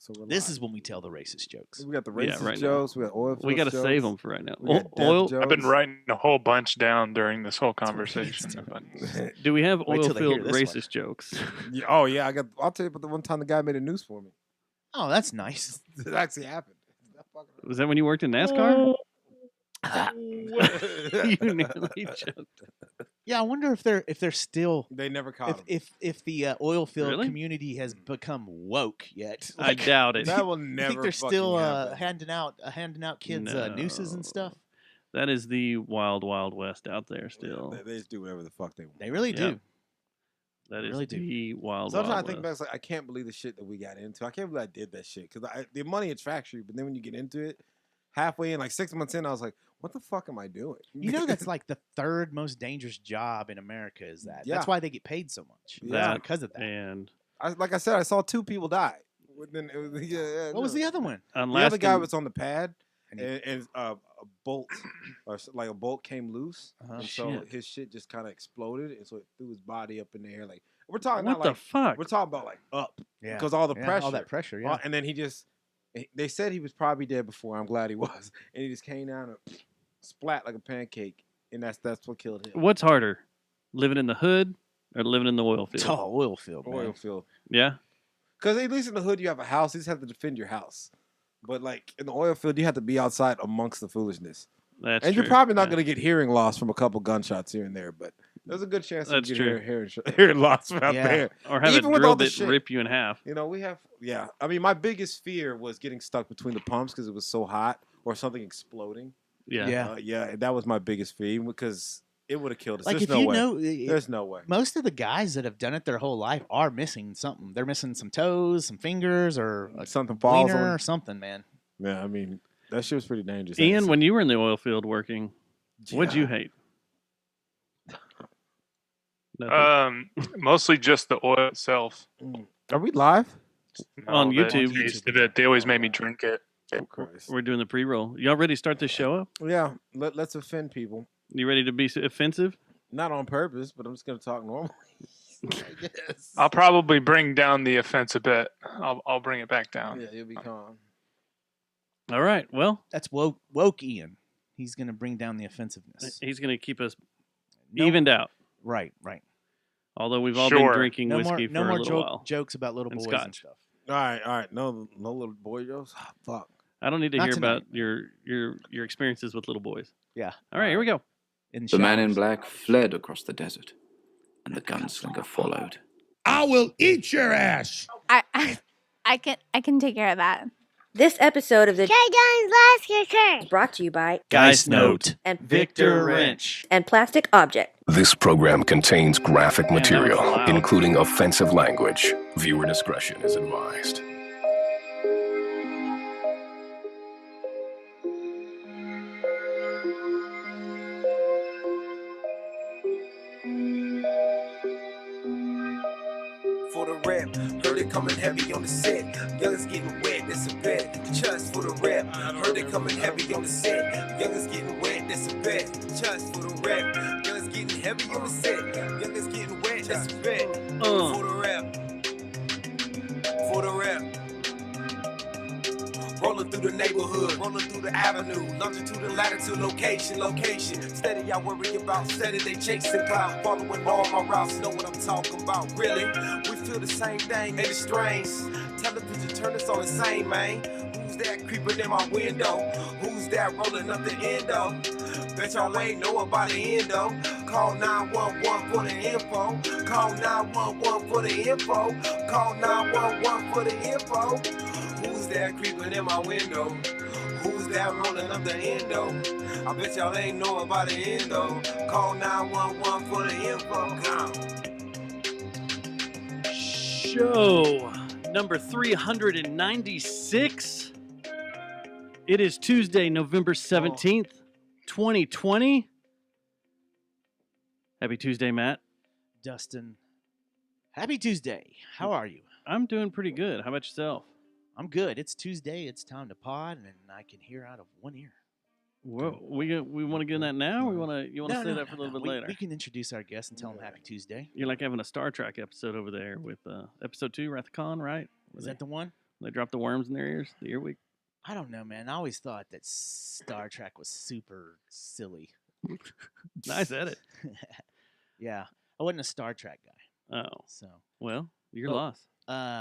So This is when we tell the racist jokes. We got the racist right jokes. We got oil field We got to jokes. save them for right now. We got death Oil. jokes. I've been writing a whole bunch down during this whole conversation. Do we have Wait oil till they hear field this one. racist jokes? Yeah, oh yeah, I'll tell you about the one time the guy made a noose for me. Oh, that's nice. It actually happened. Was that when you worked in NASCAR? You nearly choked. Yeah, I wonder if they're still They never caught him. if the oil field Really? community has become woke yet. I doubt it. That will You never. think they're fucking still happen. handing out kids nooses and stuff? That is the wild, wild west out there Yeah, still. they just do whatever the fuck they want. They really Yeah. do. That is really do. the wild, Sometimes I wild think back, west. it's like, I can't believe the shit that we got into. I can't believe I did that shit because the money attracts you, but then when you get into it, halfway in, like 6 months in, I was like, "What the fuck am I doing?" You know that's like the third most dangerous job in America. Is that? Yeah. That's why they get paid so much. Yeah. It's because of that. And like I said, I saw 2 people die. Then it was, yeah, What was the other one? on The other guy Alaskan- was on the pad, And and a bolt, like a bolt came loose, Uh-huh. and so Shit. his shit just kind of exploded, and so it threw his body up in the air. Like we're talking, what not the like fuck? we're talking about like up, Yeah. because all the Yeah, pressure, all that pressure. Yeah. and then he just. They said he was probably dead before. I'm glad he was, and he just came down and splat like a pancake, and that's what killed him. What's harder, living in the hood or living in the oil field? Oh, oil field, man. Oil field. Yeah, Because at least in the hood you have a house. You just have to defend your house. But like in the oil field, you have to be outside amongst the foolishness. that's And true. you're probably not Yeah. going to get hearing loss from a couple gunshots here and there. But there's a good chance that That's you true. get hearing loss from out Yeah. there. Or have Even a with drill all the bit shit. rip you in half. You know, we have, yeah. I mean, my biggest fear was getting stuck between the pumps because it was so hot or something exploding. Yeah. Yeah. Yeah, that was my biggest fear because it would have killed us. Like There's if no you way. know, There's no way. most of the guys that have done it their whole life are missing something. They're missing some toes, some fingers, or a Something falls wiener on. or something, man. Yeah, I mean, that shit was pretty dangerous. Ian, when you were in the oil field working, what'd you Yeah. hate? Nothing. Mostly just the oil itself. Are we live? On the YouTube. taste of it, they always made me drink it. Oh, Christ. We're doing the pre-roll. Y'all ready to start this show up? Yeah, let's offend people. You ready to be offensive? Not on purpose, but I'm just gonna talk normally. I guess. I'll probably bring down the offense a bit. I'll bring it back down. Yeah, you'll be calm. All right. Well, That's woke Ian. He's gonna bring down the offensiveness. he's going to keep us No- evened out. Right, right. Although we've all been Sure. drinking whiskey for no a more little while. jokes about little And boys and scotch. stuff. All right. No little boy jokes. Oh, fuck. I don't need to Not hear tonight. about your experiences with little boys. Yeah. All right, here we go. In The man in showers. black fled across the desert, and the gunslinger followed. I will eat your ass. I can take care of that. This episode of the Last Kicker. is brought to you by Geist Note. and Victor Wrench. and Plastic Object. This program contains graphic Man, that was material, loud. including offensive language. Viewer discretion is advised. For the rep, heard it coming heavy on the set. Young's getting wet, that's a bet. Just for the rep, heard it coming heavy on the set. Young's getting wet, that's a bet. Just for the rep, young's getting heavy on the set. Young's getting wet, that's a bet. For the rep, for the rep. Rolling through the neighborhood, rolling through the avenue, longitude, latitude, location. Steady, I worry about steady, they chasing cloud, following all my routes, know what I'm talking about. Really, we feel the same thing, ain't it strange? Television turners on the same, man. Who's that creeping in my window? Who's that rolling up the endo? Bet y'all ain't know about the endo. Call 911 for the info. Call 911 for the info. Call 911 for the info. Who's that creeping in my window? Who's that rolling up the endo? I bet y'all ain't know about the endo. Call 911 for the info. Come. Show number 396. It is Tuesday, November 17th, 2020. Happy Tuesday, Matt. Dustin. Happy Tuesday. How are you? I'm doing pretty good. How about yourself? I'm good. It's Tuesday. It's time to pod, and I can hear out of one ear. Whoa, we want to get in that now? Or you want to say that for a little bit later? We can introduce our guest and tell them Happy Tuesday. You're like having a Star Trek episode over there with episode 2, Wrath of Khan, right? Is that the one? They drop the worms in their ears, the earwig. I don't know, man. I always thought that Star Trek was super silly. Nice edit. Yeah, I wasn't a Star Trek guy, Oh, so well, you're Oh. lost.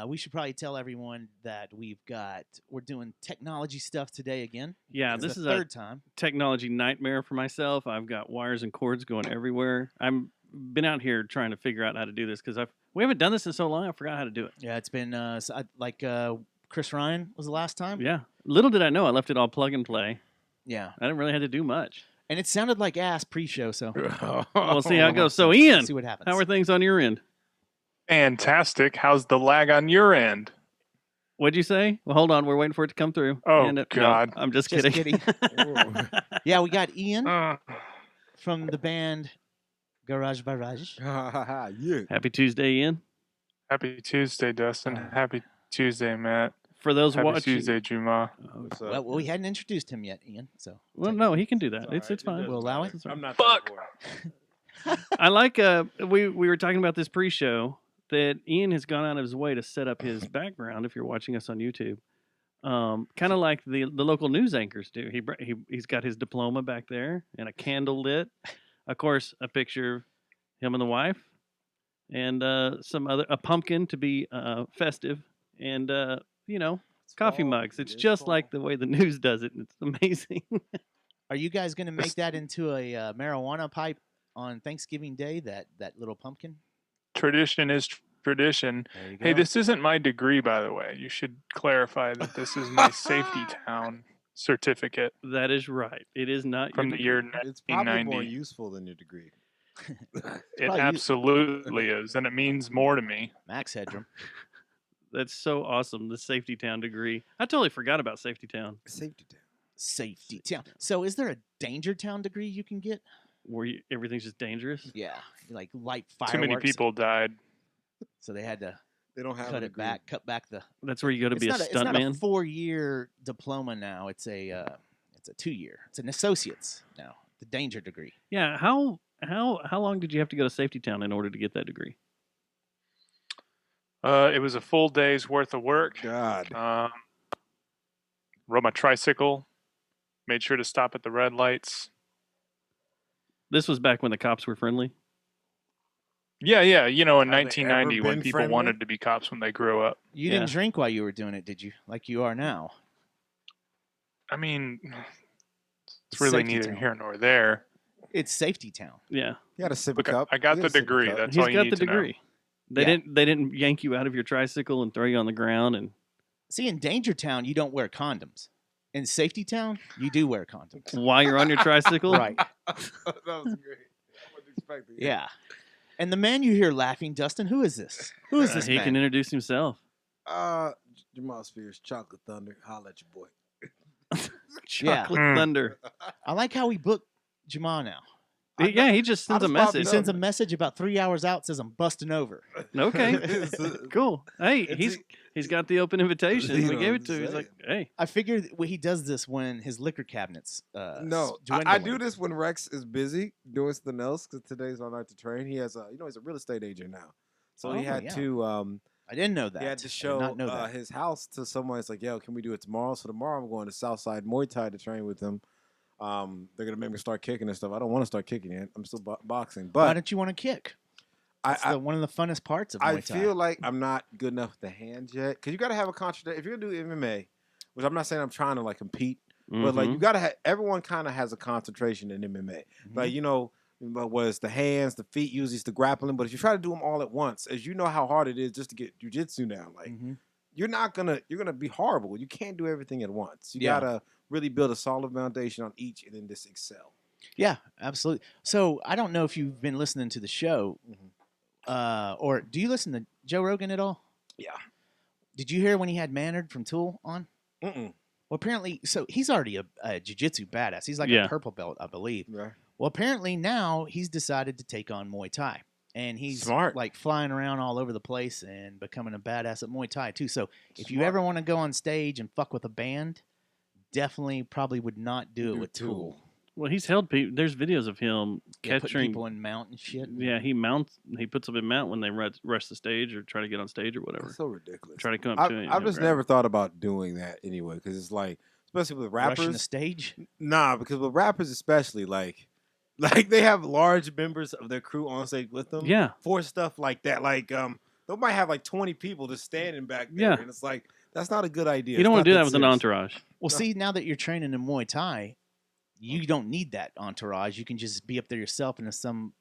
we should probably tell everyone that we're doing technology stuff today again. Yeah, It's this the is third a time. technology nightmare for myself. I've got wires and cords going everywhere. I'm been out here trying to figure out how to do this because we haven't done this in so long. I forgot how to do it. Yeah, it's been Chris Ryan was the last time. Yeah, little did I know I left it all plug and play. Yeah, I didn't really have to do much. and it sounded like ass pre-show. So We'll see how it goes. So, Ian, see what happens. how are things on your end? Fantastic. How's the lag on your end? What'd you say? Well, hold on. We're waiting for it to come through. Oh, no, God. I'm just Just kidding. Yeah, we got Ian Uh, from the band Garage Barrage. Yeah. Happy Tuesday, Ian. happy Tuesday, Dustin. Happy Tuesday, Matt. For those Happy watching, Tuesday, Juma. What's Well, we hadn't introduced him yet, Ian. So well, no, he can do that. It's It's all right. fine. We'll allow it. It's all right. I'm not. Fuck. I like we were talking about this pre-show that Ian has gone out of his way to set up his background. If you're watching us on YouTube, kind of like the local news anchors do. He's got his diploma back there and a candle lit. Of course, a picture of him and the wife, and a pumpkin to be festive, and coffee mugs. It's just like the way the news does it. And it's amazing. Are you guys going to make that into a marijuana pipe on Thanksgiving Day? That little pumpkin. Tradition is tradition. There you go. Hey, this isn't my degree, by the way. You should clarify that this is my safety town certificate That is right. It is not from your the year It's probably more 1990. useful than your degree. It Probably absolutely is, and it means more to me. Max Headroom. That's so awesome. The Safety Town degree. I totally forgot about Safety Town. Safety down. Safety Town. So, is there a Danger Town degree you can get? Where everything's just dangerous. Yeah, like light fireworks. Too many people died. So they had to They don't have cut an it back, cut back the. That's where you go to It's be a not it's not a stuntman. 4-year diploma now. It's a 2-year. It's an associate's now. The Danger degree. Yeah. How long did you have to go to Safety Town in order to get that degree? It was a full day's worth of work. God. Rode my tricycle. Made sure to stop at the red lights. This was back when the cops were friendly. Yeah. In Have they ever 1990, when been people friendly? wanted to be cops when they grew up. You didn't drink while you were doing it, did you? Like you are now. I mean, it's really Safety neither town. here nor there. It's Safety Town. Yeah. You got a sip Look, cup. I got You the got a sip degree. cup. That's He's all you got need the to know. degree. They didn't yank you out of your tricycle and throw you on the ground and See, in Danger Town, you don't wear condoms. In Safety Town, you do wear condoms. while you're on your tricycle. Right. That was great. I wasn't expecting it. Yeah. And the man you hear laughing, Dustin, who is this? Who is this He man? can introduce himself. Jamal Spears, Chocolate Thunder. Holla at your boy. Yeah. Chocolate Mm. Thunder. I like how we book Jamal now. Yeah, he just sends a just popped He message. up. sends a message about 3 hours out, says I'm busting over. Okay. It's- Cool. Hey, it's- he's got the open invitation. You We know gave what it to I'm him. He's like, saying. hey. I figured he does this when his liquor cabinets No, I dwindling. do this when Rex is busy doing something else because today's our night to train. He has he's a real estate agent now, so he Oh, had yeah. to I didn't know that. he had I to did show not know that. his house to someone. It's like, yo, can we do it tomorrow? So tomorrow I'm going to Southside Muay Thai to train with him. They're gonna make me start kicking and stuff. I don't want to start kicking yet. I'm still boxing, Why but don't you want to kick? I, It's one of the funnest parts of Muay I Thai. feel like I'm not good enough with the hands yet because you got to have a contradiction. If you're gonna do MMA, which I'm not saying I'm trying to like compete, but like Mhm. you gotta have. Everyone kind of has a concentration in MMA. Like but was the hands, the feet, usually it's the grappling. But if you try to do them all at once, as you know how hard it is just to get jujitsu now, like you're gonna be horrible. You can't do everything at once. You Yeah. gotta really build a solid foundation on each and then just excel. Yeah, absolutely. So I don't know if you've been listening to the show, or do you listen to Joe Rogan at all? Yeah. Did you hear when he had Maynard from Tool on? Mm-mm. Well, apparently, so he's already a jiu-jitsu badass. He's like Yeah. a purple belt, I believe. Yeah. Well, apparently now he's decided to take on Muay Thai. And he's Smart. like flying around all over the place and becoming a badass at Muay Thai too. So if you Smart. ever want to go on stage and fuck with a band, definitely probably would not do it Do with Tool. Tool. Well, he's held people. There's videos of him Put capturing people in mount and shit. Yeah, he puts them in mount when they rush the stage or try to get on stage or whatever. It's so ridiculous. Try to come up to him. I've just never thought about doing that anyway, because it's like, especially with rappers. Rushing the stage? Nah, because with rappers especially, like they have large members of their crew on stage with them. Yeah. For stuff like that, like they might have like 20 people just standing back there, and it's like that's not a good idea. You don't want to do that with an entourage. Well, see, now that you're training in Muay Thai, you don't need that entourage. You can just be up there yourself, and if some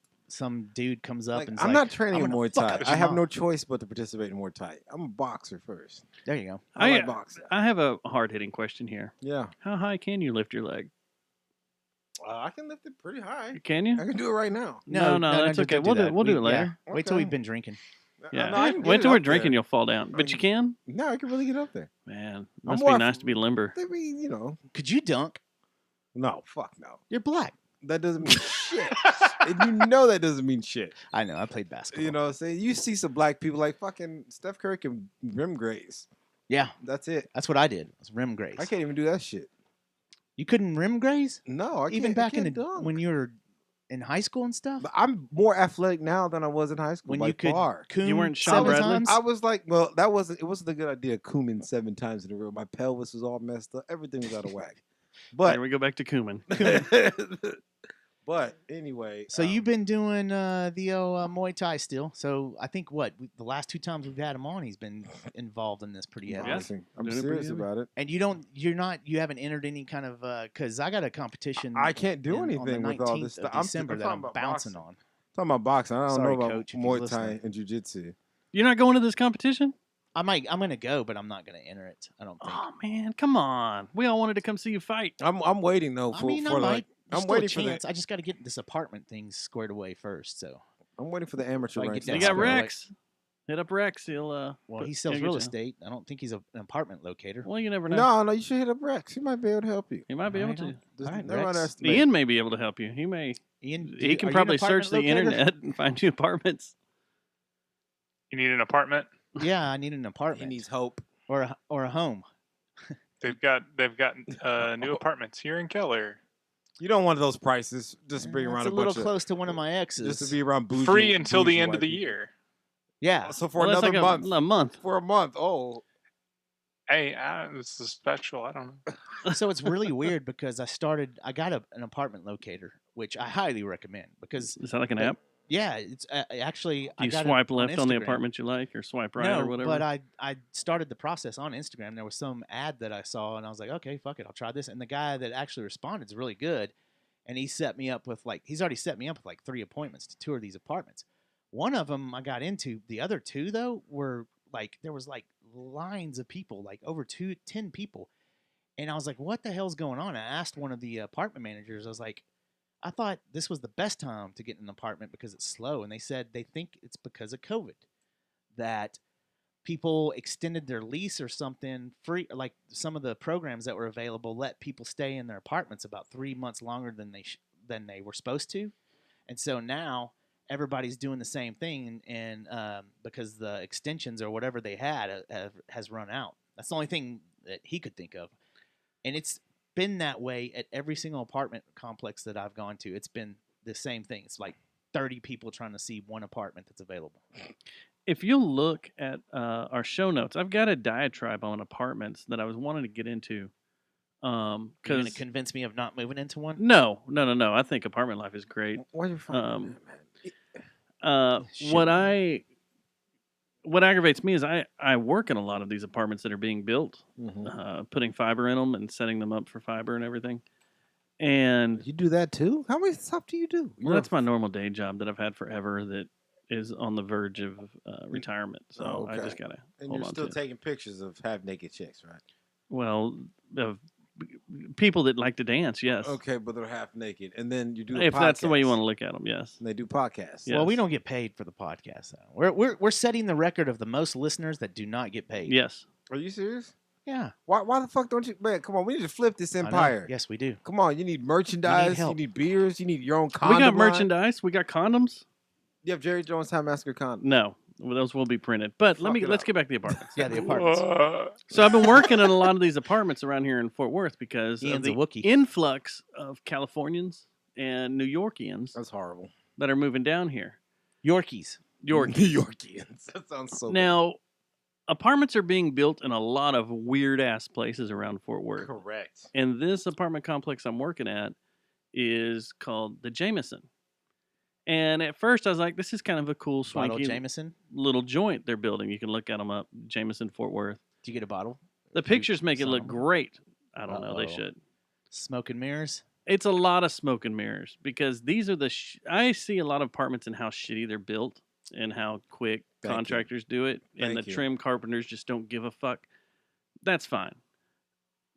dude comes up and I'm not training in Muay Thai. I have no choice but to participate in Muay Thai. I'm a boxer first. There you go. I like boxing. I have a hard-hitting question here. Yeah. How high can you lift your leg? I can lift it pretty high. Can you? I can do it right now. No, that's okay. We'll do it later. Yeah. Wait till we've been drinking. Yeah. Wait till we're drinking, you'll fall down. But you can? No, I can really get up there. Man, must be nice to be limber. I mean, you know. Could you dunk? No, fuck no. You're black. That doesn't mean shit. And you know that doesn't mean shit. I know. I played basketball. You know what I'm saying? You see some black people like fucking Steph Curry can rim graze. Yeah. That's it. That's what I did. It was rim graze. I can't even do that shit. You couldn't rim graze? No, I even can't, back when you were in high school and stuff. But I'm more athletic now than I was in high school. When by you could far. You weren't Sean Bradley? Times? I was like, well, it wasn't a good idea. Kumin 7 times in a row. My pelvis was all messed up. Everything was out of whack. But Here we go back to Kumin. But anyway, so you've been doing the Muay Thai still. So I think the last 2 times we've had him on, he's been involved in this pretty heavy. Yes. I'm serious about it. And you haven't entered any kind of because I got a competition. I can't do anything with all this stuff. December that I'm bouncing on. Talking about boxing, I don't Sorry, know about Coach, if Muay you're Thai listening. and Jiu-Jitsu. You're not going to this competition? I'm gonna go, but I'm not gonna enter it. I don't think. Oh man, come on! We all wanted to come see you fight. I'm waiting though for like. I'm I'm waiting for the chance. I just got to get this apartment thing squared away first. So I'm waiting for the amateur ranks. You got Rex. Hit up Rex. He'll. Well, he sells real estate. I don't think he's an apartment locator. Well, you never know. No, you should hit up Rex. He might be able to help you. He might be able to. Ian may be able to help you. He may. Ian, he can probably search the internet and find you apartments. You need an apartment? Yeah, I need an apartment. He needs hope or a home. They've got new apartments here in Keller. You don't want those prices. Just bring around a little close to one of my exes. Just to be around bougie. Free until the end of the year. Yeah. So for another month. A month. For a month. Oh. Hey, this is special. I don't know. So it's really weird because I got an apartment locator, which I highly recommend because. Is that like an app? Yeah, it's actually. Do you swipe left on the apartment you like, or swipe right, or whatever? But I started the process on Instagram. There was some ad that I saw, and I was like, okay, fuck it, I'll try this. And the guy that actually responded is really good, and he set me up with he's already set me up with 3 appointments to tour these apartments. One of them I got into. The other 2 though were there was lines of people, over 10 people, and I was like, what the hell's going on? I asked one of the apartment managers. I was like, I thought this was the best time to get an apartment because it's slow. And they said they think it's because of COVID, that people extended their lease or something free. Like some of the programs that were available let people stay in their apartments about 3 months longer than they were supposed to. And so now everybody's doing the same thing. And because the extensions or whatever they had has run out. That's the only thing that he could think of. And it's been that way at every single apartment complex that I've gone to. It's been the same thing. It's 30 people trying to see one apartment that's available. If you look at our show notes, I've got a diatribe on apartments that I was wanting to get into. You're going to convince me of not moving into one? No. I think apartment life is great. Why you fucking What aggravates me is I work in a lot of these apartments that are being built, putting fiber in them and setting them up for fiber and everything. And you do that too? How many stuff do you do? Well, that's my normal day job that I've had forever that is on the verge of retirement. So I just gotta. And you're still taking pictures of half naked chicks, right? Well, of people that like to dance, yes. Okay, but they're half naked, and then you do. If that's the way you want to look at them, yes. And they do podcasts. Yes. Well, we don't get paid for the podcast. We're setting the record of the most listeners that do not get paid. Yes. Are you serious? Yeah. Why the fuck don't you, man? Come on, we need to flip this empire. Yes, we do. Come on, you need merchandise. You need beers. You need your own condom. We got line. merchandise. We got condoms. You have Jerry Jones Time Massacre condoms. No, Well, those will be printed. But Fuck it let's up. get back to the apartments. Yeah, the apartments. So I've been working in a lot of these apartments around here in Fort Worth because of Ian's a the Wookiee. influx of Californians and New Yorkians That's horrible. that are moving down here. Yorkies. New Yorkians. That sounds so Now, apartments are being built in a lot of weird ass places around Fort Worth. correct. And this apartment complex I'm working at is called the Jameson. And at first I was like, this is kind of a cool, Bottle swanky Jameson. little joint they're building. You can look at them up, Jameson, Fort Worth. Did you get a bottle? The pictures make it look some? great. I don't know. They Uh-oh. should. Smoke and mirrors. It's a lot of smoke and mirrors because these are I see a lot of apartments and how shitty they're built and how quick Thank you. contractors do it. And Thank the you. trim carpenters just don't give a fuck. That's fine.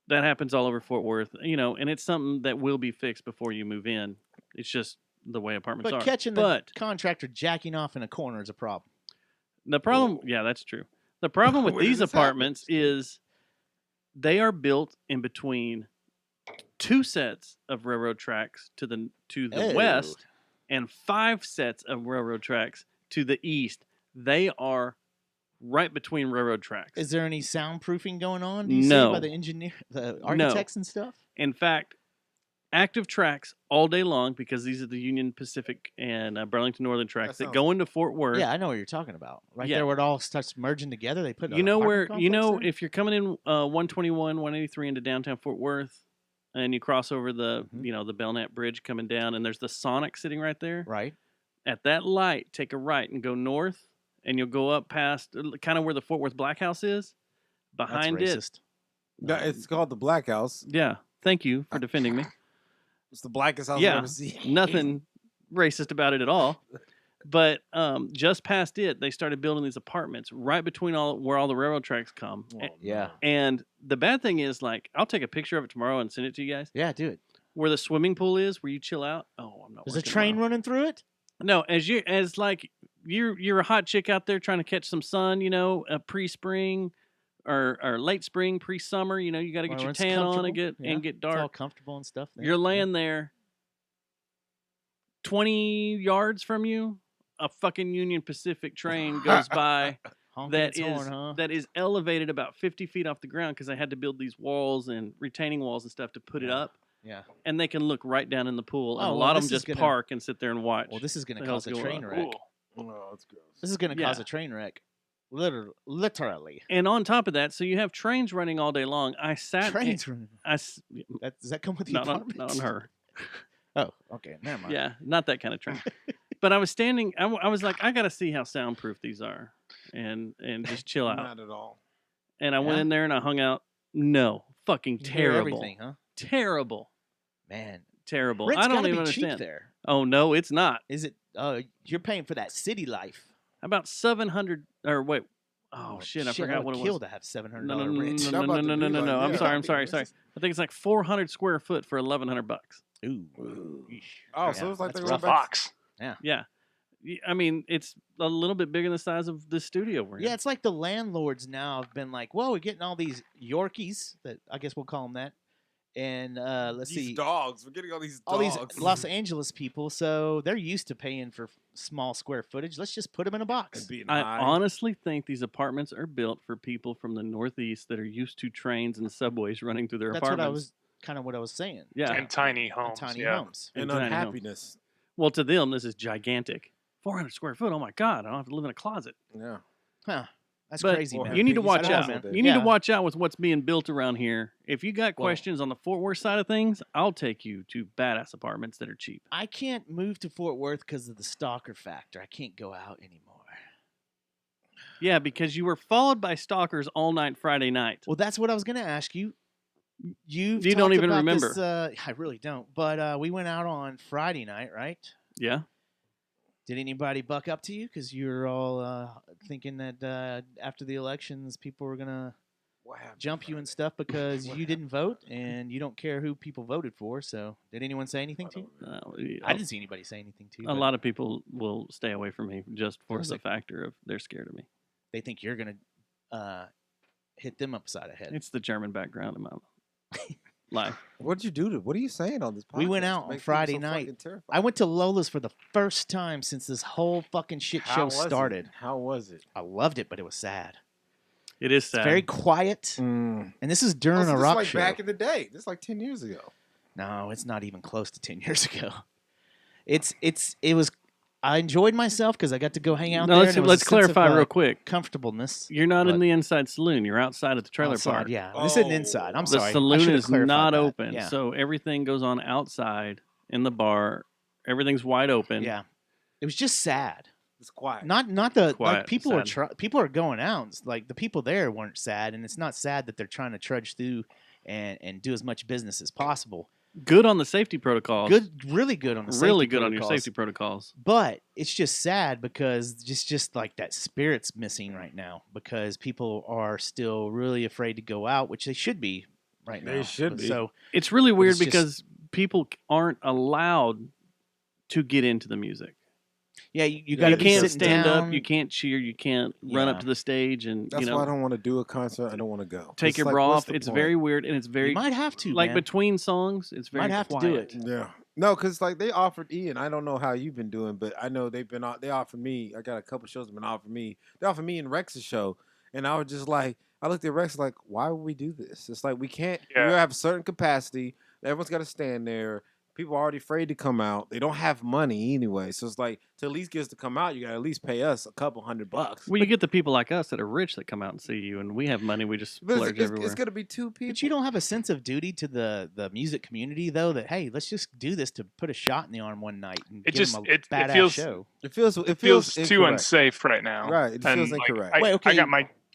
That happens all over Fort Worth, and it's something that will be fixed before you move in. It's just the way apartments But are. catching the But contractor jacking off in a corner is a problem. the problem, yeah, that's true. The problem with Where did these this happen? apartments is they are built in between two sets of railroad tracks to the Oh. west and 5 sets of railroad tracks to the east. They are right between railroad tracks. Is there any soundproofing going on? Do you No. see by the engineer, the architects and stuff? In fact, active tracks all day long because these are the Union Pacific and Burlington Northern tracks that sounds- go into Fort Worth. Yeah, I know what you're talking about. Right Yeah. there where it all starts merging together. They put You know where if if you're coming in 121, 183 into downtown Fort Worth, and you cross over the Mhm. the Belknap Bridge coming down, and there's the Sonic sitting right there. right. At that light, take a right and go north, and you'll go up past kind of where the Fort Worth Black House is. That's Behind it, racist. It's called the Black House. yeah. Thank you for defending me. It's the blackest house I've Yeah, ever seen. nothing racist about it at all. But just past it, they started building these apartments right between where all the railroad tracks come. Oh, Yeah. no. And the bad thing is, I'll take a picture of it tomorrow and send it to you guys. Yeah, do it. Where the swimming pool is, where you chill out. Oh, I'm not. There's a working train tomorrow. running through it? No, you're a hot chick out there trying to catch some sun. Pre-spring or late spring, pre-summer. You got to get Well, your it's tan on and comfortable. get Yeah, and get It's all dark. comfortable and stuff. there. You're Yeah. laying there 20 yards from you, a fucking Union Pacific train goes by Honking that its is horn, huh? that is elevated about 50 feet off the ground because they had to build these walls and retaining walls and stuff to put it Yeah. up, Yeah. and they can look right down in the pool, and Oh, a well, lot of this them is just gonna- park and sit there and watch. Well, this is going to the hell's cause a going train on. wreck. Oh, that's gross. This is going to cause Yeah. a train wreck. Literally. And on top of that, so you have trains running all day long. I sat. Trains running. Does Does that come with the not on, apartment? not on her. Oh, okay. Never mind. Yeah, not that kind of train. But I was standing. I was like, I got to see how soundproof these are, and just chill out. Not at all. And I went Yeah? in there and I hung out. No, fucking You hear terrible. everything, huh? Terrible. Man. Terrible. Rent's I don't gotta even be understand. cheap there. Oh no, it's not. Is it? You're paying for that city life. About 700 or wait. Oh shit, I forgot what it kill was. to have $700 No, no, no, rent. no, no, no, no, no, no. I'm yeah. sorry. I think it's like 400 square foot for $1,100. Ooh. Oh, so it's like that's they're rough. going back. Box. Yeah. I mean, it's a little bit bigger than the size of this studio we're in. Yeah, it's like the landlords now have been like, well, we're getting all these Yorkies, that I guess we'll call them that. And let's These see, dogs. We're getting all these all dogs. these Los Angeles people, so they're used to paying for small square footage. Let's just put them in a box. And being I high. honestly think these apartments are built for people from the Northeast that are used to trains and subways running through their That's apartments. what I was kind of what I was saying. Yeah. And tiny homes. Tiny yeah. homes. and tiny homes. unhappiness. Well, to them, this is gigantic. 400 square foot. Oh my God! I don't have to live in a closet. Yeah. Huh. That's But crazy, man. you need to Piggies watch and out. all that. You need to Yeah. watch out with what's being built around here. If you got Well- questions on the Fort Worth side of things, I'll take you to badass apartments that are cheap. I can't move to Fort Worth because of the stalker factor. I can't go out anymore. Yeah, because you were followed by stalkers all night Friday night. Well, that's what I was going to ask you. You don't even remember. I really don't. But we went out on Friday night, right? Yeah. Did anybody buck up to you? Because you were all thinking that after the elections, people were going to What happened? jump you and stuff because you didn't vote and you don't care who people voted for. So did anyone say anything to you? I didn't see anybody say anything to you. A but lot of people will stay away from me just for was the like- factor of they're scared of me. They think you're going to hit them upside the head. It's the German background in my life. What'd you do? What are you saying on this podcast? We went to out on make people Friday so night. fucking terrified? I went to Lola's for the first time since this whole fucking shit How show was it? started. How was it? I loved it, but it was sad. It is It's sad. very quiet, Mm. and this is during so a this rock like show. back in the day. This is like 10 years ago. No, it's not even close to 10 years ago. It was. I enjoyed myself because I got to go hang out No, there. let's and it was a sense clarify of, real quick. Comfortableness. You're not in but- the inside saloon. You're outside at the trailer outside, park. Yeah, this isn't inside. I'm The sorry. I saloon should have is clarified not that. open, Yeah. so everything goes on outside in the bar. Everything's wide open. Yeah, it was just sad. It's quiet. Not the Quiet, like people are sad. people are going out. It's like the people there weren't sad, and it's not sad that they're trying to trudge through and do as much business as possible. Good on the safety protocols. Good, really good on the safety Really good on your protocols. safety protocols. But it's just sad because just like that spirit's missing right now because people are still really afraid to go out, which they should be right now. They should be. So It's really weird it's just- because people aren't allowed to get into the music. yeah, you You got to You be can't sitting stand down. up. You can't cheer. You can't run Yeah. up to the stage and That's you know why I don't want to do a concert. I don't want to go. take It's your like, bra what's off. the It's point? very weird and it's very You might have to, like man. between songs. It's very Might have to quiet. do it. Yeah. No, because like they offered Ian. I don't know how you've been doing, but I know they've been. They offered me. I got a couple shows that been offered me. They offered me and Rex's show, and I was just like, I looked at Rex like, why would we do this? It's like we can't. Yeah. We have a certain capacity. Everyone's got to stand there. People are already afraid to come out. They don't have money anyway, so it's like to at least get us to come out. You got to at least pay us a couple $100. Well, you get the people like us that are rich that come out and see you, and we have money. We just But splurge everywhere. it's gonna be two people. But you don't have a sense of duty to the music community though. That hey, let's just do this to put a shot in the arm one night and It give just- them a it badass feels- show. It feels too incorrect. unsafe right now. Right, it feels incorrect. I, Wait, okay.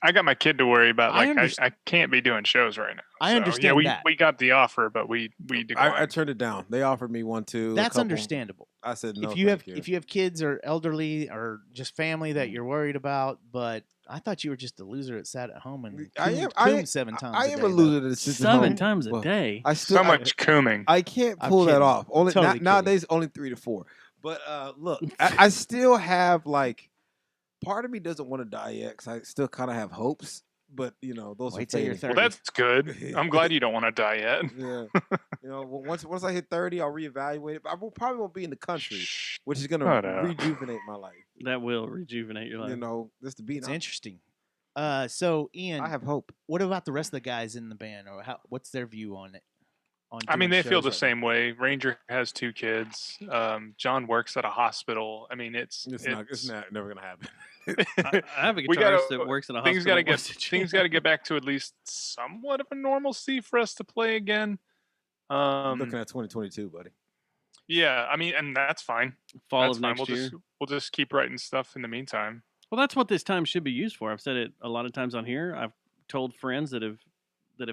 I got my kid to worry about. I Like underst- I can't be doing shows right now. I So, understand yeah, we that. we got the offer, but we declined. I turned it down. They offered me one too. a That's couple. understandable. I said no. if you have thank you. if you have kids or elderly or just family that you're worried about, but I thought you were just a loser that sat at home and coomed 7 times. I a am day, a loser that sits at home. 7 times a Well, day. I still so much cooming. I can't I'm pull that kidding. off. Only Totally kidding. nowadays, only 3 to 4. But look, I still have like part of me doesn't want to die yet because I still kind of have hopes. But you know, those Wait are till you're fading. Well, 30. that's good. I'm glad you don't want to die yet. Yeah, you know, once I hit 30, I'll reevaluate it. But probably won't be in the country, which is gonna Shut up. rejuvenate my life. That will rejuvenate your life. You know, just to be. It's interesting. So Ian, I have hope. what about the rest of the guys in the band, or what's their view on it? On I mean, doing they feel shows the right same way. Ranger has 2 kids. John works at a hospital. I mean, it's Never gonna happen. I have a We guitarist gotta- that works in a things hospital. got to get once a things got to get back to at least somewhat of a normalcy for us to play again. Looking at 2022, buddy. Yeah, I mean, and that's fine. fall That's of fine. next year. We'll just keep writing stuff in the meantime. Well, that's what this time should be used for. I've said it a lot of times on here. I've told friends that have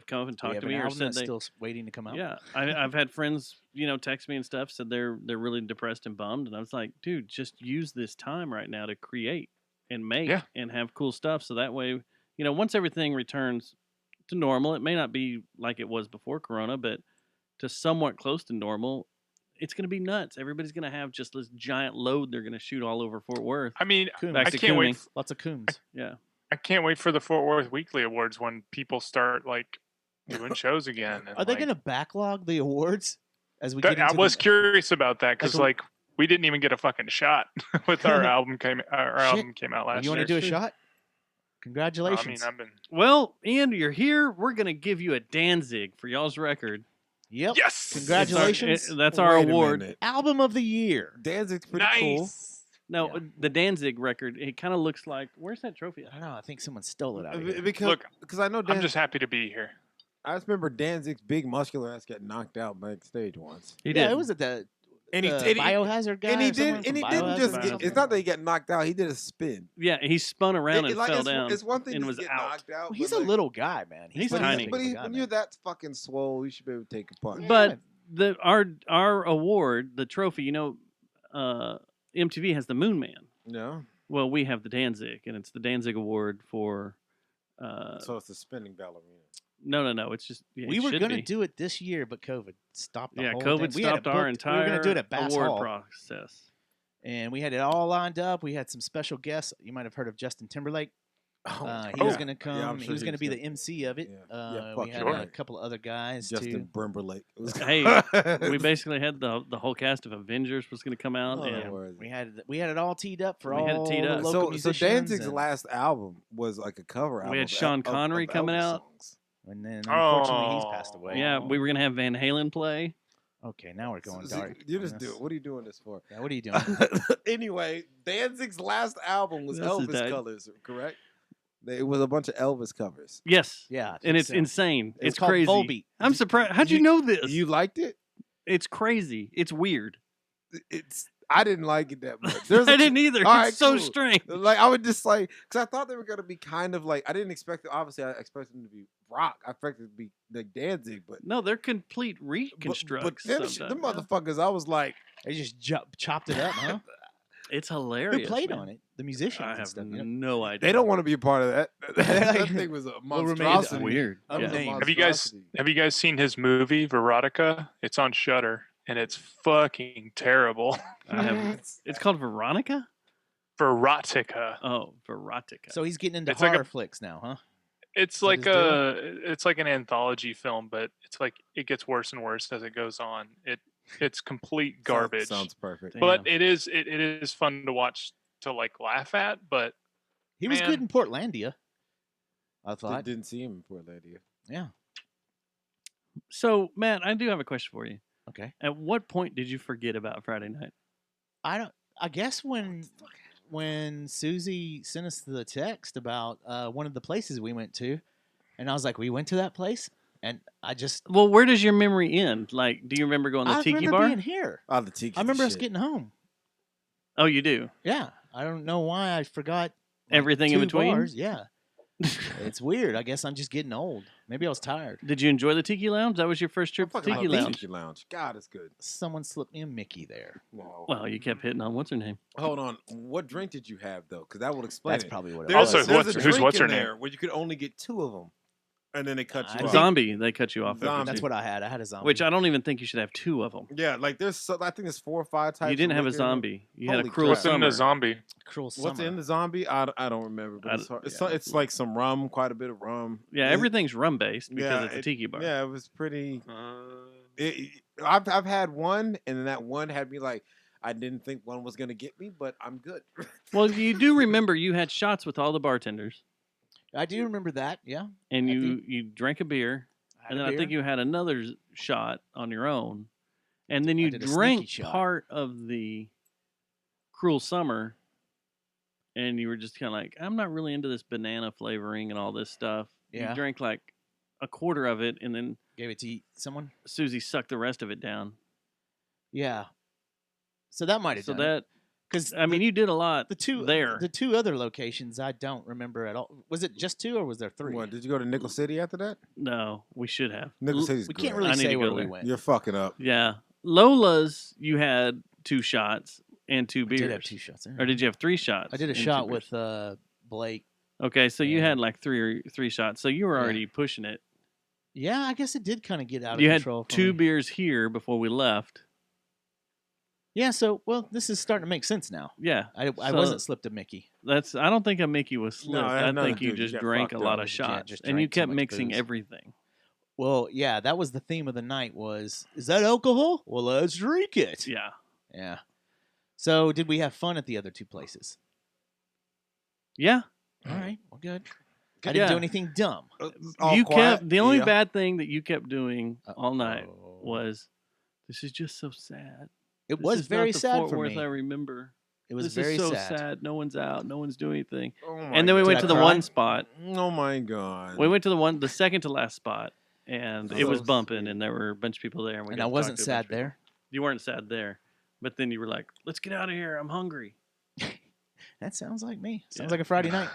come up and We talked have to an me or album said that's they. still waiting to come out. Yeah, I've had friends, text me and stuff, said they're really depressed and bummed, and I was like, dude, just use this time right now to create and make Yeah. and have cool stuff, so that way, once everything returns to normal, it may not be like it was before Corona, but to somewhat close to normal, it's going to be nuts. Everybody's going to have just this giant load they're going to shoot all over Fort Worth. I mean, Coons. Back I to can't wait. Cooming. Lots of coons. Yeah. I can't wait for the Fort Worth Weekly Awards when people start like doing shows again. And, Are they like, going to backlog the awards as we that- get into I was the, curious about that because Like we didn't even get a fucking shot with our album our Shit. album came out last You want year. to do a shot? I mean, Congratulations. I've been Well, Ian, you're here. We're going to give you a Danzig for y'all's record. Yep. yes. Congratulations. That's our Wait a award. minute. Album of the year. Danzig's pretty Nice. cool. No, Yeah. the Danzig record, it kind of looks like, where's that trophy I at? don't know. I think someone stole it out of here. Because I know I'm Danzig. just happy to be here. I just remember Danzig's big muscular ass got knocked out backstage once. He Yeah, did. it was at the And he Biohazard guy. and he or someone did, from and he didn't Biohazard just. or Biohazard. something? It's not that he got knocked out. He did a spin. Yeah, he spun around and Like, fell it's, down. It's one thing and to was get out. knocked out. Well, he's but a like- little guy, man. He's not that tiny. big But of a he, guy, when man. you're that fucking swole, you should be able to take a punch. But our award, the trophy, MTV has the Moon Man. No, Well, we have the Danzig, and it's the Danzig Award for. so it's a spinning ballerina. No. It's just we it were should going to be. do it this year, but COVID stopped the Yeah, whole COVID thing. We had it stopped our booked. We were entire gonna do it at Bass award Hall, process. and we had it all lined up. We had some special guests. You might have heard of Justin Timberlake. He was yeah. going to come. Yeah, I'm he sure was he going to was be the gonna- MC of it. Yeah, We fuck had sure. a couple of other guys Justin too. Timberlake. It was- Hey, we basically had the whole cast of Avengers was going to come out, Oh, and Lord. We had it all teed up for We had it all teed the up. local So musicians. Danzig's and, last album was like a cover album. we had of Sean of Connery coming Elvis out. songs. and then unfortunately he's Oh. passed away. Yeah, we were going to have Van Halen play. Okay, now we're going So, dark. you on just do this. it. What are you doing this for? Yeah, what are you doing? Anyway, Danzig's last album was This is Elvis died. colors, correct? It was a bunch of Elvis covers. Yes, Yeah, I and think it's so. insane. It's It's called crazy. Volbeat. I'm surprised. How'd you know this? You liked it? It's crazy. It's weird. I didn't like it that much. I didn't either. All It's right, so cool. strange. Like I would just like because I thought they were gonna be kind of like I didn't expect. Obviously, I expected them to be rock. I expected it to be like Danzig, but No, they're complete but reconstructs. them, sometimes. them motherfuckers, I was like, They just chopped it up, huh? It's Who hilarious. played man. on it? The musicians I and have stuff. You know? no idea. they don't want to be a part of that. that Like, thing was a Well, remained monstrosity. It's weird. That was a unnamed. monstrosity. Have you guys seen his movie Veronica? It's on Shudder, and it's fucking terrible. I have. It's called Veronica. Verotica. Oh, Verotica. So he's getting into It's like a- horror flicks now, huh? It's that like his it's like an anthology film, but it's like it gets worse and worse as it goes on. It's complete garbage. Sounds perfect. Damn. But it is fun to watch to like laugh at, but He was Man. good in Portlandia. I thought. Didn't see him in Portlandia. Yeah. So, Matt, I do have a question for you. Okay. At what point did you forget about Friday night? I guess when Susie sent us the text about one of the places we went to, and I was like, we went to that place, and I just Well, where does your memory end? Like, do you remember going to the I Tiki remember Bar? being here. Oh, the tiki. I remember us shit. getting home. Oh, you do. Yeah. I don't know why I forgot like, Everything in 2 between? bars. Yeah. It's weird. I guess I'm just getting old. Maybe I was tired. Did you enjoy the Tiki Lounge? That was your first I trip to fucking Tiki love the Lounge. Tiki Lounge. God, it's good. Someone slipped me a Mickey there. No. Well, you kept hitting on what's her name? Hold on. What drink did you have though? Because that would explain That's it. probably what it There's, was. Also, there's a who's drink what's her in name? there where you could only get 2 of them, and then they cut I you think- off. Zombie. They cut you off. every Zombie. two. That's what I had. I had a zombie. Which I don't even think you should have 2 of them. Yeah, like there's. I think there's 4 or 5 types. You didn't of have a liquor in there. zombie. You had a Holy cruel crap. what's in summer. the zombie? Cruel What's Summer. in the zombie? I don't remember. But it's, hard. yeah. It's like some rum, quite a bit of rum. Yeah, everything's rum based because Yeah, it's a tiki bar. Yeah, it was pretty. Uh, I've had one, and then that one had me like I didn't think one was gonna get me, but I'm good. Well, you do remember you had shots with all the bartenders, I do remember that. Yeah. and I you drank a beer, I had and a then I think beer. you had another shot on your own, and then I you did a sneaky drank shot. part of the cruel summer, and you were just kind of like, I'm not really into this banana flavoring and all this stuff. Yeah. You drank like a quarter of it, and then Gave it to someone. Susie sucked the rest of it down. Yeah. So that might have So done that, because I mean, you did a lot the two there. the 2 other locations I don't remember at all. Was it just 2 or was there 3? What, did you go to Nickel City after that? No, we should have. Nickel City's We great. can't really I need say to where go we there. went. You're fucking up. Yeah. Lola's, you had 2 shots and 2 I beers. did have 2 shots there. Or did you have 3 shots? I did a and 2 shot beers? with Blake. Okay, so you Yeah. had like three shots. So you were Yeah. already pushing it. Yeah, I guess it did kind of get out You of had control. for 2 me. beers here before we left. Yeah, so well, this is starting to make sense now. Yeah. I So wasn't slipped a Mickey. That's. I don't think a Mickey was slipped. it had I nothing think to you do with it. just You got drank a fucked lot up. of Yeah, shots, just and you drank too kept much mixing booze. everything. Well, yeah, that was the theme of the night. Is that alcohol? Well, let's drink it. Yeah. Yeah. So, did we have fun at the other 2 places? Yeah. All right, well, good. I Yeah. didn't do anything dumb. All You quiet? kept the only Yeah. bad thing that you kept doing all night Uh-oh. was, this is just so sad. It This was is very not the sad Fort for Worth me. I remember. It was This very is so sad. No one's out. No one's doing anything. Oh my And then we Did went I to the cry? one spot. Oh my god. We went to the second to last spot, and it was So bumping, sweet. and there were a bunch of people there. And, we And got I to wasn't talk to a bunch sad of people. there. You weren't sad there, but then you were like, "Let's get out of here. I'm hungry." That sounds like me. Sounds Yeah. like a Friday night.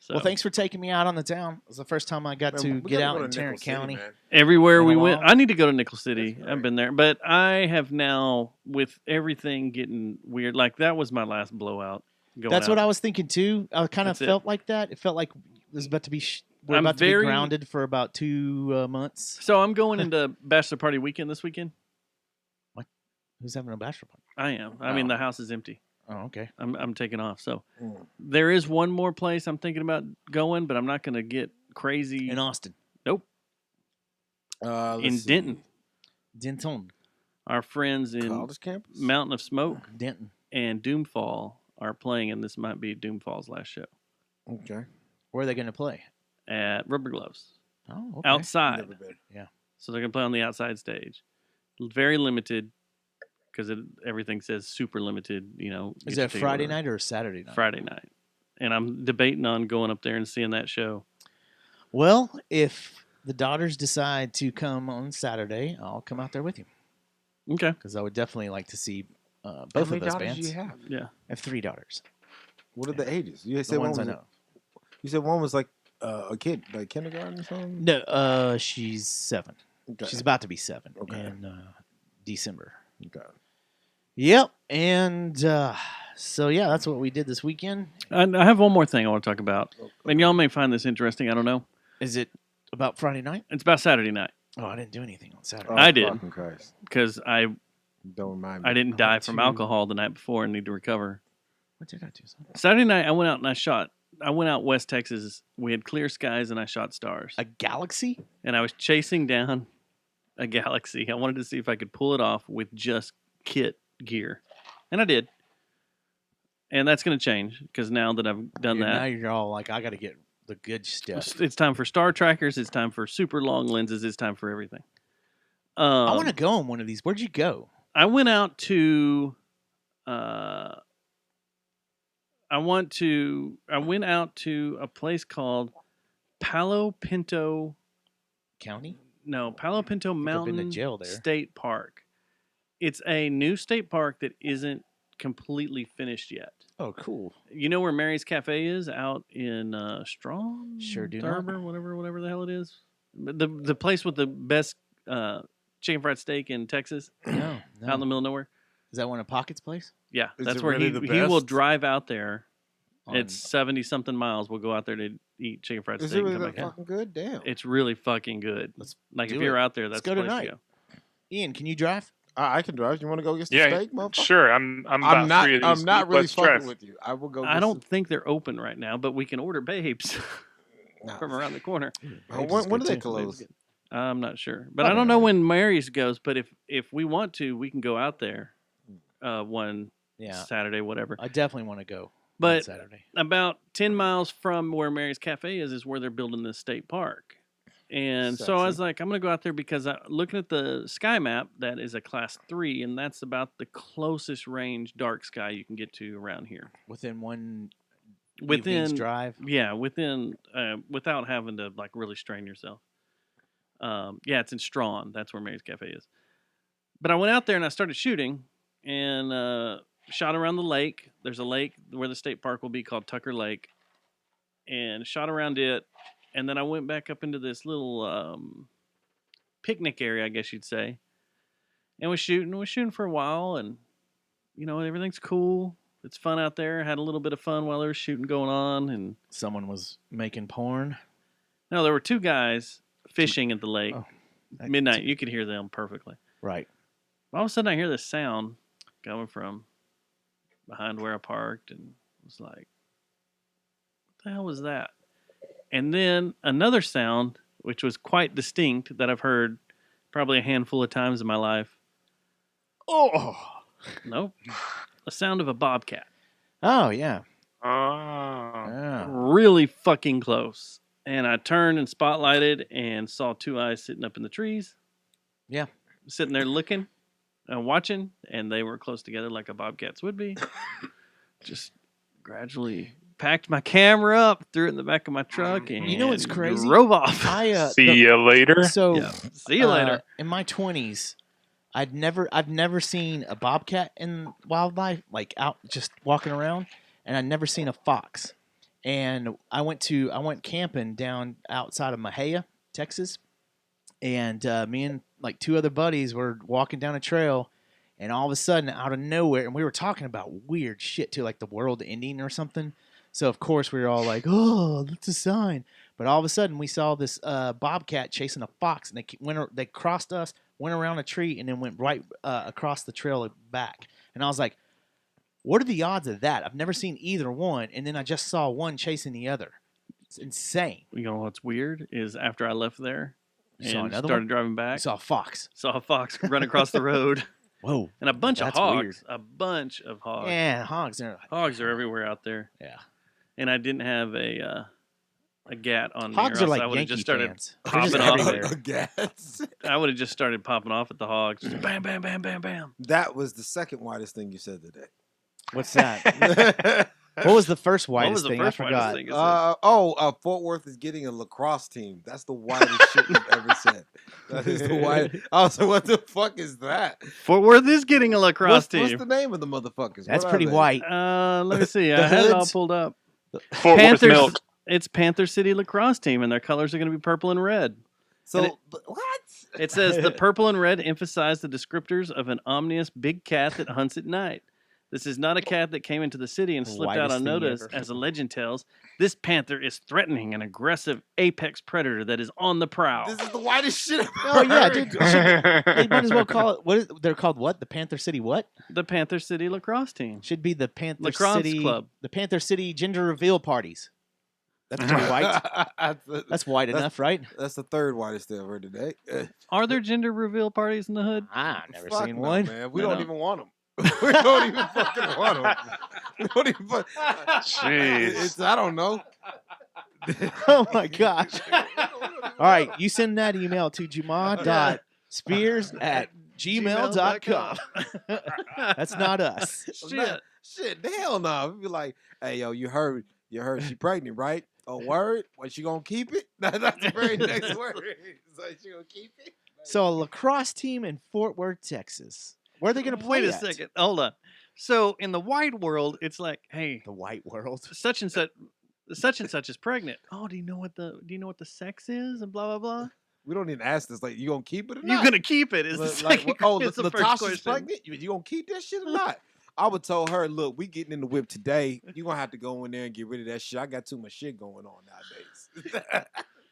So Well, thanks for taking me out on the town. It was the first time I got Man, to we get gotta out go in to Tarrant Nickel City, County. man. everywhere Been we a went, while. I need to go to Nickel City. That's I've great. been there, but I have now with everything getting weird. Like that was my last blowout. That's what I was thinking too. I kind of That's it. felt like that. It felt like it was about to be. We're I'm about to very- be grounded for about 2 months. So I'm going into bachelor party weekend this weekend. Who's having a bachelor party? I am. I mean, Oh. the house is empty. Oh, okay. I'm taking off. So there is one more place I'm thinking about going, but I'm not going to get crazy. In Austin. Nope. In Denton. Denton. Our friends in College campus? Mountain of Smoke Denton. and Doomfall are playing, and this might be Doomfall's last show. Okay. Where are they going to play? At Rubber Gloves. Oh, okay. Outside. Never been. Yeah. So they're going to play on the outside stage. Very limited, because everything says super limited, you know. Is that Friday night or Saturday night? Friday night. And I'm debating on going up there and seeing that show. Well, if the daughters decide to come on Saturday, I'll come out there with you. Okay. Because I would definitely like to see both How of many those daughters bands. do you have? Yeah. I have 3 daughters. What are the ages? You said The one ones was I know. You said one was like a kid, like kindergarten or something? No, she's 7. Okay. She's about to be 7 Okay. in December. Okay. Yep. And so, yeah, that's what we did this weekend. I have one more thing I want to talk about. And y'all may find this interesting. I don't know. Is it about Friday night? It's about Saturday night. Oh, I didn't do anything on Saturday. Oh, I did. fucking Christ. Because I Don't remind me. didn't die from alcohol the night before and need to recover. What did I do? Sunday? Saturday night, I went out and I shot. I went out West Texas. We had clear skies and I shot stars. A galaxy? And I was chasing down a galaxy. I wanted to see if I could pull it off with just kit gear. And I did. And that's going to change because now that I've done Now that, you're all like, I got to get the good stuff. it's time for star trackers. It's time for super long lenses. It's time for everything. I want to go on one of these. Where'd you go? I went out to I went out to a place called Palo Pinto County? Palo Pinto I've been to Mountain jail there. State Park. It's a new state park that isn't completely finished yet. Oh, cool. You know where Mary's Cafe is out in Strong? Sure do not. Thurber, whatever the hell it is. The place with the best chicken fried steak in Texas, No. out in the middle of nowhere. Is that one of Pocket's place? Yeah, Is that's it where really the he will best? drive out there. On- It's 70-something miles. We'll go out there to eat chicken fried Is steak it and really come that back out. fucking good? Damn. It's really fucking good. Let's Like if do you're it. out there, Let's that's go the place tonight. to go. Ian, can you drive? I can drive. You want to go get some Yeah, steak, motherfucker? sure. I'm about not. 3 of these. I'm not really Let's fucking drive. with you. I will go. I get don't think they're open right now, but we can order babes Nah. from around the corner. When do they close? I'm not sure, but I don't know when Mary's goes. But if we want to, we can go out there one Yeah. Saturday, whatever. I definitely want to go on But Saturday. about 10 miles from where Mary's Cafe is where they're building this state park. And so I was like, I'm going to go out there because looking at the sky map, that is a class 3, and that's about the closest range dark sky you can get to around here. Within one Within evening's drive. Yeah, without having to like really strain yourself. Yeah, it's in Strawn. That's where Mary's Cafe is. But I went out there and I started shooting and shot around the lake. There's a lake where the state park will be called Tucker Lake, and shot around it. And then I went back up into this little picnic area, I guess you'd say, and was shooting for a while, and you know everything's cool. It's fun out there. Had a little bit of fun while there was shooting going on, and Someone was making porn. no, there were 2 guys fishing at the lake. Oh. Midnight, you could hear them perfectly. Right. All of a sudden, I hear this sound coming from behind where I parked, and it was like, "What the hell was that?" And then another sound, which was quite distinct, that I've heard probably a handful of times in my life. Oh. Nope. The sound of a bobcat. Oh, yeah. Oh. Yeah. Really fucking close. And I turned and spotlighted and saw 2 eyes sitting up in the trees. Yeah. Sitting there looking and watching, and they were close together like a bobcats would be. Just gradually packed my camera up, threw it in the back of my truck, and You know what's crazy? drove off. See you later. So, Yeah. See you later. In my 20s, I've never seen a bobcat in wildlife, like out just walking around, and I'd never seen a fox. And I went camping down outside of Mahia, Texas, and me and like 2 other buddies were walking down a trail, and all of a sudden, out of nowhere, and we were talking about weird shit too, like the world ending or something. So of course we were all like, "Oh, that's a sign." But all of a sudden, we saw this bobcat chasing a fox, and they crossed us, went around a tree, and then went right across the trail back. And I was like, What are the odds of that? I've never seen either one, and then I just saw one chasing the other. It's insane. You know what's weird is after I left there You saw and another started one? driving You back, saw a fox. saw a fox run across the road. Whoa. And a bunch of That's hogs. weird. A bunch of hogs. Yeah, hogs. Hogs are everywhere out there. Yeah. And I didn't have a gat on Hogs me. are like I would have Yankee just started fans. They're popping just off. everywhere. Gas. I would have just started popping off at the hogs. Just bam, bam, bam, bam, bam. That was the second widest thing you said today. What's that? What was the first widest thing? I forgot. Fort Worth is getting a lacrosse team. That's the widest shit you've ever said. That is the widest. I was like, what the fuck is that? Fort Worth is getting a lacrosse team. What's the name of the motherfuckers? That's What are pretty they? white. Let me see. I had it all Hoods? pulled up. Fort Worth Milk. It's Panther City lacrosse team, and their colors are going to be purple and red. So, what? It says the purple and red emphasize the descriptors of an ominous big cat that hunts at night. This is not a cat that came into the city and slipped out Whitest on thing notice, ever. as the legend tells. This panther is threatening an aggressive apex predator that is on the prowl. This is the whitest shit I've Oh yeah, heard. dude. They might as well call it. They're called what? The Panther City what? The Panther City lacrosse team. Should be the Panther Lacrosse City Club. The Panther City gender reveal parties. That's pretty white. That's white enough, right? That's the third whitest thing I've heard today. Are there gender reveal parties in the hood? I've never Fuck seen no, one. man. We No, don't no. even want them. We don't even fucking want them. We don't even. Jeez. I don't know. Oh my gosh! All right, you send that email to juma.spears@gmail.com. That's not us. Shit. Hell no. We'd be like, hey, yo, you heard she pregnant, right? A word? What, she gonna keep it? That's the very next word. So she gonna keep it? So a lacrosse team in Fort Worth, Texas. Where are they going to play Wait a at? second. Hold on. So in the white world, it's like, hey, The white world. such and such is pregnant. Oh, do you know what the sex is? And blah blah blah. We don't even ask this. Like, you gonna keep it or You're not? gonna keep it. Is the second? Is the first Latasha's question. pregnant? You gonna keep that shit or not? I would tell her, look, we getting in the whip today. You're gonna have to go in there and get rid of that shit. I got too much shit going on nowadays.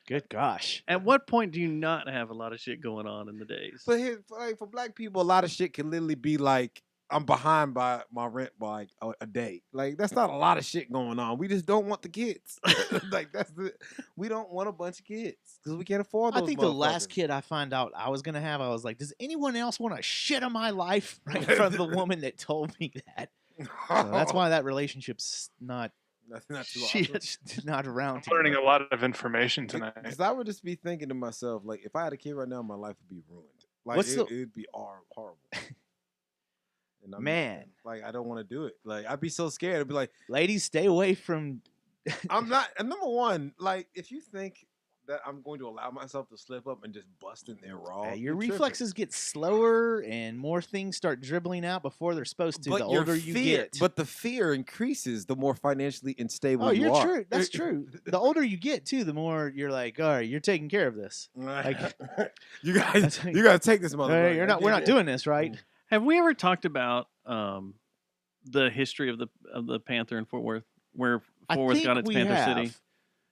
Good gosh. At what point do you not have a lot of shit going on in the days? But here, like, for black people, a lot of shit can literally be like, I'm behind by my rent by like a day. Like, that's not a lot of shit going on. We just don't want the kids. Like, we don't want a bunch of kids because we can't afford those. I think the last motherfuckers. kid I found out I was going to have, I was like, does anyone else want a shit on my life? Right from the woman that told me that. So that's why that relationship's not That's not too Shit. awesome. not around. I'm too learning much. a lot of information tonight. Because I would just be thinking to myself, like, if I had a kid right now, my life would be ruined. Like, What's the- it'd be horrible. And I'm Man. like, I don't want to do it. Like, I'd be so scared. I'd be like, Ladies, stay away from. I'm not. And number one, like, if you think that I'm going to allow myself to slip up and just bust in there raw, Your you're tripping. reflexes get slower and more things start dribbling out before they're supposed to. But The your older you fear- get. But the fear increases the more financially unstable Oh, you you're are. true. That's true. The older you get, too, the more you're like, all right, you're taking care of this. Like, Like- you guys, you gotta take this motherfucker. Hey, we're not doing this, right? Have we ever talked about the history of the Panther in Fort Worth, where I Fort Worth think got its we Panther City? have.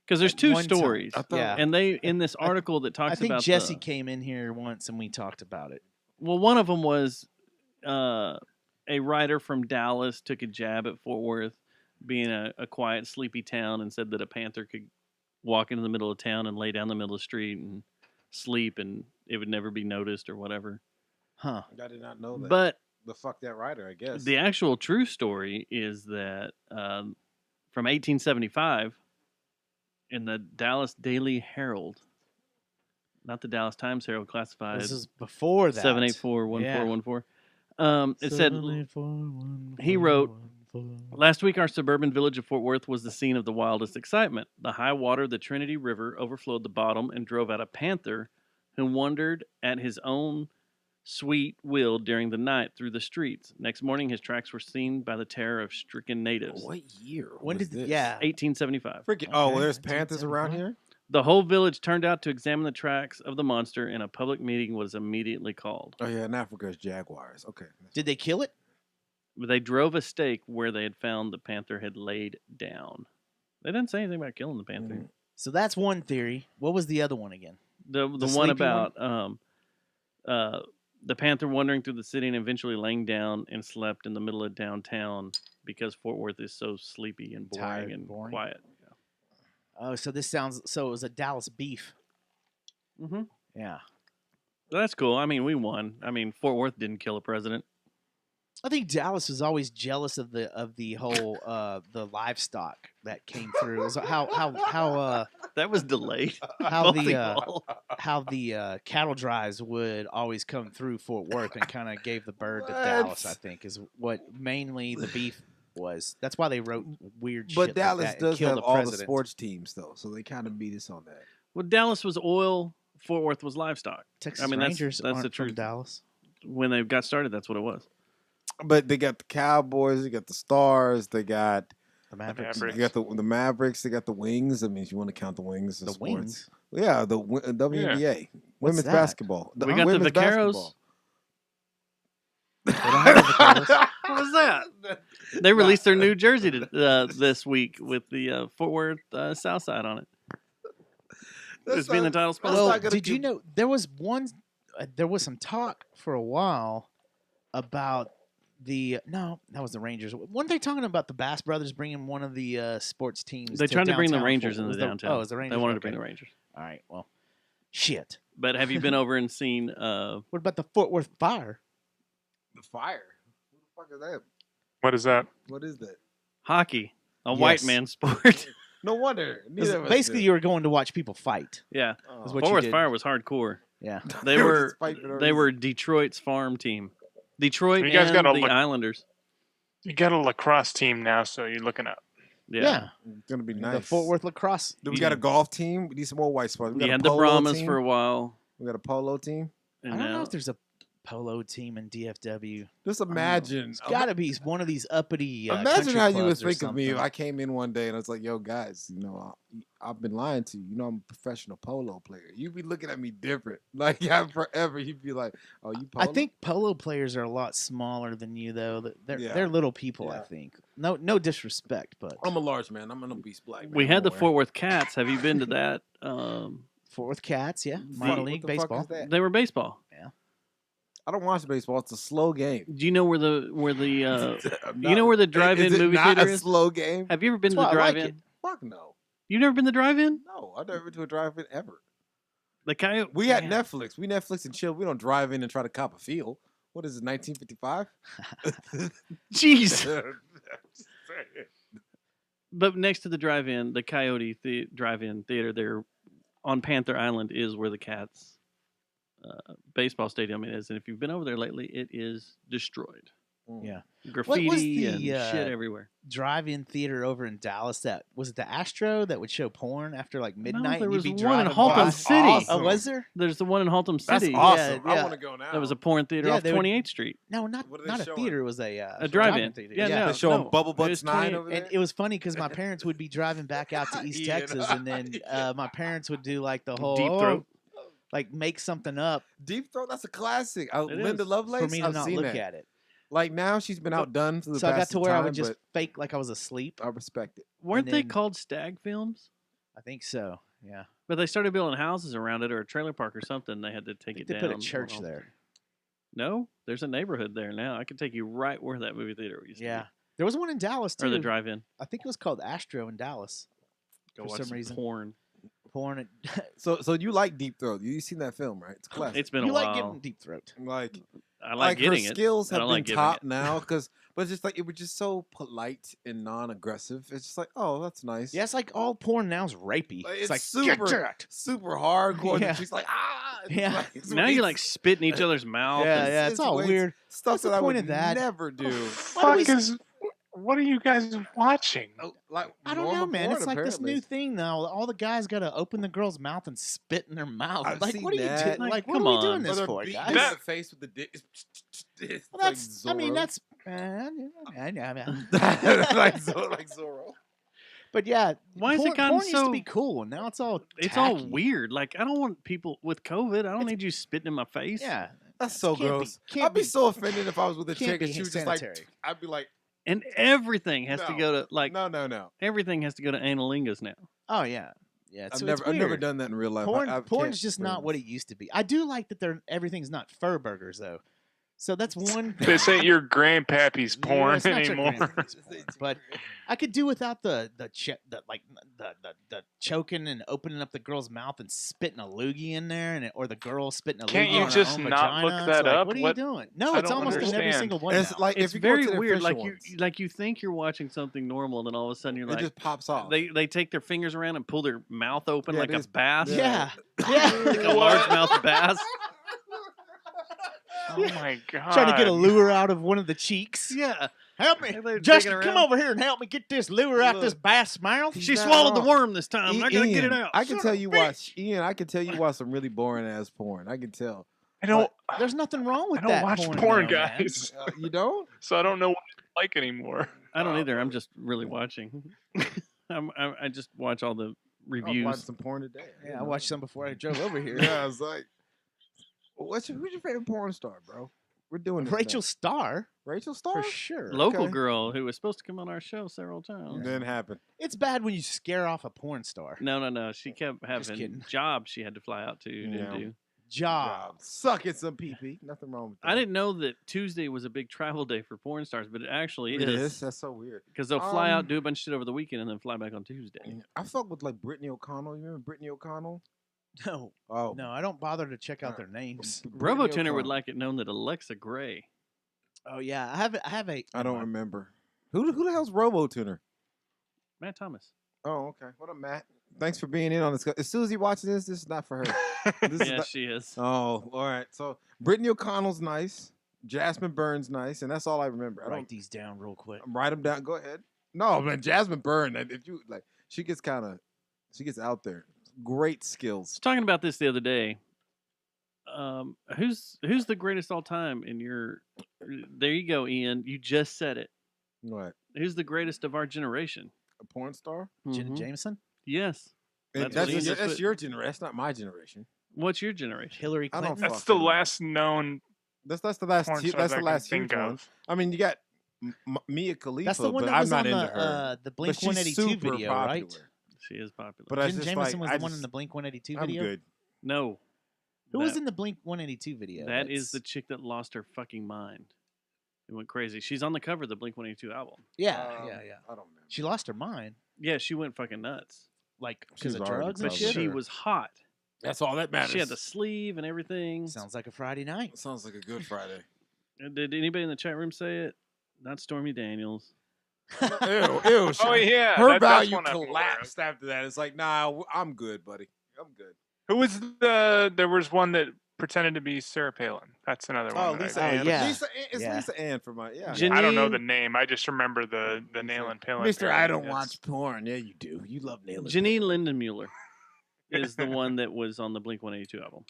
Because there's At two one time. stories, I thought- Yeah. and they in this article that talks I think about Jesse came in here once and we talked about it. Well, one of them was a writer from Dallas took a jab at Fort Worth being a quiet, sleepy town and said that a panther could walk into the middle of town and lay down the middle of the street and sleep and it would never be noticed or whatever. Huh. I did not know that. But the fuck that writer, I guess. the actual true story is that from 1875 in the Dallas Daily Herald, not the Dallas Times Herald, classified This is before that. 784-1414. It said, he wrote, last week our suburban village of Fort Worth was the scene of the wildest excitement. The high water of the Trinity River overflowed the bottom and drove out a panther who wandered at his own sweet will during the night through the streets. Next morning, his tracks were seen by the terror of stricken natives. What year? When was did this? 1875. Freaking! Okay, Oh, there's panthers 1875. around here. The whole village turned out to examine the tracks of the monster, and a public meeting was immediately called. Oh yeah, in Africa it's jaguars. Okay. Did they kill it? They drove a stake where they had found the panther had laid down. They didn't say anything about killing the panther. Mhm. So that's one theory. What was the other one again? The one sleepy about The panther wandering through the city and eventually laying down and slept in the middle of downtown because Fort Worth is so sleepy and boring Tired, and boring. quiet. Oh, so this sounds. So it was a Dallas beef. Mm-hmm. Yeah. That's cool. I mean, we won. I mean, Fort Worth didn't kill a president. I think Dallas was always jealous of the whole the livestock that came through. It was how That was delayed. how the Volleyball. how the cattle drives would always come through Fort Worth and kind of gave the bird to What? Dallas. I think is what mainly the beef was. That's why they wrote weird shit. But like Dallas that and does killed have the all the president. sports teams, though, so they kind of beat us on that. Well, Dallas was oil. Fort Worth was livestock. Texas I mean, Rangers that's the aren't from truth. Dallas. When they got started, that's what it was. But they got the Cowboys, they got the Stars, they got The Mavericks. Mavericks. they got the Mavericks, they got the Wings. I mean, if you want to count the Wings, as The sports. Wings. Yeah, the WNBA, women's that? basketball. We got the women's Vaqueros. They don't have the Vaqueros. What was that? They released their new jersey this week with the Fort Worth South Side on it. It's being the title sponsor. Well, not gonna did you keep- know there was one? There was some talk for a while about no, that was the Rangers. Weren't they talking about the Bass Brothers bringing one of the sports teams? They tried to bring the downtown? Rangers in Was the downtown. Oh, it was the Rangers. They wanted to Okay. bring the Rangers. All right. Well, shit. But have you been over and seen What about the Fort Worth Fire? The Fire. Who the fuck is that? What is that? What is that? hockey, a white Yes. man sport? No wonder. Neither of us Basically, do. you were going to watch people fight. Yeah, Oh. Is what Fort you Worth did. Fire was hardcore. Yeah. They They were were just fighting for no they reason. were Detroit's farm team. Detroit You guys and gotta the look- Islanders. You got a lacrosse team now, so you're looking up. Yeah. It's gonna be nice. The Fort Worth Lacrosse. Then we got a golf team. We need some more white spots. We got You a had the polo Brahmas team. for a while. We got a polo team. And I don't know now if there's a polo team in DFW. Just imagine. It's got to be one of these uppity. Imagine country how you would clubs or think of me if something. I came in one day and I was like, "Yo, guys, you know, I've been lying to you. You know, I'm a professional polo player." You'd be looking at me different. Like, yeah, forever. You'd be like, "Oh, you polo?" I think polo players are a lot smaller than you, though. They're Yeah. they're little people. I Yeah. think. No disrespect, but I'm a large man. I'm an obese black man. we had the Don't Fort worry. Worth Cats. Have you been to that? Fort Worth Cats, yeah, minor What league the fuck baseball. is that? They were baseball. I don't watch baseball. It's a slow game. Do you know where the I'm you know where the drive-in is it movie not theater a is? slow game? Have you ever been That's to the why I like drive-in? it. Fuck no. You've never been to the drive-in? No, I've never been to a drive-in ever. The Coyote. We had Man. Netflix. We Netflix and chill. We don't drive in and try to cop a feel. What is it, 1955? Jeez. But next to the drive-in, the Coyote drive-in theater there on Panther Island is where the Cats baseball stadium is. And if you've been over there lately, it is destroyed. Yeah. Graffiti and the, shit everywhere. Drive-in theater over in Dallas. That was it. The Astro that would show porn after like midnight. there and you'd was be one in driving Haltom by. City. Oh, was there? There's the one in Haltom That's City. awesome. Yeah, I yeah. want to go now. That was a porn theater Yeah, off they would- 28th Street. No, not What are they not a showing? theater. It was A drive-in. theater. Yeah, no, They're showing no. Bubble It Butt was 9 20 over there. And it was funny because my parents would be driving back out to East Yeah. Texas, and then my parents would do like the whole Deep Throat. like make something up Deep Throat, that's a classic. It Linda is. Lovelace, for me to I've not seen look that. at it. Like now, she's been outdone for the So I got past to where I would time, just but fake like I was asleep. I respect it. Weren't they then- called Stag Films? I think so. Yeah. But they started building houses around it or a trailer park or something. They had to I take think it they down. put a church Well, there. No, there's a neighborhood there now. I could take you right where that movie theater used Yeah. to There was one in Dallas be. too. Or the drive-in. I think it was called Astro in Dallas. Go For watch some some reason. porn. Porn. And So you like Deep Throat? You seen that film, right? It's classic. It's been you a like while. getting deep throat. like I like her getting it. skills I have don't been like giving taught it. now, but it's just like it was just so polite and non-aggressive. It's just like, oh, that's nice. Yeah, it's like all porn now is rapey. Like, it's like super, get to it. super hardcore. Yeah. And she's like, ah. It's Yeah. like- it's Now you ways- like spit in each other's mouth. Yeah, and- yeah, it's all ways- weird. Stuff What's the that I point would of that? never do. Fuck is. What are you guys watching? Like I don't know, normal man. porn, It's like this apparently. new thing now. All the guys got to open the girl's mouth and spit in their mouth. I've like, seen what are you that. doing? Like, Like, what come are we on. doing Or this they're for, beating guys? you in the face with the dick. It's Well, like that's. I mean, Zorro. that's. like Zorro. But yeah, Why is it porn, gotten porn used so- to be cool, and now it's all. It's all tacky. weird. Like I don't want people with COVID. I don't It's- need you spitting in my face. Yeah, That's so Can't be- gross. can't I'd be be- so offended if I was with a can't chick and be she was just like, sanitary. I'd be like, And everything has to No. go to like no. everything has to go to analingus now. Oh yeah, Yeah, I've it's never weird. done that in real life. Porn's can't just not what it used to be. I do like that everything's not fur burgers though. So that's one thing. This ain't your grandpappy's Yeah, porn it's not your anymore. grandpa's porn, but I could do without the choking and opening up the girl's mouth and spitting a loogie in there, or the girl spitting a Can't loogie you on just her own not vagina. look It's that like, up? what are you What- doing? No, I it's don't almost in every understand. single one It's now. like It's if you go very to the weird. official Like ones, you think you're watching something normal, and then all of a sudden you're it like, just pops off. they take their fingers around and pull their mouth open Yeah, like it a is- bass. yeah, Like yeah. a largemouth bass. Oh my god! Trying to get a lure out of one of the cheeks. Yeah. Help me, Like they're Justin! digging Come around. over here and help me get this lure out this bass mouth. He's She not swallowed the wrong. worm this time. I gotta get it Ian, out. I can Son tell of a you bitch. Ian, I can tell you watch some really boring ass porn. I can tell. I don't. There's nothing wrong with I don't that watch porn, porn, though, man. guys. You don't? So I don't know what it's like anymore. I don't either. I'm just really watching. I just watch all the I was reviews. watching some porn today. Yeah, I watched some before I drove over here. Yeah, I was like, who's your favorite porn star, bro? We're doing this. Rachel now. Starr, Rachel Starr? for sure. Local okay. girl who was supposed to come on our show several times. Didn't happen. It's bad when you scare off a porn star. No. She kept having kidding. jobs she had to fly out to. Didn't Yeah. do. Job. Suck it, some PP. Nothing wrong with that. I didn't know that Tuesday was a big travel day for porn stars, but it actually It is. is. That's so weird. Because they'll fly out, do a bunch of shit over the weekend, and then fly back on Tuesday. I fuck with like Brittany O'Connell. You remember Brittany O'Connell? No, Oh, no, I don't bother to check out their names. Robo Brittany Tuner would O'Connell. like it known that Alexa Gray. Oh yeah, I have a. I don't remember. Who the hell's Robo Tuner? Matt Thomas. Oh, okay. What up, Matt? Thanks for being in on this. Is Susie watching this? This is not for her. This is Yeah, not- she is. Oh, all right. So Brittany O'Connell's nice. Jasmine Byrne's nice, and that's all I remember. I Write don't these down real quick. write them down. Go ahead. No, man, Jasmine Byrne. If you like, she gets out there. Great I skills. was talking about this the other day. Who's the greatest all time in your? There you go, Ian. You just said it. What? Who's the greatest of our generation? A porn star? Jenna Mhm. Jameson, Yes. And That's That's, what he just that's put. your generation. That's not my generation. What's your generation? Hillary I don't Clinton. That's the fucking know. last known That's the last. porn star That's that the I last can huge think one. of. I mean, you got Mia Khalifa, That's the one but that I'm was not on into her. the But Blink she's 182 super video, popular. right? She is popular. But I Jen just Jameson like, was the one in the Blink 182 I'm video. good. No. Who was That- in the Blink 182 video? That is the chick that lost her fucking mind. It went crazy. She's on the cover of the Blink 182 album. yeah. I don't remember. She lost her mind, Yeah, she went fucking nuts. like She because was of already drugs But and probably- shit. she or- was hot. That's all that matters. She had the sleeve and everything. Sounds like a Friday night. Sounds like a good Friday. Did anybody in the chat room say it? Not Stormy Daniels. Ew. Oh yeah, Her that's value one I'm aware of. collapsed after that. It's like, nah, I'm good, buddy. I'm good. Who was there was one that pretended to be Sarah Palin. That's another one. Oh, that Lisa I, Ann. yeah. Lisa Ann. It's Yeah. Lisa Ann for my yeah. Jan- I don't know Janine- the name. I just remember the nail and Palin. Mister, I don't parody. watch porn. Yeah, you do. You love nailing. Janine Lindenmuller is the one that was on the Blink 182 album.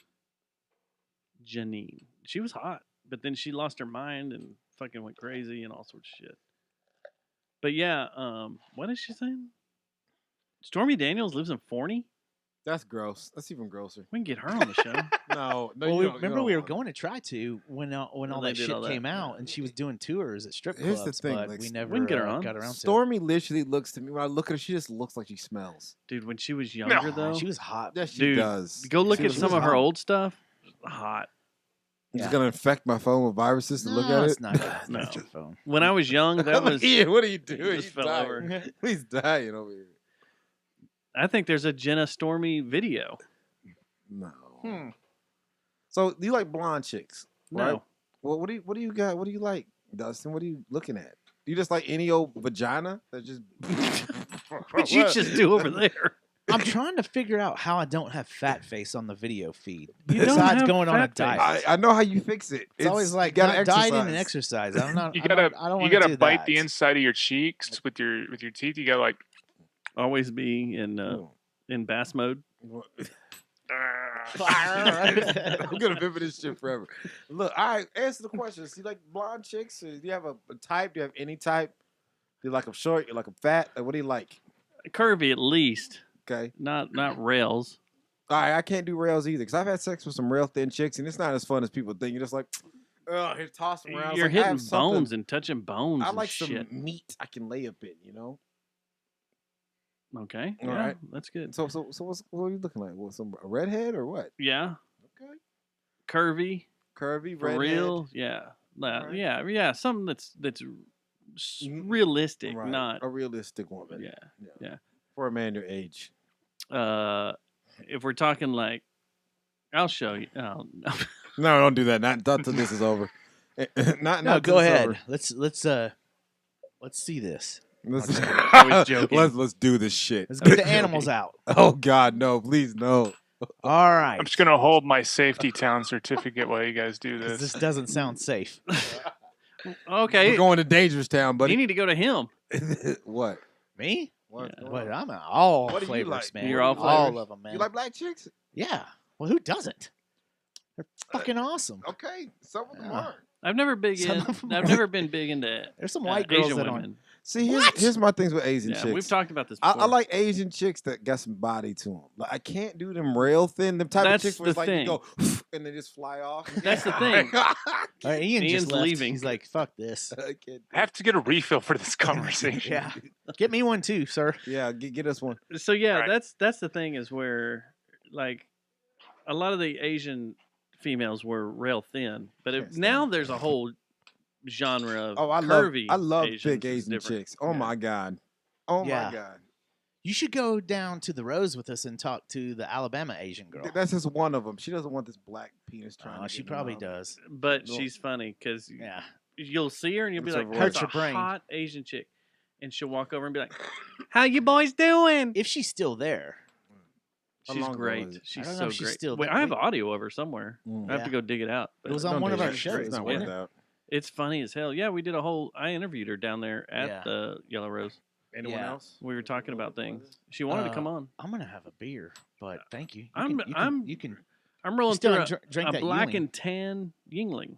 Janine. She was hot, but then she lost her mind and fucking went crazy and all sorts of shit. But yeah, what is she saying? Stormy Daniels lives in Forney? That's gross. That's even grosser. We can get her on the show. No, no. Well, you don't- remember you we don't were want going to try to when all they that did shit all that, came yeah. out, and she was doing tours at strip Here's clubs, the thing, but like, we we never can get her on. got it. around Stormy literally looks to me when I look at her. She just looks like she smells. Dude, when she was younger, to it. though, She was hot. Yes, she Dude, does. go look She at was some of her hot. old stuff. Hot. I'm Yeah. just gonna infect my phone with viruses to look No, at it's it. not good. No. Not your phone. When I was young, that was. Ian, what are you doing? just He's fell dying. over. He's dying over here. I think there's a Jenna Stormy video. No. Hmm. So you like blonde chicks, right? No. Well, what do you got? What do you like, Dustin? What are you looking at? You just like any old vagina that just? What you just do over there? I'm trying to figure out how I don't have fat face on the video feed. You don't Besides have going on a fat diet. face. I know how you fix it. It's always like you gotta not dieting and exercise. exercise. I'm not. You I gotta don't you wanna gotta do bite that. the inside of your cheeks with your teeth. You gotta like. Always be in bass mode. I'm gonna remember this shit forever. Look, answer the question. Do you like blonde chicks? Or do you have a type? Do you have any type? Do you like them short? You like them fat? Like, what do you like? Curvy at least. Okay. Not rails. All right, I can't do rails either because I've had sex with some real thin chicks and it's not as fun as people think. You're just like, oh, here, toss them around. It's You're like, I hitting have something- bones and touching bones. I and like some shit. meat I can lay up in, you know? Okay. All yeah, right. That's good. So what are you looking like? What, a redhead or what? Yeah. Okay. Curvy. Curvy, For redhead. real. Yeah. Right. Yeah. Something that's realistic, Right. not a realistic woman. Yeah. For a man your age. If we're talking like, I'll show you. Oh, no. No, don't do that. Not until this is over. not No, till go this is ahead. over. Let's see this. I was joking. Let's do this shit. Let's get the animals out. Oh God, no! Please, no. All right. I'm just gonna hold my safety town certificate while you guys do Because this. this doesn't sound safe. Okay. We're going to Dangerous Town, buddy. You need to go to him. What? Me? What's Yeah. going But on? I'm in all What do you flavors, like? man. You're all all flavors? of them, man. You like black chicks? Yeah. Well, who doesn't? They're fucking awesome. Okay, some of them Yeah. are. I've never Some of 'em I've are. never been big into There's some white girls Asian that women. aren't. See, What? here's my things with Asian Yeah, chicks. we've talked about this I before. like Asian chicks that got some body to them. Like I can't do them rail thin. Them type That's of chicks where it's the like you thing. go and they just fly off. That's the thing. All right, Ian Ian's just left. leaving. He's like, fuck this. I can't do I have to get a refill for this conversation. Yeah. Get me one too, sir. it. Yeah, get us one. So yeah, Right. that's the thing is where like a lot of the Asian females were rail thin, but Can't stand now it. there's a whole genre of Oh, I curvy. love Asians big is Asian different. chicks. Oh Yeah. my God. Oh Yeah. my God. You should go down to the Rose with us and talk to the Alabama Asian girl. That's just one of them. She doesn't want this black penis trying. Oh, to she get in her probably mouth. does. But No. she's funny because Yeah. you'll see her and you'll be It's like, a "That's hurt your a brain." hot Asian chick," and she'll walk over and be like, "How you boys doing?" If she's still there. How She's long ago great. was it? She's I don't know so if she's great. still Wait, there. I have audio of her somewhere. Mm. I have to Yeah. go dig it out. It was but on Don't one do of our that. shows. It's not wasn't worth it? out. it's funny as hell. Yeah, we did a whole. I interviewed her down there at Yeah. the Yellow Rose. Anyone Yeah. else? We were talking about things. She wanted to come on. I'm gonna have a beer, but thank you. I'm You rolling still through haven't drank a that black Yuengling. and tan Yingling.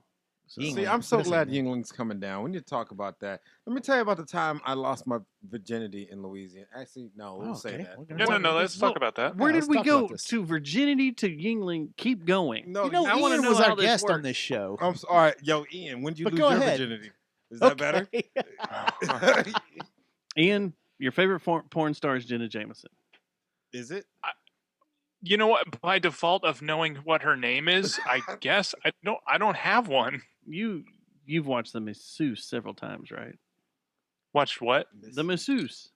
So, Yingling. See, I'm so What is it, glad man? Yingling's coming down. We need to talk about that. Let me tell you about the time I lost my virginity in Louisiana. Actually, no, we'll Oh, say okay. that. We're gonna No, talk no, about let's this. talk about that. Where Yeah, did let's we talk go about this. to virginity to Yingling? Keep going. No, You know, I wanna Ian know was how our this guest on works. this show. I'm sorry. All right, yo, Ian, when did you But lose go your ahead. virginity? Is that better? Okay. Ian, your favorite porn star is Jenna Jameson. Is it? You know what? By default of knowing what her name is, I guess I don't have one. You've watched The Masseuse several times, right? Watched what? The Masseuse.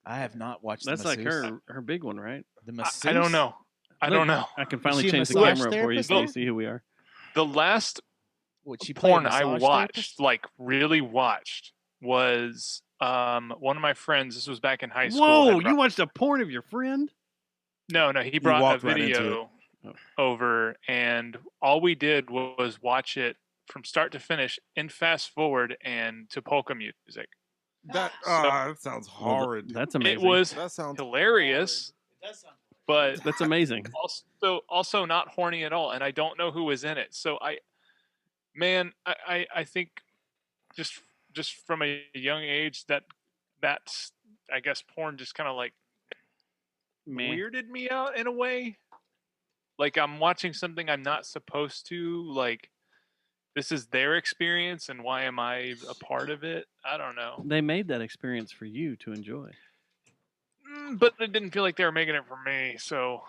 I have not watched. That's the like masseuse. her big one, right? The I masseuse? don't know. I Look, don't know. I can finally she a change the massage camera up for you so you therapist? see who we are. The last Would she play a porn I massage watched, therapist? like really watched, was one of my friends. This was back in high school. Whoa, had you watched a porn of your friend? No, he brought a walked right into video it. over, and all we did was watch it from start to finish in fast forward and to polka music. That sounds Well, horrid. that's amazing. It was That sounds hilarious, but That's amazing. also not horny at all, and I don't know who was in it. So I think just from a young age that's I guess porn just kind of like Man. weirded me out in a way. Like I'm watching something I'm not supposed to. Like this is their experience, and why am I a part of it? I don't know. They made that experience for you to enjoy. But it didn't feel like they were making it for me. So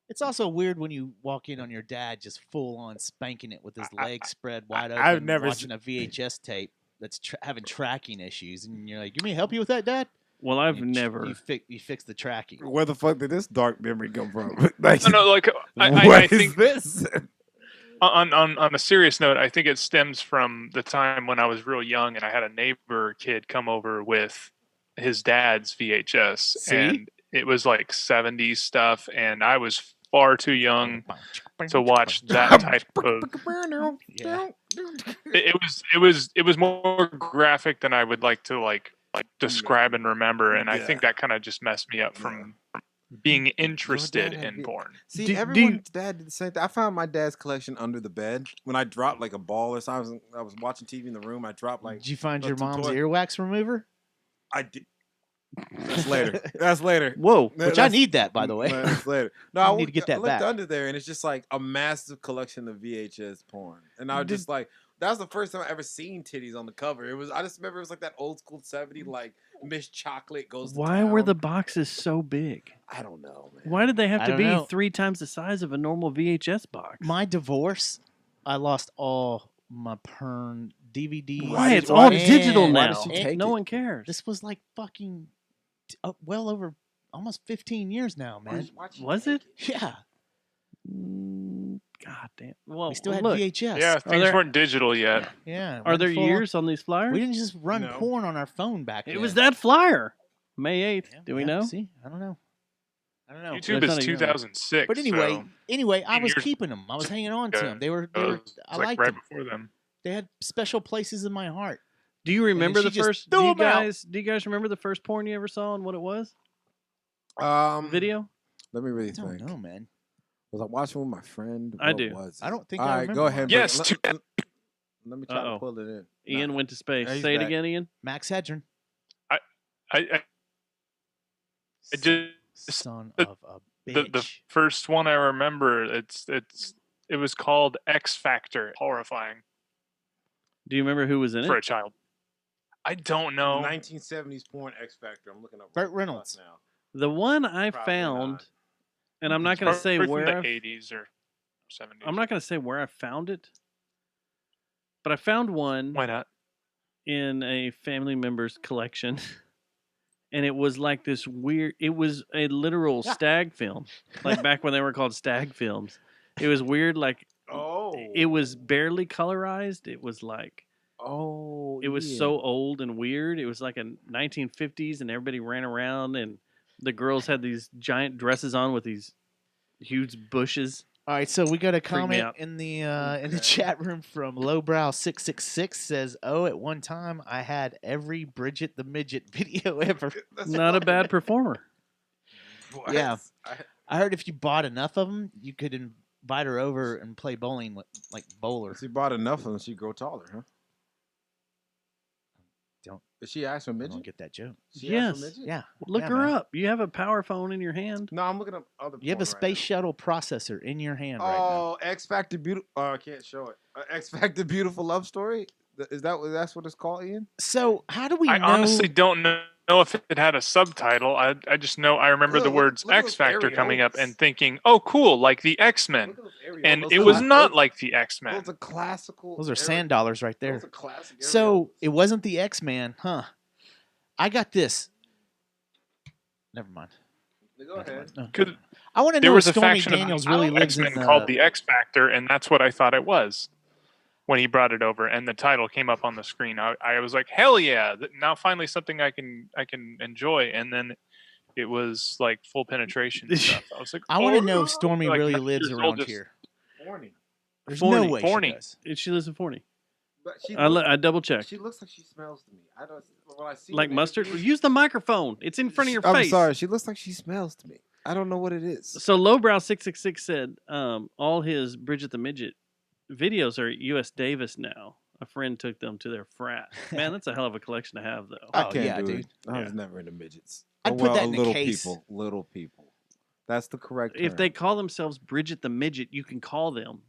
It's also weird when you walk in on your dad just full on spanking it with his legs spread wide open, I've never watching a VHS tape that's having tracking issues, and you're like, "You mean help you with that, Dad?" Well, I've You never. you fix the tracking. where the fuck did this dark memory come from? Like, no, like I what is think this? on a serious note, I think it stems from the time when I was real young and I had a neighbor kid come over with his dad's VHS. See? And it was like 70s stuff, and I was far too young to watch that type of. Yeah. It was more graphic than I would like to describe and remember, and I think that kind of just messed me up from being interested had in it. porn. See, everyone's dad did the same thing. I found my dad's collection under the bed when I dropped like a ball or something. I was watching TV in the room. I dropped like. Did you find your some mom's toy. earwax remover? I did. That's later. That's later. Whoa. Which I need that, by the way. That's later. No, I I need to get that I looked back. under there, and it's just like a massive collection of VHS porn, and I was just like, That was the first time I ever seen titties on the cover. I just remember it was like that old school 70s, like Miss Chocolate goes to Why were town. the boxes so big? I don't know, man. Why did they have I to don't be know. 3 times the size of a normal VHS box? My divorce, I lost all my porn DVDs. Why? It's all did- digital and- why now. did she take No it? one cares. This was like fucking well over almost 15 years now, man. Was it? Yeah. God damn. Well, We still had look, VHS. Yeah, things there- weren't digital yet. Yeah. Are there wasn't full on- years on these flyers? We didn't just run No. porn on our phone back then. It was that flyer. May 8th. Yeah, Do we yeah, know? See, I don't know. YouTube That's is not a year. 2006. But anyway, so I was years keeping them. I was hanging on to ago, them. They were. it's I like liked right them. before them. They had special places in my heart. Do you remember she the just first? threw Do you 'em out. guys remember the first porn you ever saw and what it was? Video? Let me really I don't think. know, man. Was I watching with my friend? I What do. Was I don't think All I right, remember go mine. ahead. Yes, Let me try Uh-oh. to pull it in. Ian Nah. went to space. Yeah, he's Say it back. again, Ian. Max Hedron, I just son the- of a the bitch. first one I remember. It was called X Factor. Horrifying Do you remember who was in for a it? child. I don't know. 1970s porn X Factor. I'm looking up. Burt Plus Reynolds. now. The one I Probably found, not. and I'm not going to say Probably where. from the 80s or 70s. I'm not going to say where I found it, but I found one Why not? in a family member's collection, and it was like this weird. It was a literal stag film, like back when they were called stag films. It was weird, like Oh. it was barely colorized. It was like Oh. it was yeah. so old and weird. It was like a 1950s, and everybody ran around, and the girls had these giant dresses on with these huge bushes. All right, so we got a me comment out. in the chat room from Lowbrow666 says, "Oh, at one time I had every Bridget the Midget video ever." That's Not a funny. bad performer. What? Yeah. I heard if you bought enough of them, you could invite her over and play bowling with like bowler. She bought enough of them, she grow taller, huh? Don't- Did she ask for I midget? don't get that joke. She asked for Yes. midget? Yeah, Look yeah, her man. up. You have a power phone in your hand. No, I'm looking up other. You have a porn right space now. shuttle processor in your hand right now. Oh, X Factor beautiful. I can't show it. X Factor beautiful love story. That's what it's called, Ian? So how do we I know? honestly don't know if it had a subtitle. I just know I remember the Look, words look at X those Factor coming up areolas. and thinking, "Oh, cool, like the X-Men." Look at those areolas. And Those it are was like- not those- like the X-Men. Those are classical. Those are sand dollars right there. Those are classic. So areolas. it wasn't the X-Man, huh? I got this. Never mind. Go ahead. No. Could- I want to There know if was a Stormy faction Daniels of really lives in X-Men called the X Factor, and that's what I thought it was when he brought it over, and the title came up on the screen. I was like, "Hell yeah! Now finally something I can enjoy." And then it was like full penetration and stuff. I was like, I want to "Oh, know if Stormy like really 9 lives years old, around just- here. Horny. There's Forney. no way Forney. she does. She lives in Forney. But she I double checked. She looks like she smells to me. I don't. When I see Like her, mustard? it- Use the microphone. It's in front of your I'm face. sorry. She looks like she smells to me. I don't know what it is. So Lowbrow666 said all his Bridget the Midget videos are at U.S. Davis now. A friend took them to their frat. Man, that's a hell of a collection to have, though. I Oh, can't yeah, do dude. it. I was Yeah. never into midgets. I'd put that in a little case. people. Little people. That's the correct. If term. they call themselves Bridget the Midget, you can call them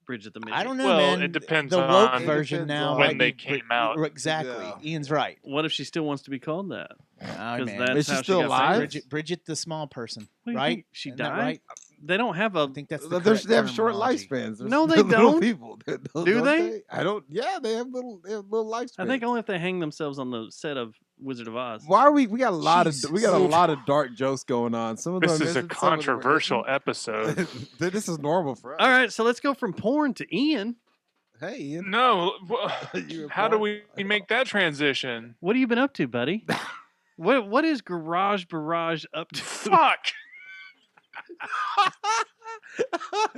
Bridget the Midget. I don't know, Well, man. it depends the woke on version now when might they be came out. Exactly. Yeah. Ian's right. What if she still wants to be called that? Oh, Because man. that's Is she how still got alive? famous. Bridget the small person, What do you right? think? She Isn't that died? right? They don't have a. I think that's the They're- correct they have short terminology. lifespans. They're No, they little don't. People. Do Don't they? I don't. Yeah, they have little lifespans. I think only if they hang themselves on the set of Wizard of Oz. Why are we? We got a lot Jesus. of dark jokes going on. Some of them This are is a missing, some of them are controversial missing. episode. This is normal for us. All right, so let's go from porn to Ian. Hey, Ian. No, You how do report? we make that transition? What have you been up to, buddy? What is Garage Barrage up to? Fuck.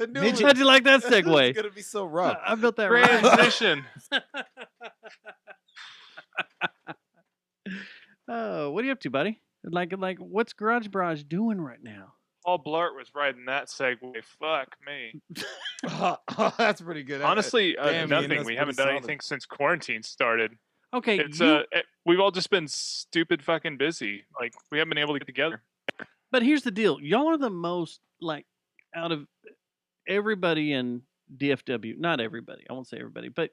Midget. How'd you like that It's segue? gonna be so rough. I built that right. Transition. Oh, what are you up to, buddy? Like, what's Garage Barrage doing right now? Paul Blart was riding that segue. Fuck me. That's pretty good. Honestly, Damn, Ian, nothing. that's We haven't pretty done solid. anything since quarantine started. Okay, It's you- we've all just been stupid fucking busy. Like we haven't been able to get together. but here's the deal: y'all are the most like out of everybody in DFW. Not everybody. I won't say everybody, but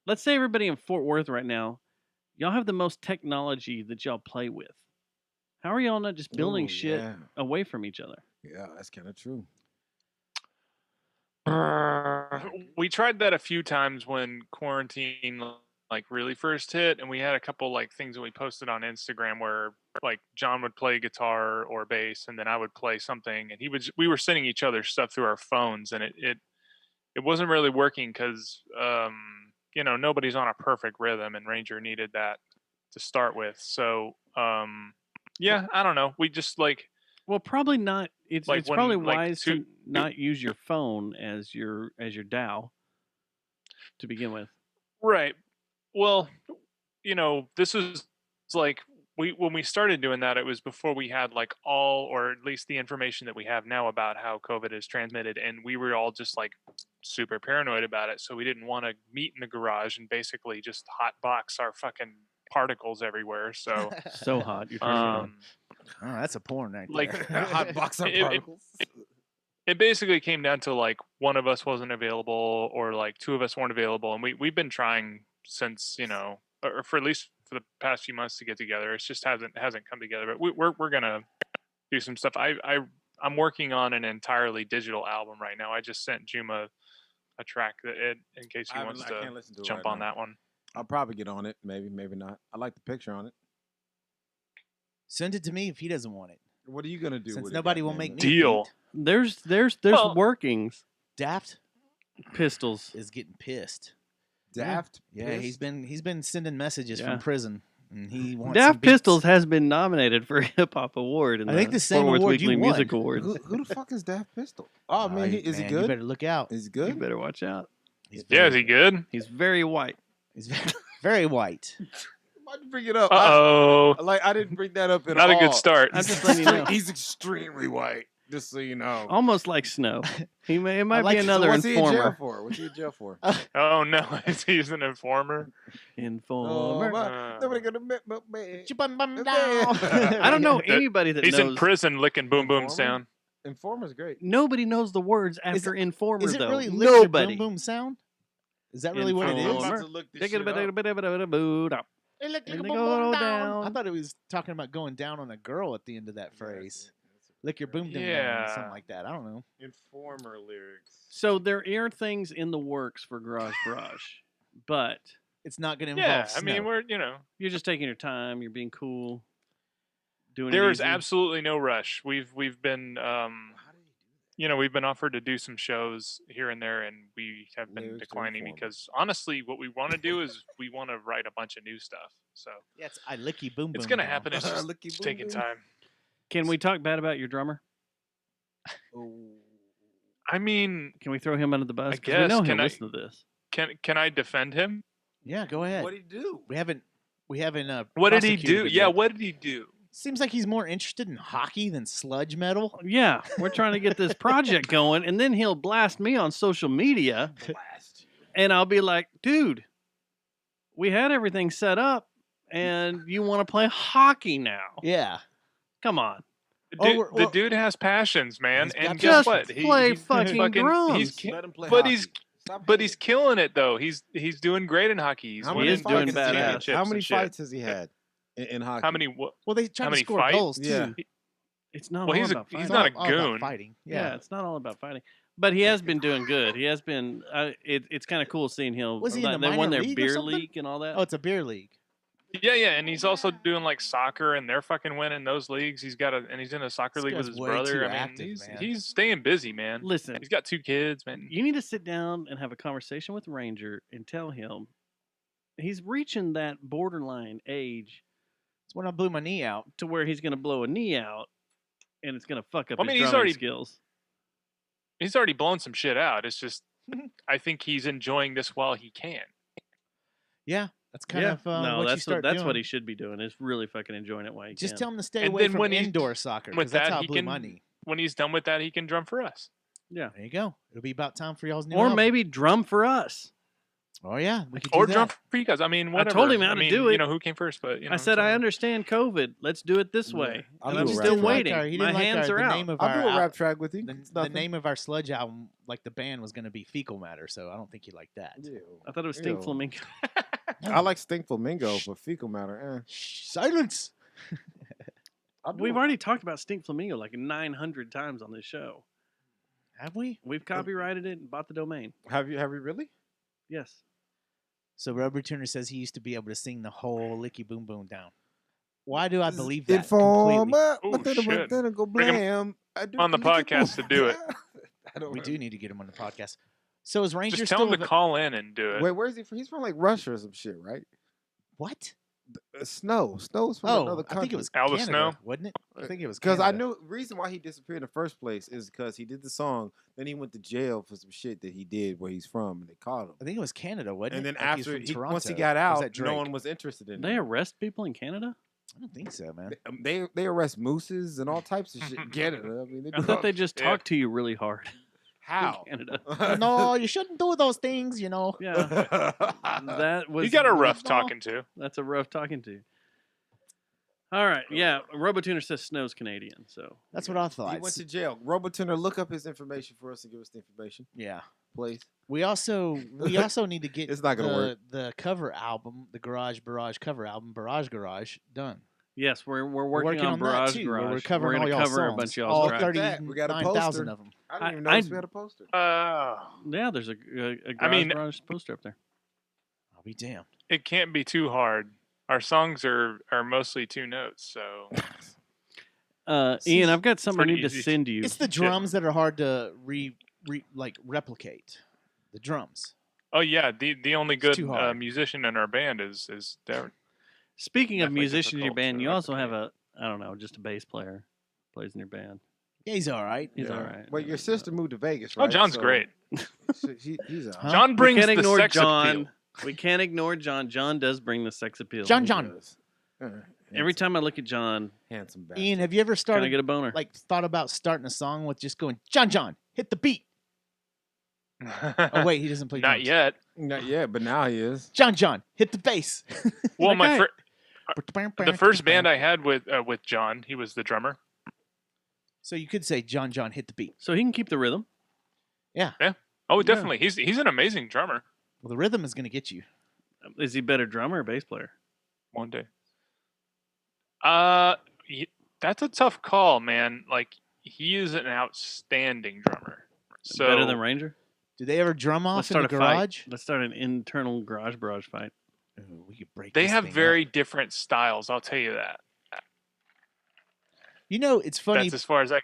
let's say everybody in Fort Worth right now, y'all have the most technology that y'all play with. How are y'all not just building Ooh, shit yeah. away from each other? Yeah, that's kind of true. We tried that a few times when quarantine like really first hit, and we had a couple like things that we posted on Instagram where like John would play guitar or bass, and then I would play something, and we were sending each other stuff through our phones, and it wasn't really working because nobody's on a perfect rhythm, and Ranger needed that to start with. So yeah, I don't know. We just like. Well, probably not. It's Like it's when, probably like, wise to not use your phone as your DAO to begin with. Right. Well, this is like when we started doing that, it was before we had like all, or at least the information that we have now about how COVID is transmitted, and we were all just like super paranoid about it. So we didn't want to meet in the garage and basically just hot box our fucking particles everywhere. So So hot. You're turning it on. Oh, that's a porn right like there. Hot box of It- particles. it basically came down to like one of us wasn't available or like two of us weren't available, and we've been trying since or for at least for the past few months to get together. It's just hasn't come together, but we're gonna do some stuff. I'm working on an entirely digital album right now. I just sent Juma a track in case he wants I can't to listen to it jump right on now. that one. I'll probably get on it. Maybe not. I like the picture on it. Send it to me if he doesn't want it. What are you gonna do? Since with nobody it, will goddammit? make me Deal. beat, There's Well- workings. Daft Pistols. is getting pissed. Daft. Yeah, Pissed? he's been sending messages Yeah. from prison, and he wants some Daft beats. Pistols has been nominated for a hip hop award in I think the same Fort Worth award Weekly you Music won. Awards. Who the fuck is Daft Pistol? Oh man, is he Man, good? You better look out. Is he You good? better watch out. He's Yeah, is he good? He's very white. He's very white. Why'd you bring it up? I didn't bring that up at all. Not a good start. I'm just letting you know. He's extremely white. Just so you know. Almost like Snow. It might like be it. So another What's he in jail informer. for? What's he in jail for? Oh no, he's an informer. Informer. Nobody gonna met me. I don't know anybody that He's knows. in prison licking boom boom Informer? sound. Informer's great. Nobody knows the words after informer Is it though. really lick your Nobody. boom boom sound? Is that really what it I'm is? about to look this Take shit it a up. bit boot up. Lick, lick, And boom, they boom, go down. I down. thought it was talking about going down on a girl at the end of that phrase. Lick your boom boom down, Yeah. something like that. I don't know. Informer lyrics. So there are things in the works for Garage Barrage, but It's not going to involve Yeah, I mean snow. we're you're just taking your time. You're being cool. Doing there it is easy. absolutely no rush. We've been we've been offered to do some shows here and there, and we have been Lyrics to declining Informer. because honestly, what we want to do is we want to write a bunch of new stuff. So Yeah, it's I licky boom boom. it's gonna down. happen. It's just Licky it's boom taking boom. time. Can we talk bad about your drummer? I mean, Can we throw him under the bus? I 'Cause we know guess. he'll Can I- listen to this. can I defend him? Yeah, go ahead. What'd he do? We haven't. What did he do? prosecuted him Yeah, yet. what did he do? Seems like he's more interested in hockey than sludge metal. Yeah, we're trying to get this project going, and then he'll blast me on social media, Blast you. and I'll be like, dude, we had everything set up, and you want to play hockey now. Yeah. Come on. The dude has passions, man, He's and got guess Just what? play he's fucking drums. Let him play but hockey. he's Stop but hating. he's killing it though. He's doing great in hockey. He's How He many is winning doing fights has he had? badass. How many championships and shit. fights has he had in hockey? How many? Well, they try How to many score fights? goals too. Yeah. It's not Well, all he's about he's fighting. not a All about goon. fighting. Yeah, Yeah. it's not all about fighting. But he has been doing good. He has been. It's kind of cool seeing him. Was he in the They won minor their league or beer something? league and all that. Oh, it's a beer league. Yeah, and he's also doing like soccer, and they're fucking winning those leagues. He's in a soccer This league with guy's his way brother. too I mean, active, man. he's staying busy, man. Listen, He's got 2 kids, man. you need to sit down and have a conversation with Ranger and tell him he's reaching that borderline age It's when I blew my knee out. to where he's going to blow a knee out, and it's going to fuck up I mean, his he's drumming already- skills. He's already blown some shit out. It's just, I think he's enjoying this while he can. Yeah, that's kind of no, what you that's start that's doing. what he should be doing. Is really fucking enjoying it while he Just can. tell him to stay And away then from when he's indoor soccer. with 'cause that's that, how I he blew can- my knee. When he's done with that, he can drum for us. Yeah, There you go. It'll be about time for y'all's new or album. maybe drum for us. Oh yeah, we could Or do drum that. for you guys. I mean, whatever. told him how to mean, do it. You know who came first, but I said I understand COVID. Let's do it this way. I'll And do I'm a still rap track. waiting. He My didn't like hands are the out. name of I'll our do a rap track with you. the, It's the nothing. name of our sludge album, like the band, was going to be Fecal Matter, so I don't think he liked that. Ew. I thought it was Stink Ew. Flamingo. I like Stink Flamingo, but Fecal Matter. Shh, silence. We've already talked about Stink Flamingo like 900 times on this show. Have we? We've copyrighted it and bought the domain. Have you really? Yes. So Rubber Tuner says he used to be able to sing the whole Licky Boom Boom down. Why do I believe that completely? Informer, Oh, but then shit. go Bring him blam. I do on the Licky podcast Boom. to do it. I don't We know. do need to get him on the podcast. So is Ranger Just tell still him to call in and do it. Wait, where's he from? He's from like Russia or some shit, right? What? Snow's from Oh, another I country. think it was Alba Canada, Snow? wasn't it? I think it was Because I Canada. knew reason why he disappeared in the first place is because he did the song, then he went to jail for some shit that he did where he's from, and they caught him. I think it was Canada, wasn't And it? then Like he's after from once he Toronto. got Or was out, that Drake? no one was interested in They him. arrest people in Canada? I don't think so, man. They arrest mooses and all types of shit in Canada. I mean, they I do thought all- they just Yeah. talk to you really hard how in Canada. No, you shouldn't do those things, you know. Yeah. That was You got a rough talking to. That's a rough talking to. All right. Yeah. Robotuner says Snow's Canadian. So That's what I thought. he went to jail. Robotuner, look up his information for us and give us the information, Yeah. please. We also need to get It's not gonna work. the cover album, the Garage Barrage cover album, Barrage Garage, done. yes, we're working on that Barrage too, where Garage. we're covering all gonna y'all's cover a songs. bunch of all y'all's tracks. that. We got a 39,000 poster. of them. I didn't even I- notice we had a poster. Yeah, there's a Garage I mean- Garage poster up there. I'll be damned. It can't be too hard. Our songs are mostly 2 notes, so Ian, I've got something I pretty need to easy. send you. It's the drums that are hard to replicate. The drums. oh yeah, the only good too hard. musician in our band is Darren. Speaking of definitely musicians in your difficult band, to you also have replicate. I don't know, just a bass player plays in your band. Yeah, he's all right. He's all right. Well, your sister moved to Vegas, Oh, right? John's So great. He's a Huh? John We brings can't the ignore sex John. appeal. We can't ignore John. John does bring the sex appeal. John. Every time I look at John, handsome bastard. Ian, have you ever can I started get a boner? like thought about starting a song with just going John, hit the beat? Oh wait, he doesn't play Not drums. yet. Not yet, but now he is. John, hit the bass. Well, That guy- the first band I had with John, he was the drummer. So you could say John, hit the beat. So he can keep the rhythm. Oh, definitely. He's an amazing drummer. Well, the rhythm is going to get you. Is he better drummer or bass player? One day. That's a tough call, man. Like he is an outstanding drummer. So Better than Ranger? Do they ever drum Let's off in start the a fight. garage? Let's start an internal garage fight. Ooh, we could break. they this have thing very up. different styles. I'll tell you that. You know, it's funny. That's as far as I.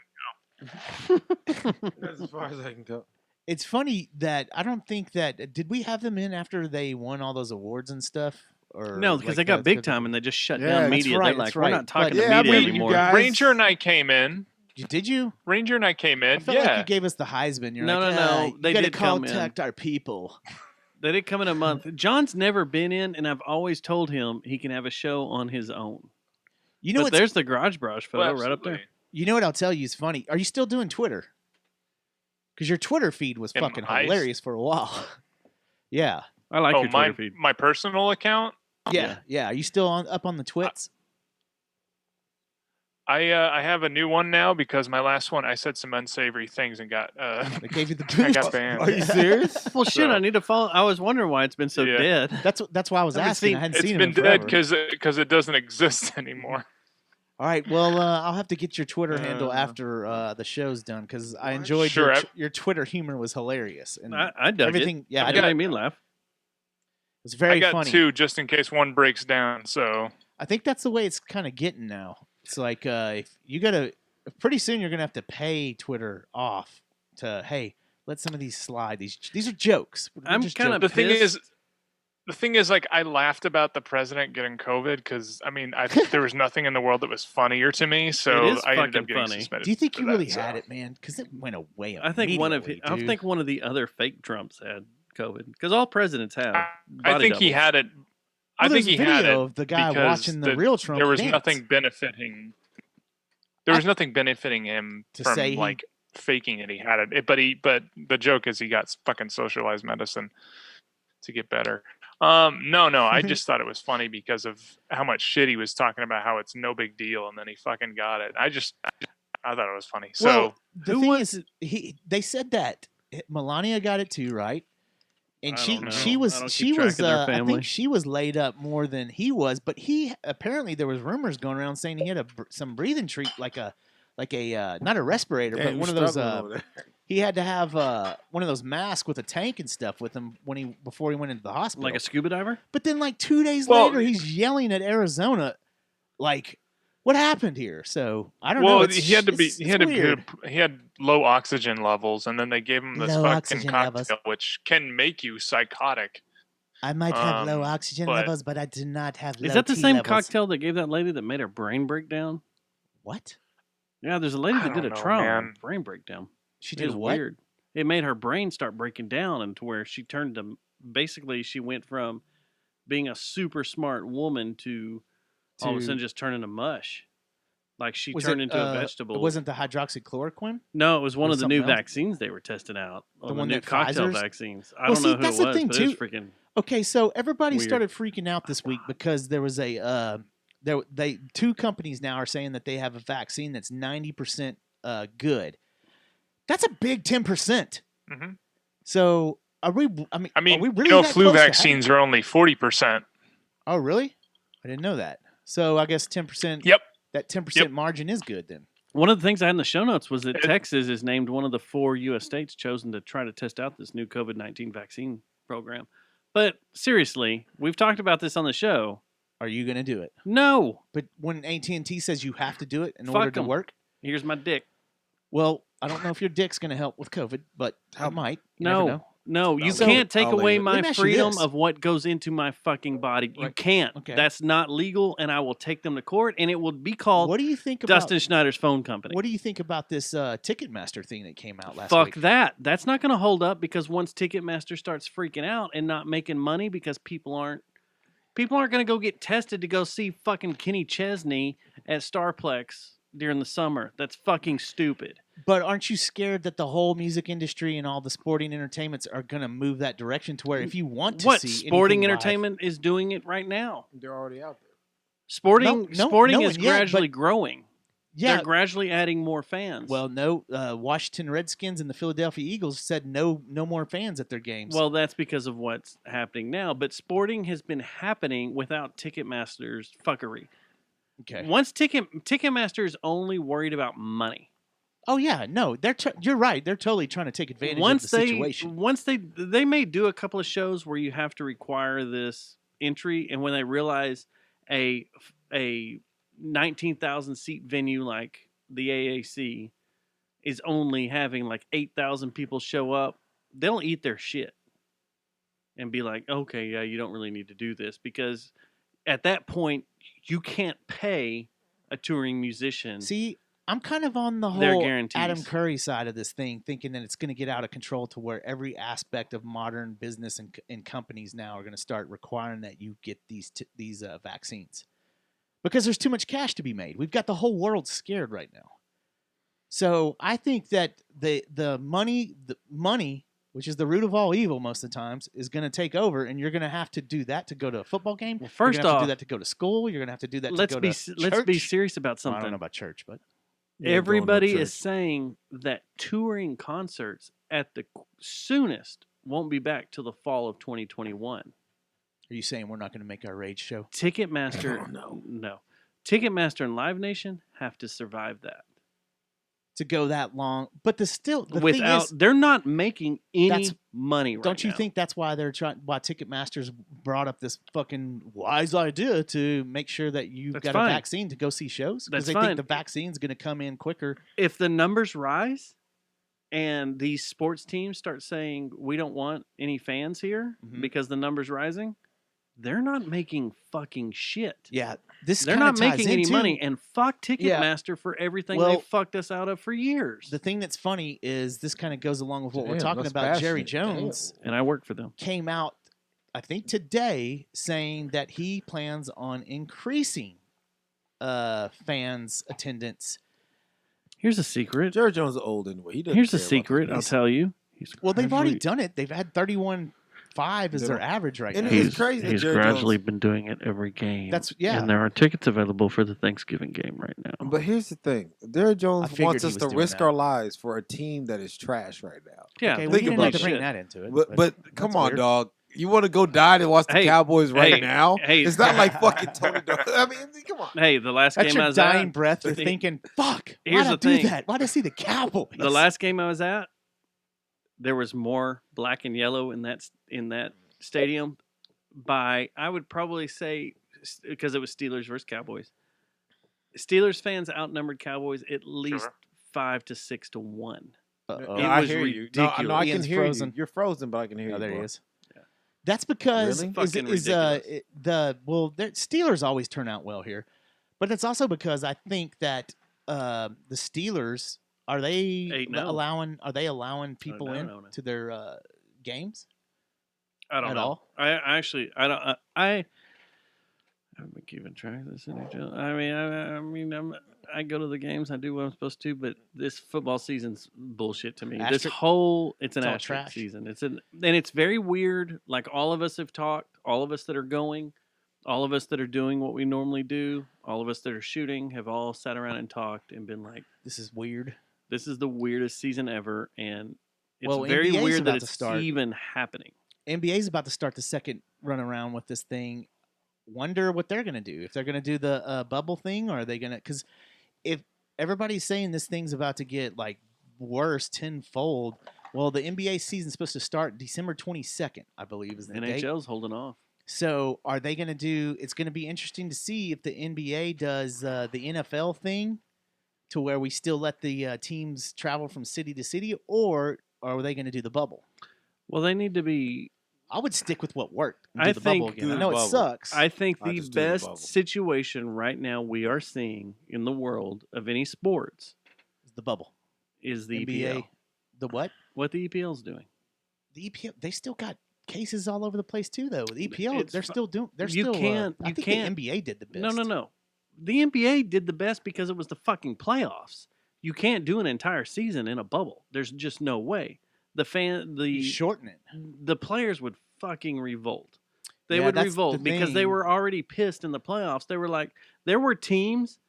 That's as far as I can go. It's funny that I don't think that did we have them in after they won all those awards and stuff? Or No, because like they got the- big time and they just shut Yeah, down that's media. right, They're that's like, we're right. not talking But to yeah, I media believe you anymore. guys. Ranger and I came in. Did you? Ranger and I came I in. felt like Yeah. you gave us the Heisman. You're No, like, no, you they gotta did come in. contact our people. They did come in a month. John's never been in, and I've always told him he can have a show on his own. You know But what's, there's the garage photo Well, right up there. absolutely. You know what I'll tell you is funny. Are you still doing Twitter? Because your Twitter feed was Am fucking I? hilarious for a while. Yeah, I like Oh, your Twitter feed. my personal account. yeah. Are you still up on the twits? I have a new one now because my last one I said some unsavory things and got They gave you the I boost. got banned. Are you serious? Well, shit, So- I need to follow. I was wondering why it's been so Yeah. dead. That's why I was I haven't asking. seen- I hadn't It's seen been him in dead forever. because it doesn't exist anymore. All right. Well, I'll have to get your Twitter handle Uh, after the show's done because I What? enjoyed Sure, your Twitter humor was hilarious and I dug everything. it. Yeah, It it made me laugh. was very I got funny. 2 just in case one breaks down. So I think that's the way it's kind of getting now. It's like if you gotta pretty soon you're gonna have to pay Twitter off to hey let some of these slide. These are jokes. We're I'm just kinda joking. the thing is, like, I laughed about the president getting COVID because I mean, there was nothing in the world that was funnier to me. So It is I ended fucking up getting funny. suspended. Do you think for you that, really so. had it, man? Because it went away. I think one of immediately, dude. the other fake Trumps had COVID because all presidents have. I body think he doubles. had it. I Well, think there's he a had video it of the guy because watching the real Trump There was dance. nothing benefiting. There was nothing benefiting him To from say he- like faking it. He had it, but the joke is he got fucking socialized medicine. get better. No, I just thought it was funny because of how much shit he was talking about, how it's no big deal, and then he fucking got it. I thought it was funny. So well, the thing is, they said that Melania got it too, right? And I she don't know. she I was don't she keep track was of their I family. think she was laid up more than he was, but he apparently there was rumors going around saying he had some breathing treat like a not a respirator, Damn, but you one of those struggling over there. he had to have one of those masks with a tank and stuff with him before he went into the hospital. Like a scuba diver? But then like 2 days Well, later he's yelling at Arizona like what happened here? So I don't know. well, It's, he had to be it's he had weird. he had low oxygen levels, and then they gave him this Low fucking oxygen cocktail, levels. which can make you psychotic. I might have low Um, oxygen but- levels, but I do not have low Is that the T same levels. cocktail that gave that lady that made her brain break down? What? Yeah, there's a lady I that did a don't know, trial on man. brain breakdown. She It did was what? weird. It made her brain start breaking down, and to where she turned to basically she went from being a super smart woman to all of a sudden just turning to mush. Like she Was turned it, into a vegetable. It wasn't the hydroxychloroquine? No, it was one was of the new something else? vaccines they were testing out. The or one new that cocktail Pfizer's- vaccines. I Well, don't see, know who that's it the was, thing, but it was too. freaking. Okay, so everybody Weird. started freaking out this week because there was two companies now are saying that they have a vaccine that's 90% good. That's a big 10%. Mhm. So are we? I mean, I mean, are we really you know, that flu close to having- vaccines are only 40%. Oh, really? I didn't know that. So I guess 10%. Yep. That 10% Yep. margin is good then. One of the things I had in the show notes was that It- Texas is named one of the 4 U.S. states chosen to try to test out this new COVID-19 vaccine program. But seriously, we've talked about this on the show. Are you going to do it? No. But when AT&T says you have to do it in Fuck order to 'em. work, Here's my dick. well, I don't know if your dick's going to help with COVID, but it might. You never No. know. No, you So- can't take I'll leave away it. Let my me ask you freedom this. of what goes into my fucking body. You Right. can't. Okay. That's not legal, and I will take them to court, and it will be called What do you think about Dustin Schneider's phone company. What do you think about this Ticketmaster thing that came out last Fuck week? that. That's not going to hold up because once Ticketmaster starts freaking out and not making money because people aren't going to go get tested to go see fucking Kenny Chesney at Starplex during the summer. That's fucking stupid. But aren't you scared that the whole music industry and all the sporting entertainments are going to move that direction to where if you want to What see sporting anything live- entertainment is doing it right now? They're already out there. Sporting No, sporting no is one yet, gradually but- growing. yeah, They're gradually adding more fans. well, no, Washington Redskins and the Philadelphia Eagles said no more fans at their games. Well, that's because of what's happening now. But sporting has been happening without Ticketmaster's fuckery. okay. Once Ticketmaster is only worried about money. Oh yeah, no, you're right. They're totally trying to take advantage Once of the situation. they may do a couple of shows where you have to require this entry, and when they realize a 19,000 seat venue like the AAC is only having like 8,000 people show up, they'll eat their shit and be like, okay, yeah, you don't really need to do this, because at that point you can't pay a touring musician. See, I'm kind of on the Their whole guarantees. Adam Curry side of this thing, thinking that it's going to get out of control to where every aspect of modern business and companies now are going to start requiring that you get these vaccines because there's too much cash to be made. We've got the whole world scared right now. So I think that the money, which is the root of all evil most of the times, is going to take over, and you're going to have to do that to go to a football game. Well, You're first gonna have to off, do that to go to school. You're going to have to do that let's to go be to let's be church. serious about Well, I don't something. know about church, but Everybody going to is saying that touring concerts at the soonest won't be back till the fall of 2021. are you saying we're not going to make our rage show? Ticketmaster, no. Ticketmaster and Live Nation have to survive that. To go that long, but the thing Without, is, they're not making any that's- money right don't you now. think that's why they're trying? Why Ticketmaster's brought up this fucking wise idea to make sure that you've That's got fine. a vaccine to go see shows That's because they fine. think the vaccine's going to come in quicker. If the numbers rise and these sports teams start saying we don't want any fans here Mhm. because the numbers rising, they're not making fucking shit. Yeah, this They're kinda not ties making any into- money, and fuck Yeah. Ticketmaster for everything Well, they fucked us out of for years. The thing that's funny is this kind of goes along with what we're Damn, talking that's about. Jerry passionate. Jones And I work for them. came out, I think today, saying that he plans on increasing fans' attendance. Here's a secret. Jerry Jones is old anyway. He doesn't Here's a care about secret. that. I'll tell you. He's Well, they've already gradually- done it. They've had 31 5 is their average right And now. it's crazy that He's Jerry gradually Jones- been doing it every game. Yeah. And there are tickets available for the Thanksgiving game right now. But here's the thing: Jerry Jones figured wants he us was to doing risk that. our lives for a team that is trash right now. Yeah, Okay, think well, you didn't about have to that. bring that into it. But come that's on, weird. dog. You want to go die to watch the Hey, Cowboys right hey, now? hey. It's not like fucking Tony. I mean, come on. Hey, the last That's game your I was dying at, breath. You're thinking, "Fuck, Here's why'd I the do thing. that? Why'd I see the Cowboys?" the last game I was at, there was more black and yellow in that stadium by, I would probably say, because it was Steelers versus Cowboys. Steelers fans outnumbered Cowboys at least 5 to 6 to 1. Uh-oh. It I was hear ridiculous. you. No, I can Ian's hear frozen. you. You're frozen, but I can hear you. Oh, there he bro. is. That's because Really? Fucking ridiculous. the Steelers always turn out well here, but it's also because I think that the Steelers are they 8-0. allowing people no, in no. to their games? I don't At know. all? I actually, I don't. I haven't been keeping track of this NHL. I go to the games. I do what I'm supposed to, but this football season's bullshit to me. It's an It's all asterisk trash. season. And it's very weird. Like, all of us have talked. All of us that are going. All of us that are doing what we normally do. All of us that are shooting have all sat around and talked and been like, This is weird. "This is the weirdest season ever," and it's Well, very NBA's weird that about to it's start. even happening. NBA's about to start the second run around with this thing. Wonder what they're going to do. If they're going to do the bubble thing, or are they going to? Because if everybody's saying this thing's about to get like worse tenfold, well, the NBA season's supposed to start December 22nd, I believe, is the date. NHL's holding off. So are they going to do? It's going to be interesting to see if the NBA does the NFL thing, to where we still let the teams travel from city to city, or are they going to do the bubble? Well, they need to be. I would stick with what worked. And I do the bubble think- again. do I the know bubble. it sucks. I think I the just do the bubble. best situation right now we are seeing in the world of any sports the bubble. is the NBA. EPL. The what? What the EPL's doing. The EPL. They still got cases all over the place too, though. The EPL. It's they're fu- still doing. They're You still. can't- I you think can't- the NBA did the best. No. The NBA did the best because it was the fucking playoffs. You can't do an entire season in a bubble. There's just no way. You shorten it. The players would fucking revolt. They Yeah, would that's the revolt because they thing. were already pissed in the playoffs. They were like, there were teams,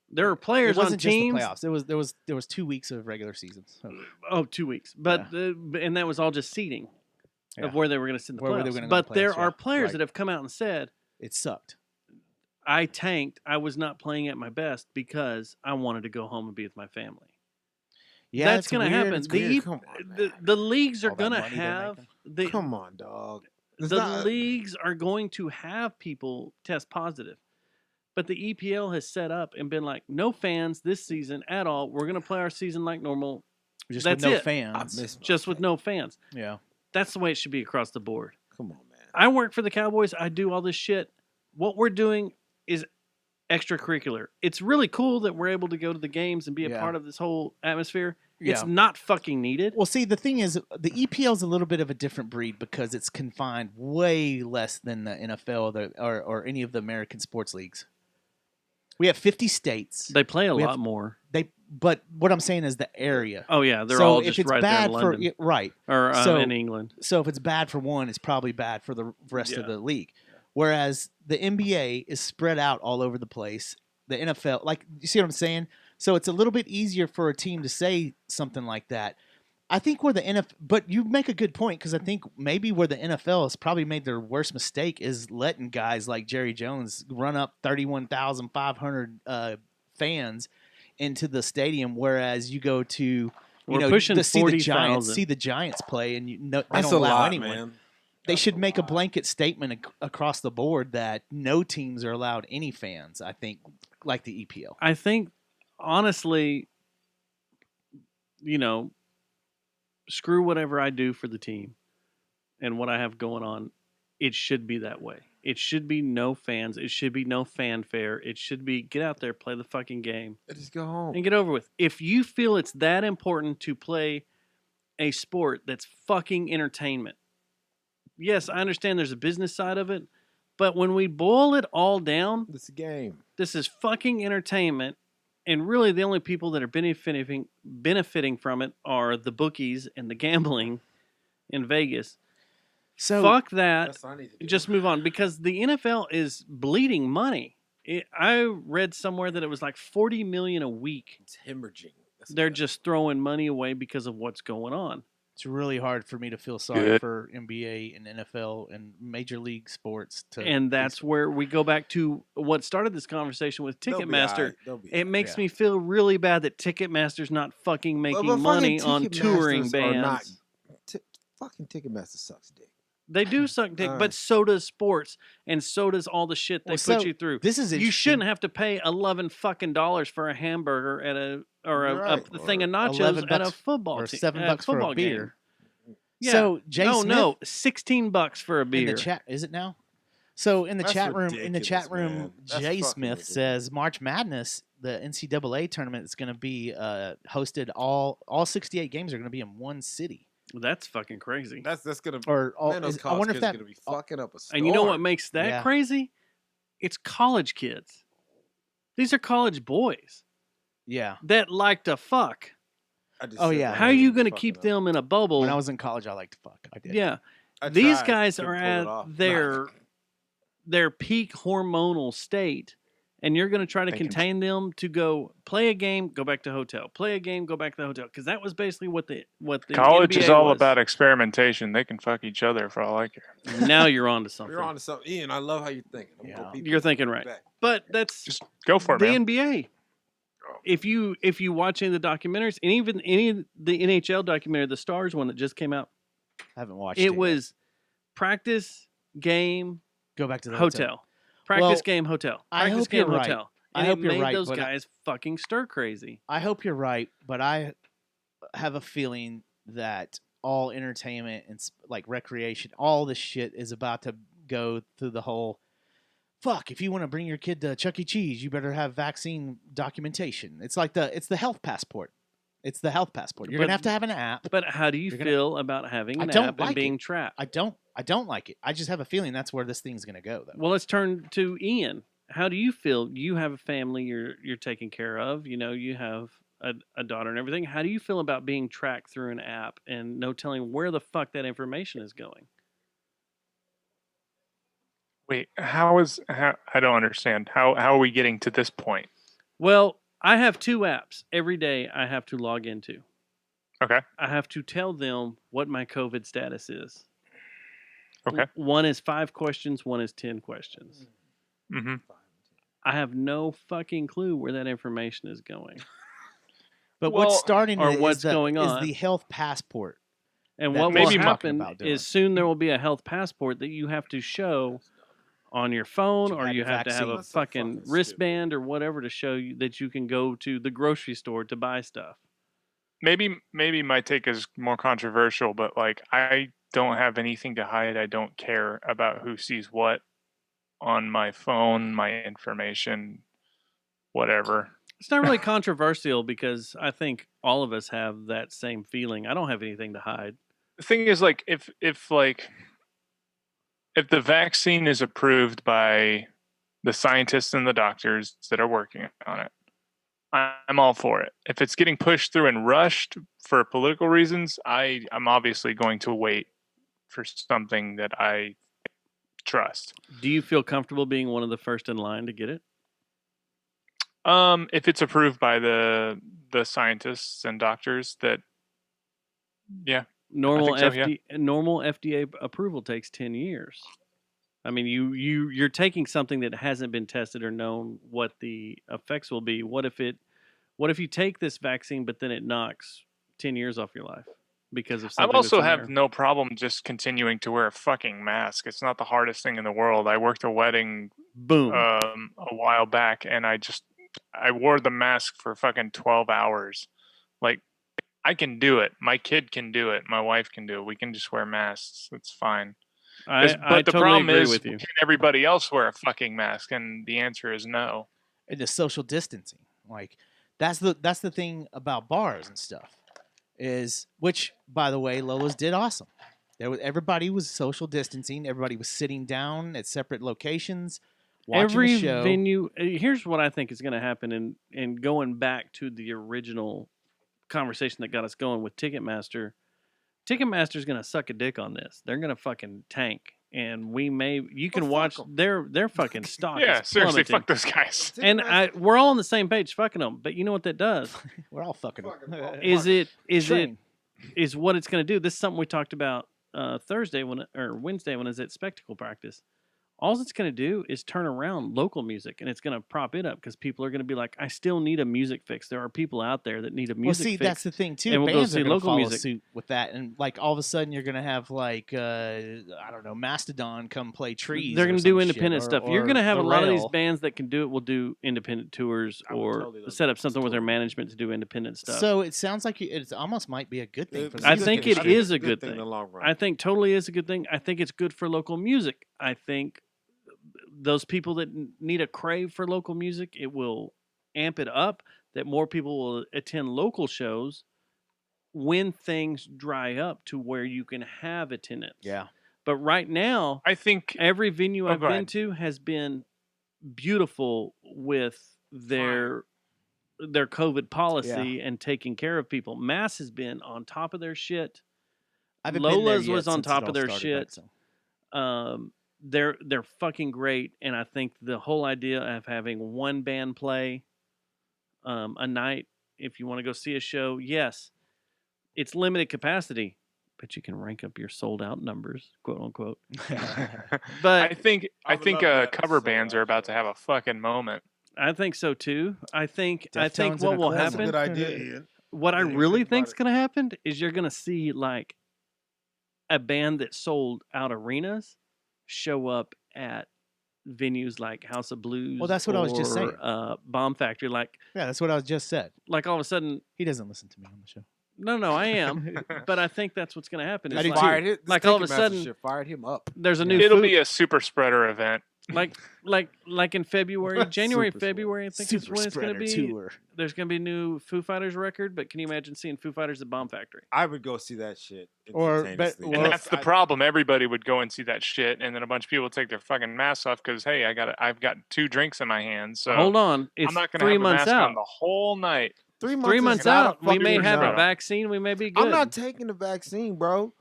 there were It players wasn't on just the teams. playoffs. There was 2 weeks of regular season. So, Oh, 2 weeks. But and that was all just seeding Yeah. of where they were going to sit in the Where they playoffs. were gonna go in But the there playoffs, are yeah. players Right. that have come out and said, it sucked. I tanked. I was not playing at my best because I wanted to go home and be with my family. Yeah, That's it's going to weird, happen. it's The, weird. Come on, the, man. the leagues are All that going to money they're have making. Come on, dog. It's the not- leagues are going to have people test positive. But the EPL has set up and been like, no fans this season at all. We're going to play our season like normal, Just That's with no it. I fans. miss my just with no fans. Yeah. That's the way it should be across the board. Come on, man. I work for the Cowboys. I do all this shit. What we're doing is extracurricular. It's really cool that we're able to go to the games and be a Yeah. part of this whole atmosphere. It's Yeah. not fucking needed. Well, see, the thing is, the EPL is a little bit of a different breed because it's confined way less than the NFL or any of the American sports leagues. We have 50 states. They play a We lot have- more. But what I'm saying is the area. Oh yeah, they're so all if just it's right there bad in London for right, or so- in England. so if it's bad for one, it's probably bad for the rest of Yeah. the league. Whereas the NBA is spread out all over the place. The NFL, like, you see what I'm saying? So it's a little bit easier for a team to say something like that. I think where the NFL, but you make a good point because I think maybe where the NFL has probably made their worst mistake is letting guys like Jerry Jones run up 31,500 fans into the stadium, whereas you go to We're pushing to see the Giants, 40,000. see the Giants play, and they That's don't a allow lot, anyone. man. They should make a blanket statement across the board that no teams are allowed any fans. I think, like the EPL. I think, honestly, screw whatever I do for the team and what I have going on. It should be that way. It should be no fans. It should be no fanfare. It should be get out there, play the fucking game, Just go home. and get over with. If you feel it's that important to play a sport that's fucking entertainment, yes, I understand there's a business side of it, but when we boil it all down, It's a game. this is fucking entertainment, and really the only people that are benefiting from it are the bookies and the gambling in Vegas. So fuck that. That's what I need to do. Just move on because the NFL is bleeding money. I read somewhere that it was like $40 million a week. It's hemorrhaging. They're just throwing money away because of what's going on. it's really hard for me to feel sorry for NBA and NFL and major league sports. And that's where we go back to what started this conversation with Ticketmaster. It makes me feel really bad that Ticketmaster's not fucking making money on touring bands. Fucking Ticketmaster sucks dick. They do suck dick, but so does sports, and so does all the shit they put you through. This is you shouldn't have to pay $11 fucking for a hamburger at a thing of nachos at a football or team, $7 for a beer. Yeah. So Jay Smith, no, $16 for a beer. In the chat, is it now? So in the That's chat room, man. That's Jay fucking Smith ridiculous. says March Madness, the NCAA tournament, is going to be hosted. All 68 games are going to be in one city. That's fucking crazy. That's gonna. Or all, Man, those I wonder if college that kids are gonna be fucking up a store. And you know what makes that crazy? It's college kids. These are college boys. Yeah. That like to fuck. Oh yeah. How are you going to keep them in a bubble? When I was in college, I liked to fuck. I did. Yeah. I These tried, guys couldn't are pull it at off. their peak hormonal state, and you're going to try to contain them to go play a game, go back to hotel, play a game, go back to the hotel, because that was basically what the college NBA is all was. about experimentation. They can fuck each other for all I care. Now you're on to something. You're on to something, Ian. I love how you're thinking. I'm gonna go You're thinking right, back. but that's Just go for it, the man. NBA. If you watch any of the documentaries, and even any of the NHL documentary, the Stars one that just came out, I haven't watched it it. was practice, game, go back to the hotel. Practice, Well, game, hotel. I Practice, hope game, you're right. hotel. I And hope it you're made right, those but guys fucking stir crazy. I hope you're right, but I have a feeling that all entertainment and like recreation, all this shit is about to go through the whole. Fuck! If you want to bring your kid to Chuck E. Cheese, you better have vaccine documentation. It's like it's the health passport. It's the health passport. You're gonna have to have an app. But how do you feel about having an don't app and like being it. trapped? I don't like it. I just have a feeling that's where this thing's gonna go, though. Well, let's turn to Ian. How do you feel? You have a family you're taking care of. You know, you have a daughter and everything. How do you feel about being tracked through an app and no telling where the fuck that information is going? Wait, how I don't understand. How are we getting to this point? Well, I have two apps every day I have to log into. Okay. I have to tell them what my COVID status is. Okay. One is 5 questions, one is 10 questions. Mm-hmm. I have no fucking clue where that information is going. But what's starting or is what's going on is the health passport. And that what they're will talking happen about doing. is soon there will be a health passport that you have to show on your phone, You or had you the have to have vaccine. a That's so fucking wristband or whatever to show you that you can go to the grocery store to buy stuff. Maybe my take is more controversial, but like I don't have anything to hide. I don't care about who sees what on my phone, my information, whatever. It's not really controversial because I think all of us have that same feeling. I don't have anything to hide. The thing is, like, if the vaccine is approved by the scientists and the doctors that are working on it, I'm all for it. If it's getting pushed through and rushed for political reasons, I'm obviously going to wait for something that I trust. Do you feel comfortable being one of the first in line to get it? If it's approved by the scientists and doctors, that yeah. Normal I think so, yeah. Normal FDA approval takes 10 years. I mean, you're taking something that hasn't been tested or known what the effects will be. What if you take this vaccine, but then it knocks 10 years off your life because of I something? also that's in have there? no problem just continuing to wear a fucking mask. It's not the hardest thing in the world. I worked a wedding Boom. a while back, and I wore the mask for fucking 12 hours. Like, I can do it. My kid can do it. My wife can do it. We can just wear masks. It's fine. I But the totally problem agree is, with you. can everybody else wear a fucking mask? And the answer is no. And the social distancing, like that's the thing about bars and stuff, is which by the way, Lola's did awesome. Everybody was social distancing. Everybody was sitting down at separate locations. Watching Every the show. venue. Here's what I think is going to happen, and going back to the original conversation that got us going with Ticketmaster, Ticketmaster's gonna suck a dick on this. They're gonna fucking tank, and you can fuck watch 'em. their fucking stock. Yeah, is seriously, plummeting. fuck those guys. And we're all on the same page, fucking them. But you know what that does? We're all fucking. Is what it's going to do. This is something we talked about Wednesday when it was at spectacle practice. All it's going to do is turn around local music, and it's going to prop it up because people are going to be like, I still need a music fix. There are people out there that need a music fix. That's the thing too. And we'll go Bands see are going to local follow music. suit with that, and like all of a sudden you're going to have like I don't know, Mastodon come play Trees. They're going to do independent stuff. You're going to have a lot of these Rail. bands that can do it. Will do independent tours or set up something with their management to do independent stuff. So it sounds like it almost might be a good thing. For the I music think it industry. is a good thing. in the long run. I think totally is a good thing. I think it's good for local music. I think those people that need a crave for local music, it will amp it up, that more people will attend local shows when things dry up to where you can have attendance. Yeah. But right now, I think every venue I've go been ahead. to has been beautiful with their COVID policy and taking care of people. Mass has been on top of their shit. I haven't been there Lola's yet was on since it top all of their started shit. back, so. They're fucking great, and I think the whole idea of having one band play a night, if you want to go see a show, yes, it's limited capacity, but you can rank up your sold out numbers, quote unquote. But I think love that cover sold bands out are about show. to have a fucking moment. I think so too. I think Deftones in what a will corner. That's a happen. good idea, Ian. What I Yeah, really think about think's it. going to happen is you're going to see like a band that sold out arenas show up at venues like House of Blues. Well, that's what I was just or, saying. Bomb Factory, like Yeah, that's what I just said. all of a sudden. He doesn't listen to me on the show. No, I am, but I think that's what's going to happen. I It's do like, too. like all of a sudden, shit fired him up. there's a new It'll food, be a super spreader event. like in February, January, Super February. I think is Super when it's going to spreader be. tour. There's going to be a new Foo Fighters record, but can you imagine seeing Foo Fighters at Bomb Factory? I would go see that shit. Or- instantaneously. but- And Well, that's the problem. Everybody would go and see that shit, and then a bunch of people would take their fucking masks off because hey, I've got 2 drinks in my hand, so Hold on, it's I'm not going to 3 have a months mask out. on the whole night. 3 months. 3 is months not out, a we may fucking have a year. vaccine. We may be good. I'm not taking the vaccine, bro.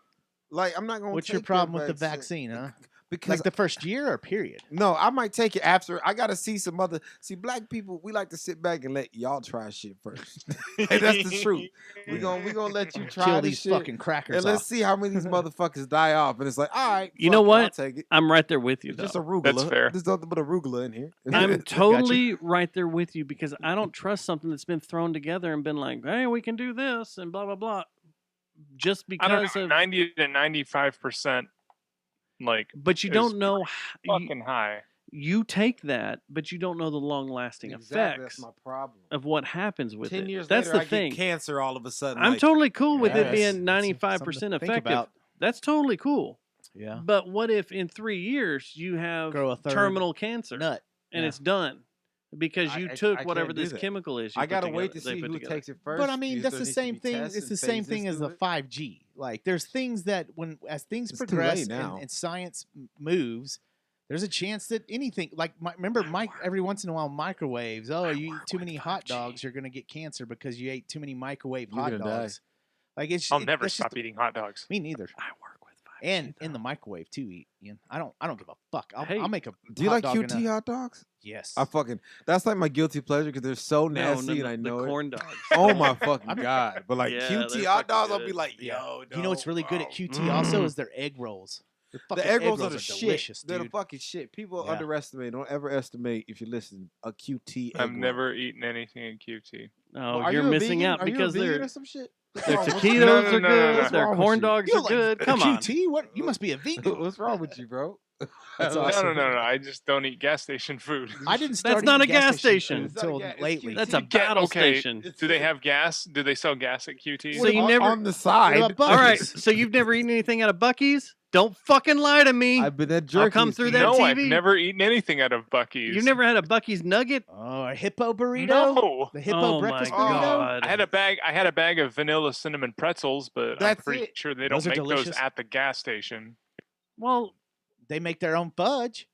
Like I'm not going to. What's your problem with the vaccine, huh? Because Like the first year or period? no, I might take it after. I gotta see some other. See, black people, we like to sit back and let y'all try shit first. Hey, that's the truth. We gonna let you try Kill this these shit, fucking crackers and let's off. see how many of these motherfuckers die off. And it's like, all right, You know fuck it, what? I'll take it. I'm right there with you, It's though. just arugula. That's fair. There's nothing but arugula in here. I'm totally right there with you because I don't trust something that's been thrown together and been like, hey, we can do this and blah, blah, blah. Just I don't because know, of. 90 to 95%, like But you is don't know. fucking high. You take that, but you don't know the long lasting Exactly, effects that's my problem. of what happens with 10 it. years That's later, the I thing. get cancer all of a sudden. I'm like, totally cool with it Yes. being Something 95% to think effective. about. That's totally cool. Yeah. But what if in 3 years you have Grow a third terminal cancer Nut. and Yeah. it's done because you I took can't whatever do this that. chemical is. I gotta wait to see who takes it first. But I mean, because that's there the needs to same be thing. tests It's the and same phases thing as to the it. 5G. Like, there's things that as things It's too progress late now. and science moves, there's a chance that anything. Like, remember, every once in a while, microwaves. Oh, you eat too many hot dogs, you're gonna get cancer because you ate too many microwave You're hot gonna die. dogs. Like, it's. I'll never that's just- stop eating hot dogs. Me neither. I work with 5G. And in the microwave too, Ian. I don't give a fuck. Hey, I'll make a. Do you hot like dog in QT hot dogs? Yes. That's like my guilty pleasure because they're so nasty and I the know it. corn dogs. Oh my fucking god! But like Yeah, QT they're hot fucking dogs, I'll good. be like, Yeah. yo, You know what's really good at QT also is their egg rolls. Their fucking The egg rolls are the delicious, shit. They're the dude. fucking shit. People Yeah. underestimate. Don't ever estimate if you listen a QT. Egg I've roll. never eaten anything in QT. Oh, Are you're you a missing vegan? out Are you a because vegan their or some shit. their What's wrong with taquitos you? No, are no, no, no, good. no. Their What's wrong corn with you? dogs You are like good. Come on. QT? What? You must be a vegan. What's wrong with you, bro? That's No, awesome. no. I just don't eat gas station food. I didn't start. That's not eating a gas station. It's not a until gas- it's lately. QT. That's a Get- battle okay. station. Do they have gas? Do they sell gas at QT? So you on, never- on the side. What about All right, Buc-ee's? so you've never eaten anything out of Buc-ee's? Don't fucking lie to me. I've been at I'll Jerky's. come through that no, I've TV. never eaten anything out of Buc-ee's. You've never had a Buc-ee's nugget? Oh, a hippo burrito. No. The hippo Oh my breakfast burrito. god! I had a bag of vanilla cinnamon pretzels, but That's I'm pretty it. sure they Those don't are make delicious. those at the gas station. Well, They make their own fudge.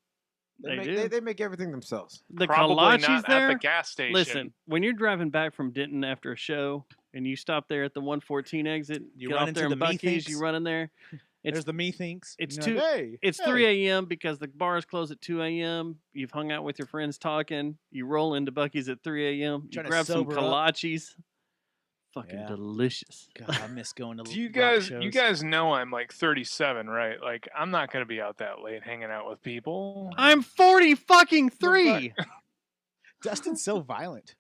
They make, do. they make everything themselves. the Probably kolaches not there. at the gas station. Listen, when you're driving back from Denton after a show, and you stop there at the 114 exit. You get run off there into in the Buc-ee's. methinks. You run in there. There's the methinks. It's You're like, hey, It's 3 a.m. because the bars close at 2 a.m. You've hung out with your friends talking. You roll into Buc-ee's at 3 a.m. You Trying to grab some sober up. kolaches. Fucking Yeah. delicious. God, I miss going to. Do you rock guys shows. know I'm like 37, right? Like I'm not gonna be out that late hanging out with people. I'm 40 fucking 3. Dustin's so violent.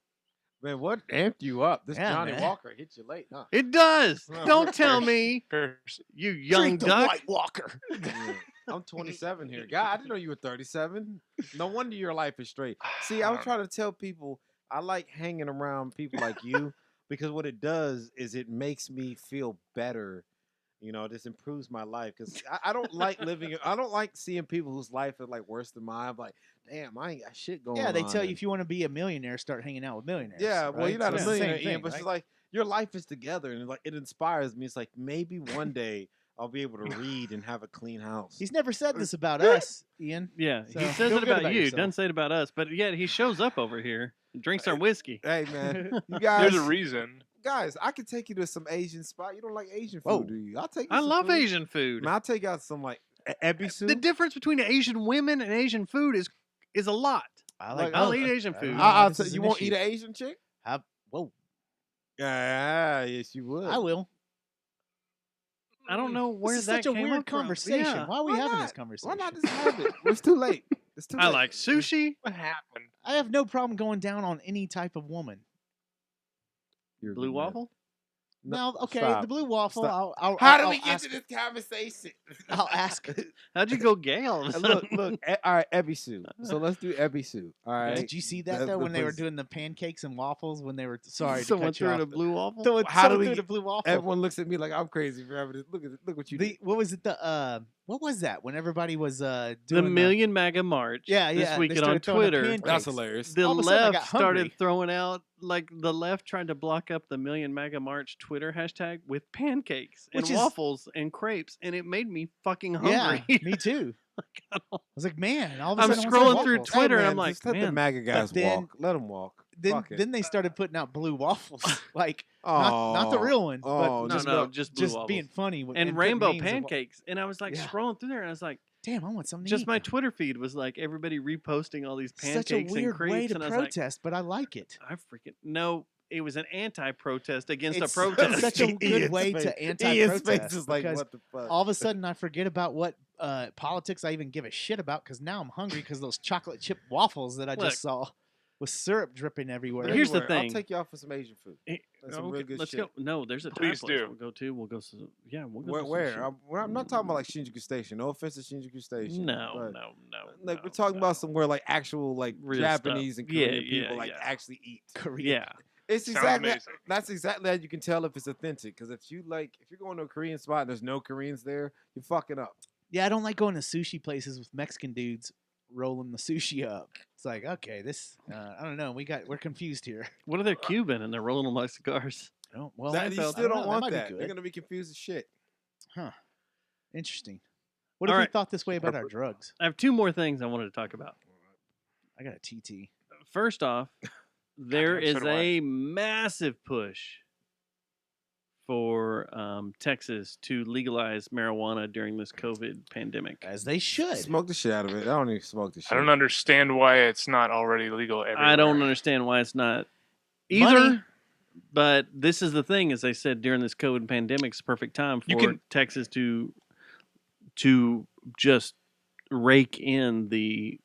Man, what amped you up? This Yeah, Johnny man. Walker hit you late, huh? It does. Well, Don't tell me, First, you young Drink the duck. White Walker. Yeah. I'm 27 here. God, I didn't know you were 37. No wonder your life is straight. See, I was trying to tell people I like hanging around people like you because what it does is it makes me feel better. You know, this improves my life because I don't like living. I don't like seeing people whose life is like worse than mine. I'm like, damn, I ain't got shit going on. Yeah, they tell you if you want to be a millionaire, start hanging out with millionaires. Yeah, well, right? you're not So a it's the same millionaire, Ian, thing, but right? it's like your life is together, and like it inspires me. It's like maybe one day I'll be able to read and have a clean house. He's never said this about us, Ian. Yeah, So, he says feel it good about about you. yourself. Doesn't say it about us, but yet he shows up over here and drinks our whiskey. Hey man, you guys, there's a reason. guys, I could take you to some Asian spot. You don't like Asian food, Whoa. do you? I'll take you. I some love food. Asian food. Man, I'll take out some like ebisu. The difference between Asian women and Asian food is a lot. I like I'll both. eat Asian food. I'll This tell is you an won't issue. eat an Asian chick? Whoa, Yeah, yes, you would. I will. I don't know where This is that such a came weird up from. conversation. Yeah. Why are we Why having not? this conversation? Why not just have it? It's too late. It's too late. I like sushi. What happened? I have no problem going down on any type of woman. You're a Blue good man. waffle? No, okay, stop. the blue waffle. Stop. I'll How do I'll we get ask, to this conversation? I'll ask. How'd you go gay all of a Look, sudden? look. All right, ebisu. So let's do ebisu. All right. Did you see that That's though the when they were place. doing the pancakes and waffles when they were sorry Someone to cut you threw in off. a blue waffle? Someone, How do someone we threw get- the blue waffle. Everyone looks at me like I'm crazy for having this. Look what you did. What was it? What was that? When everybody was doing The Million MAGA March. Yeah, This yeah, they weekend on started throwing the Twitter. pancakes. That's hilarious. The All of a sudden, I left got started hungry. throwing out, like, the left tried to block up the Million MAGA March Twitter hashtag with pancakes and Which is- waffles and crepes, and it made me fucking Yeah, hungry. me too. I was like, man, all of a I'm sudden I want some scrolling through waffles. Twitter, Hey, and man, I'm like, just let the man. MAGA guys then- walk. Let them walk. Then, Fuck it. then they started putting out blue waffles, like Oh, not the real ones, oh, but No, just blue waffles. being funny with, And putting rainbow names of- pancakes. And I was like Yeah. scrolling through there, and I was like, Damn, I want something. to just eat my now. Twitter feed was like everybody reposting all these pancakes Such a weird and crepes, way to and I was like, protest, but I like it. I freaking no. It was an anti-protest against It's a protest. Such a good Ian's way face- to Ian's anti-protest face is like, because what the fuck? all of a sudden I forget about what politics I even give a shit about because now I'm hungry because those chocolate chip waffles that I Look. just saw with syrup dripping everywhere. But Here's the anyway, thing. I'll take you out for some Asian food. Eh, That's some okay, real good let's shit. go. No, there's a Thai Please place do. we'll go to. We'll go. Yeah, we'll go. Where? to sushi. I'm not talking about like Shinjuku Station. No offense to Shinjuku Station. No, but, no. Like no, we're talking no. about somewhere like actual like Real stuff. Japanese and Yeah, Korean yeah, people like yeah. actually eat. Korean. Yeah, It's Sounds exactly amazing. that's exactly how you can tell if it's authentic. Because if you're going to a Korean spot and there's no Koreans there, you're fucking up. Yeah, I don't like going to sushi places with Mexican dudes rolling the sushi up. It's like, okay, this I don't know. We're confused here. what if they're Cuban and they're rolling them like cigars? Oh, well, That, I you felt- still I don't know, want might be that. They're good. gonna be confused as shit. Huh. Interesting. What All if we right. thought this way about our drugs? I have two more things I wanted to talk about. I got a TT. First off, there Goddamn, is so do I. a massive push for Texas to legalize marijuana during this COVID pandemic. As they should. Smoke the shit out of it. I don't even smoke the shit. I don't understand why it's not already legal everywhere. I don't understand why it's not either. Money. But this is the thing, as I said, during this COVID pandemic, it's the perfect time You for can- Texas to just rake in the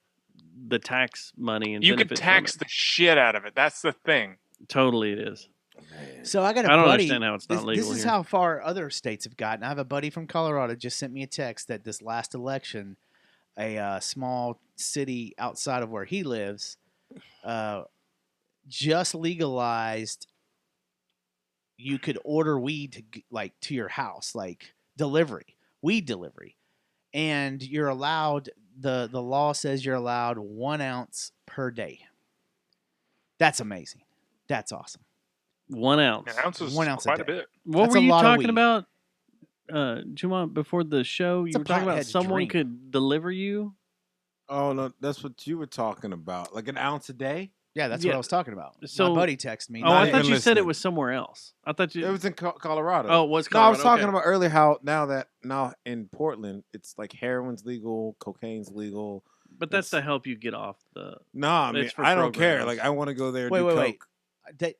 tax money and You could benefits from tax it. the shit out of it. That's the thing. Totally, it is. So I got a I don't buddy. understand how it's not this, legal This is here. how far other states have gotten. I have a buddy from Colorado just sent me a text that this last election, a small city outside of where he lives, just legalized. You could order weed to your house, like weed delivery, and you're allowed. The law says you're allowed 1 ounce per day. That's amazing. That's awesome. 1 ounce. An ounce is 1 ounce a quite a day. bit. What That's were a you lot of talking weed. about, Juma, before the show? It's You a were talking about pothead's someone dream. could deliver you. Oh no, that's what you were talking about. Like an ounce a day. Yeah, that's Yeah. what I was talking about. So- My buddy texted me. Oh, I Not thought even you said it listening. was somewhere else. I thought you. It was in Colorado. Oh, it was No, I was Colorado, talking okay. about earlier how now in Portland, it's like heroin's legal, cocaine's legal. But that's to help you get off the. Nah, I mean, It's for I don't care. programs. Like, I want to go there and Wait, do wait, coke. wait.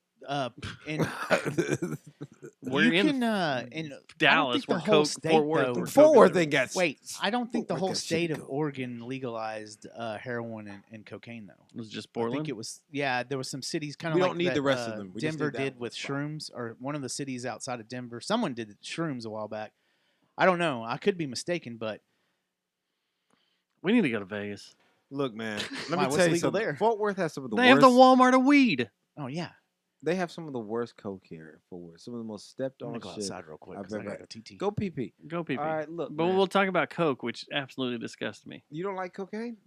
And We're you in can, in Dallas, I where don't think the whole Coke, state, Fort Worth, though, where Fort Coke Worth is ain't got Wait, I don't think the Fort whole Worth got state shit of to go. Oregon legalized heroin and cocaine, though. It was just I Portland. think it was, there was some cities kind of We like don't need that, the rest of them. We just Denver need that did one with spot. shrooms, or one of the cities outside of Denver. Someone did shrooms a while back. I don't know. I could be mistaken, but We need to go to Vegas. Look, man, let Why, me what's tell you legal something. there? Fort Worth has some of the They worst. have the Walmart of weed. oh yeah. They have some of the worst coke here in Fort Worth. Some of the most stepped I'm on gonna go shit. outside real quick I've 'cause I ever gotta had. go TT. Go PP. Go pee. All right, look, But man. we'll talk about Coke, which absolutely disgusts me. You don't like cocaine?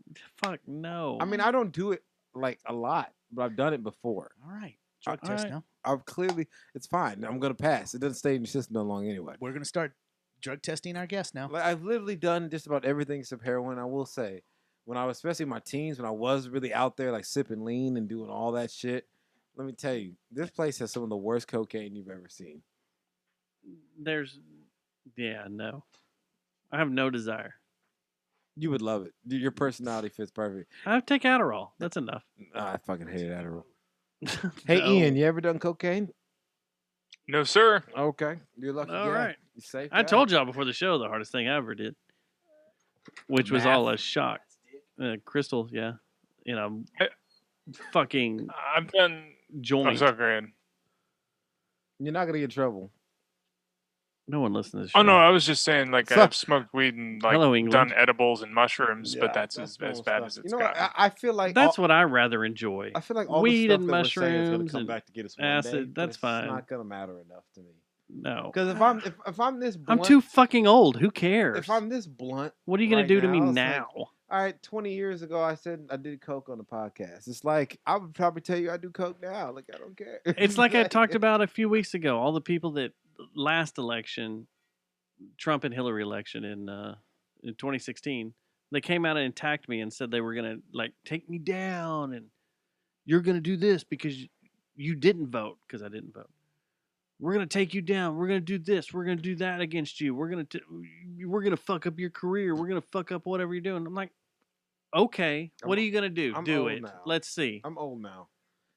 Fuck no. I mean, I don't do it like a lot, but I've done it before. All right. Drug all test right. now. I've clearly, it's fine. I'm gonna pass. It doesn't stay in your system that long anyway. We're gonna start drug testing our guests now. Like, I've literally done just about everything except heroin. I will say, when I was, especially in my teens, when I was really out there, like sipping lean and doing all that shit. Let me tell you, this place has some of the worst cocaine you've ever seen. No. I have no desire. You would love it. Your personality fits perfect. I take Adderall. That's enough. I fucking hate Adderall. Hey, No. Ian, you ever done cocaine? No, sir. Okay, you're lucky. All guy. right. You safe? I guy. told y'all before the show the hardest thing I ever did, which was all a shock. Crystal, yeah. Fucking I've done. joint. I'm sorry, go ahead. You're not gonna get in trouble. No one listens to this show. Oh no, I was just saying, like, So- I've smoked weed and like Hello, England. done edibles and mushrooms, Yeah, but that's as normal bad stuff. as it's You know what? gotten. I feel like That's what I rather enjoy. I feel like all Weed the stuff and that we're saying is gonna mushrooms come and back to get us one acid, day, but that's it's fine. not gonna matter enough to me. No. Because if I'm this I'm blunt, too fucking old. Who cares? if I'm this blunt, What are you going right to do to me it's like, now? all right, 20 years ago, I said I did coke on the podcast. It's like I would probably tell you I do coke now. Like I don't care. It's like I talked about a few weeks ago. All the people that last election, Trump and Hillary election in 2016, they came out and attacked me and said they were going to like take me down and you're going to do this because you didn't vote because I didn't vote. We're going to take you down. We're going to do this. We're going to do that against you. We're going to fuck up your career. We're going to fuck up whatever you're doing. I'm like, okay, what are you going to do? I'm Do old it. now. Let's see. I'm old now.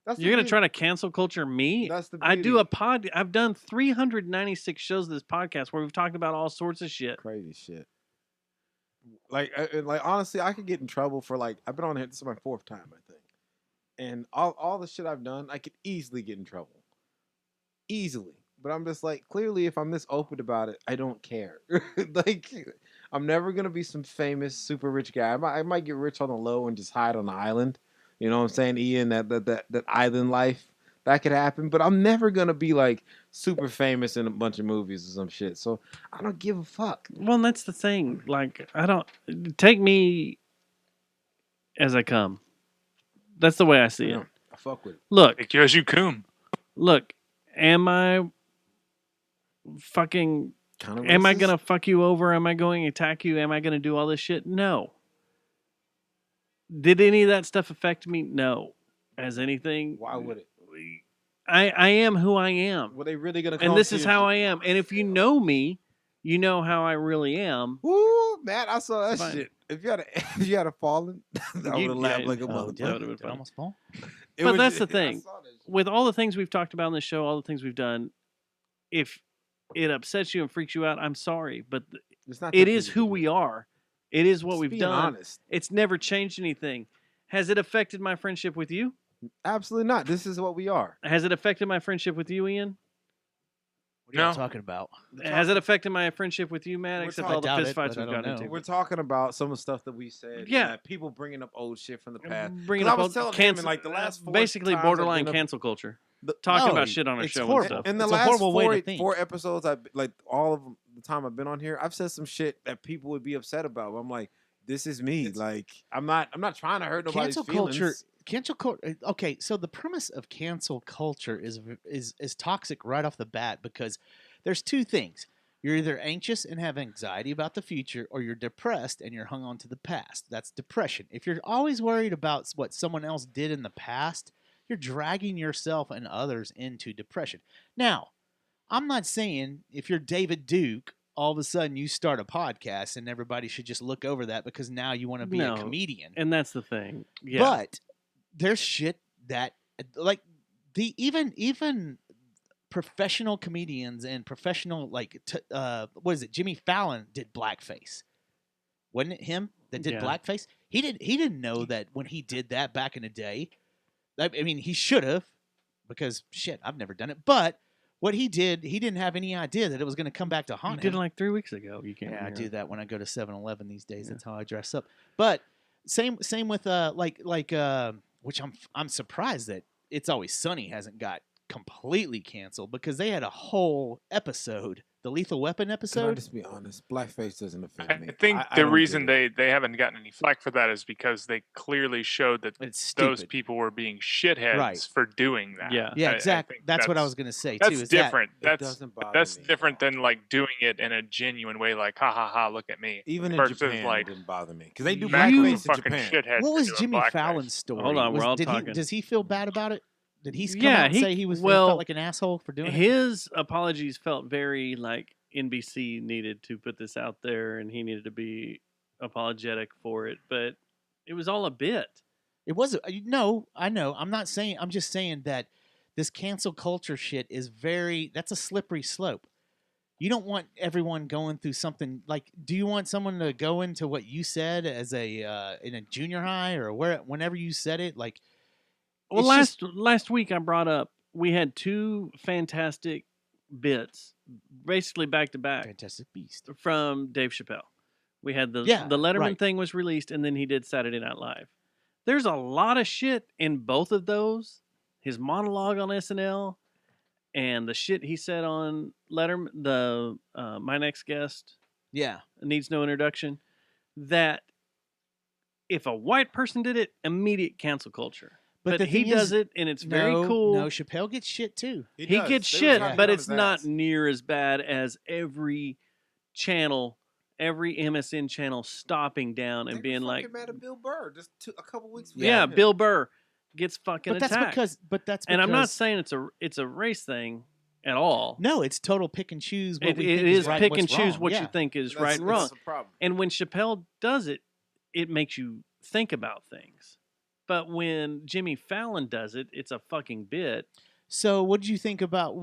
That's You're going to try to cancel culture me? That's the I do beauty. a pod. I've done 396 shows of this podcast where we've talked about all sorts of shit. Crazy shit. Like honestly, I could get in trouble for like I've been on here. This is my 4th time, I think, and all the shit I've done, I could easily get in trouble, easily. But I'm just like, clearly, if I'm this open about it, I don't care. Like, I'm never gonna be some famous, super rich guy. I might get rich on the low and just hide on the island. You know what I'm saying, Ian? That island life. That could happen, but I'm never gonna be like super famous in a bunch of movies or some shit. So I don't give a fuck. Well, that's the thing. Like, I don't take me as I come. That's the way I see it. I fuck with it. Look, Take you as you come. look. Am I fucking? Kind of Am I racist? gonna fuck you over? Am I going to attack you? Am I gonna do all this shit? No. Did any of that stuff affect me? No. Has anything? Why would it? I am who I am. Were they really gonna? And this is how I am. And if you know me, you know how I really am. Woo, man! I saw that Fine. shit. If you had a fallen, I would have laughed like a that would've motherfucker. been Did I almost fall? It But was that's the just- I thing. saw that shit. With all the things we've talked about on the show, all the things we've done, if it upsets you and freaks you out, I'm sorry. But It's not it that is big of who a we deal. are. It is what Just we've being done. honest. It's never changed anything. Has it affected my friendship with you? Absolutely not. This is what we are. Has it affected my friendship with you, Ian? What are you No. talking about? Has it affected my friendship with you, Matt? We're Except talking- all the I doubt fist it, fights but I we've don't gotten know. into. We're talking about some of the stuff that we said. Yeah. People bringing up old shit from the past. Bringing 'Cause up I was old- telling him cancel, in like the last 4 basically times I've borderline been up- cancel culture. The- Talking No, about shit on our it's show horrible. and stuff. In the It's a last horrible way to four, think. 4 episodes, I've like all of the time I've been on here, I've said some shit that people would be upset about. But I'm like, this is me. Like, I'm not trying to hurt nobody's Cancel feelings. culture. Cancel culture. Okay, so the premise of cancel culture is toxic right off the bat because there's 2 things. You're either anxious and have anxiety about the future, or you're depressed and you're hung on to the past. That's depression. If you're always worried about what someone else did in the past, you're dragging yourself and others into depression. Now, I'm not saying if you're David Duke, all of a sudden you start a podcast and everybody should just look over that because now you want to be a comedian. And that's the thing. Yeah. But there's shit that like even professional comedians and professional what is it? Jimmy Fallon did blackface. Wasn't it him that did blackface? He didn't know that when he did that back in the day. I mean, he should have, because shit, I've never done it. But what he did, he didn't have any idea that it was going to come back to haunt him. You did it like 3 weeks ago. You can't. Yeah, I do that when I go to 7-Eleven these days. Yeah. That's how I dress up. But same with which I'm surprised that It's Always Sunny hasn't got completely canceled, because they had a whole episode, the Lethal Weapon episode. Can I just be honest? Blackface doesn't offend me. I think the reason they haven't gotten any flack for that is because they clearly showed that those people were being shitheads for doing that. Yeah, exactly. That's what I was going to say, that's too. Different. That's different than like doing it in a genuine way, like ha ha ha, look at me. Even in Japan, it didn't bother me because they do blackface in Japan. What was Jimmy Fallon's story? Hold on, we're all talking. Does he feel bad about it? Did he come out and say he felt like an asshole for doing it? His apologies felt very like NBC needed to put this out there and he needed to be apologetic for it, but it was all a bit. It wasn't. No, I know. I'm not saying. I'm just saying that this cancel culture shit is that's a slippery slope. You don't want everyone going through something like. Do you want someone to go into what you said as in a junior high or whenever you said it? Like, well, last week I brought up we had 2 fantastic bits, basically back to back. Fantastic Beast from Dave Chappelle. We had the Letterman thing was released, and then he did Saturday Night Live. There's a lot of shit in both of those. His monologue on SNL and the shit he said on Letterman, My Next Guest, needs no introduction. That if a white person did it, immediate cancel culture. But he does it, and it's very cool. No, Chappelle gets shit too. He gets shit, but it's not near as bad as every channel, every MSN channel stopping down and being like, mad at Bill Burr just a couple weeks ago. Yeah, Bill Burr gets fucking attacked. But that's because, and I'm not saying it's a race thing at all. No, it's total pick and choose. What it is right pick and choose what you think is right and wrong. And when Chappelle does it, it makes you think about things. But when Jimmy Fallon does it, it's a fucking bit. So what did you think about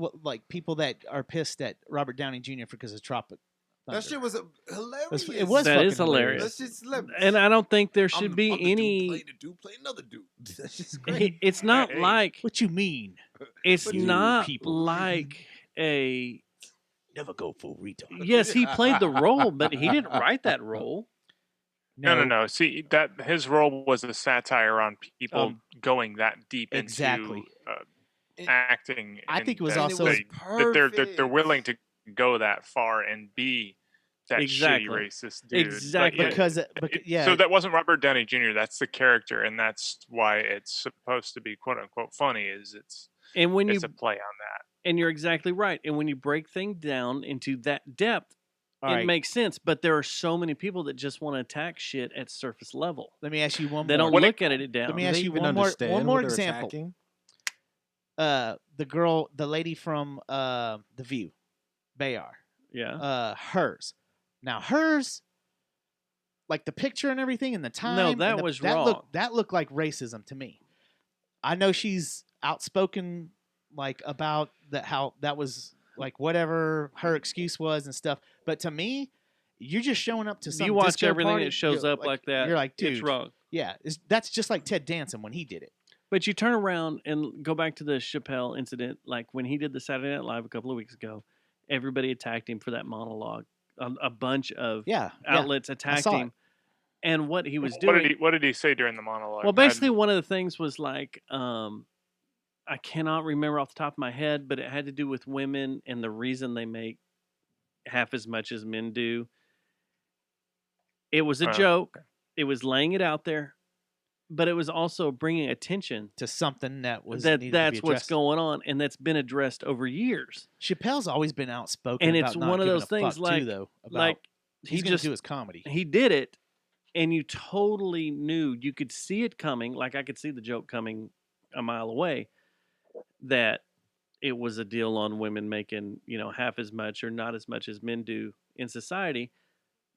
people that are pissed at Robert Downey Jr. because of Tropic Thunder? That shit was hilarious. It was that is hilarious. That's just hilarious. And I don't think there should be any. Play another dude. That's just great. It's not like. What you mean? It's not like a. Never go full retard. Yes, he played the role, but he didn't write that role. No. See, that his role was a satire on people going that deep into acting. I think it was that they're willing to go that far and be that shitty racist dude. Exactly. Because So that wasn't Robert Downey Jr. That's the character, and that's why it's supposed to be quote unquote funny. It's a play on that. And you're exactly right. And when you break things down into that depth. It makes sense, but there are so many people that just want to attack shit at surface level. Let me ask you one more. They don't look at it down. Let me ask you one more example. The lady from The View, Bayar. Yeah. Hers. Now hers, like the picture and everything and the time. No, that was wrong. That looked like racism to me. I know she's outspoken, like about how that was. Like whatever her excuse was and stuff, but to me, you're just showing up to some. You watch disco everything party, that shows up like that. You're like, dude, it's wrong. Yeah, that's just like Ted Danson when he did it. But you turn around and go back to the Chappelle incident, like when he did the Saturday Night Live a couple of weeks ago. Everybody attacked him for that monologue. A bunch of outlets attacked him, and what he was doing. What did he say during the monologue? Well, basically, one of the things was like. I cannot remember off the top of my head, but it had to do with women and the reason they make half as much as men do. It was a joke. Okay. It was laying it out there, but it was also bringing attention to something that's what's going on, and that's been addressed over years. Chappelle's always been outspoken, and about it's not one of those things too, like, though, like he's going to do his comedy. He did it, and you totally knew. You could see it coming. Like I could see the joke coming a mile away that it was a deal on women making, half as much or not as much as men do in society.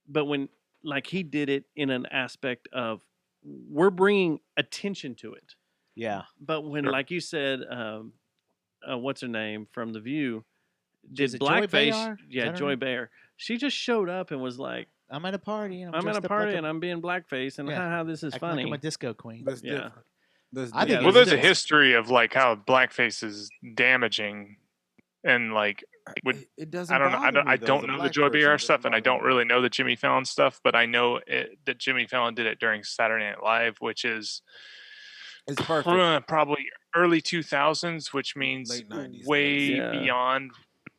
But when, like, he did it in an aspect of we're bringing attention to it. Yeah. But when, Sure. like you said, what's her name from The View, Is did it Joy blackface? Behar? Is Yeah, that her Joy name? Behar. She just showed up and was like, I'm at a party and I'm at dressed a up party like and I'm being blackface and Yeah. haha, this is acting like funny. I'm a disco queen. That's Yeah. different. That's I think different. Well, it's there's a different. history of like how blackface is damaging, and like It doesn't I don't know. bother me, I though, don't as a know the black Joy person, Behar it stuff, doesn't and I bother don't me. really know the Jimmy Fallon stuff. But I know that Jimmy Fallon did it during Saturday Night Live, which is It's perfect. probably early 2000s, which means Late 90s, way Yeah. beyond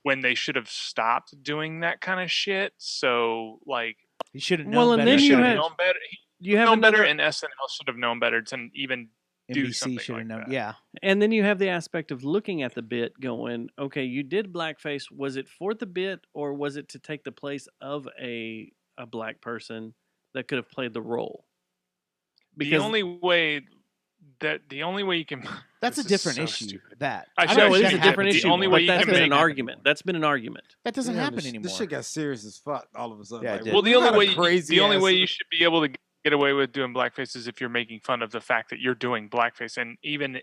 when they should have stopped doing that kind of shit. So like, He should have known Well, and better. then he you should have had- known better. You have known better, another, and SNL should have known better to even do NBC something should have like known. that. Yeah. and then you have the aspect of looking at the bit, going, okay, you did blackface. Was it for the bit, or was it to take the place of a black person that could have played the role? The only way you can That's a this is different so issue. stupid. That I I should- don't No, know it if is that a different happens issue. The only anymore. way you but that's can been make an that argument. That's been an argument. That doesn't Damn, happen this anymore. shit got serious as fuck all of a sudden. Yeah, it Like, did. Well, we the only got a way crazy the only ass- way you should be able to get away with doing blackface is if you're making fun of the fact that you're doing blackface, and even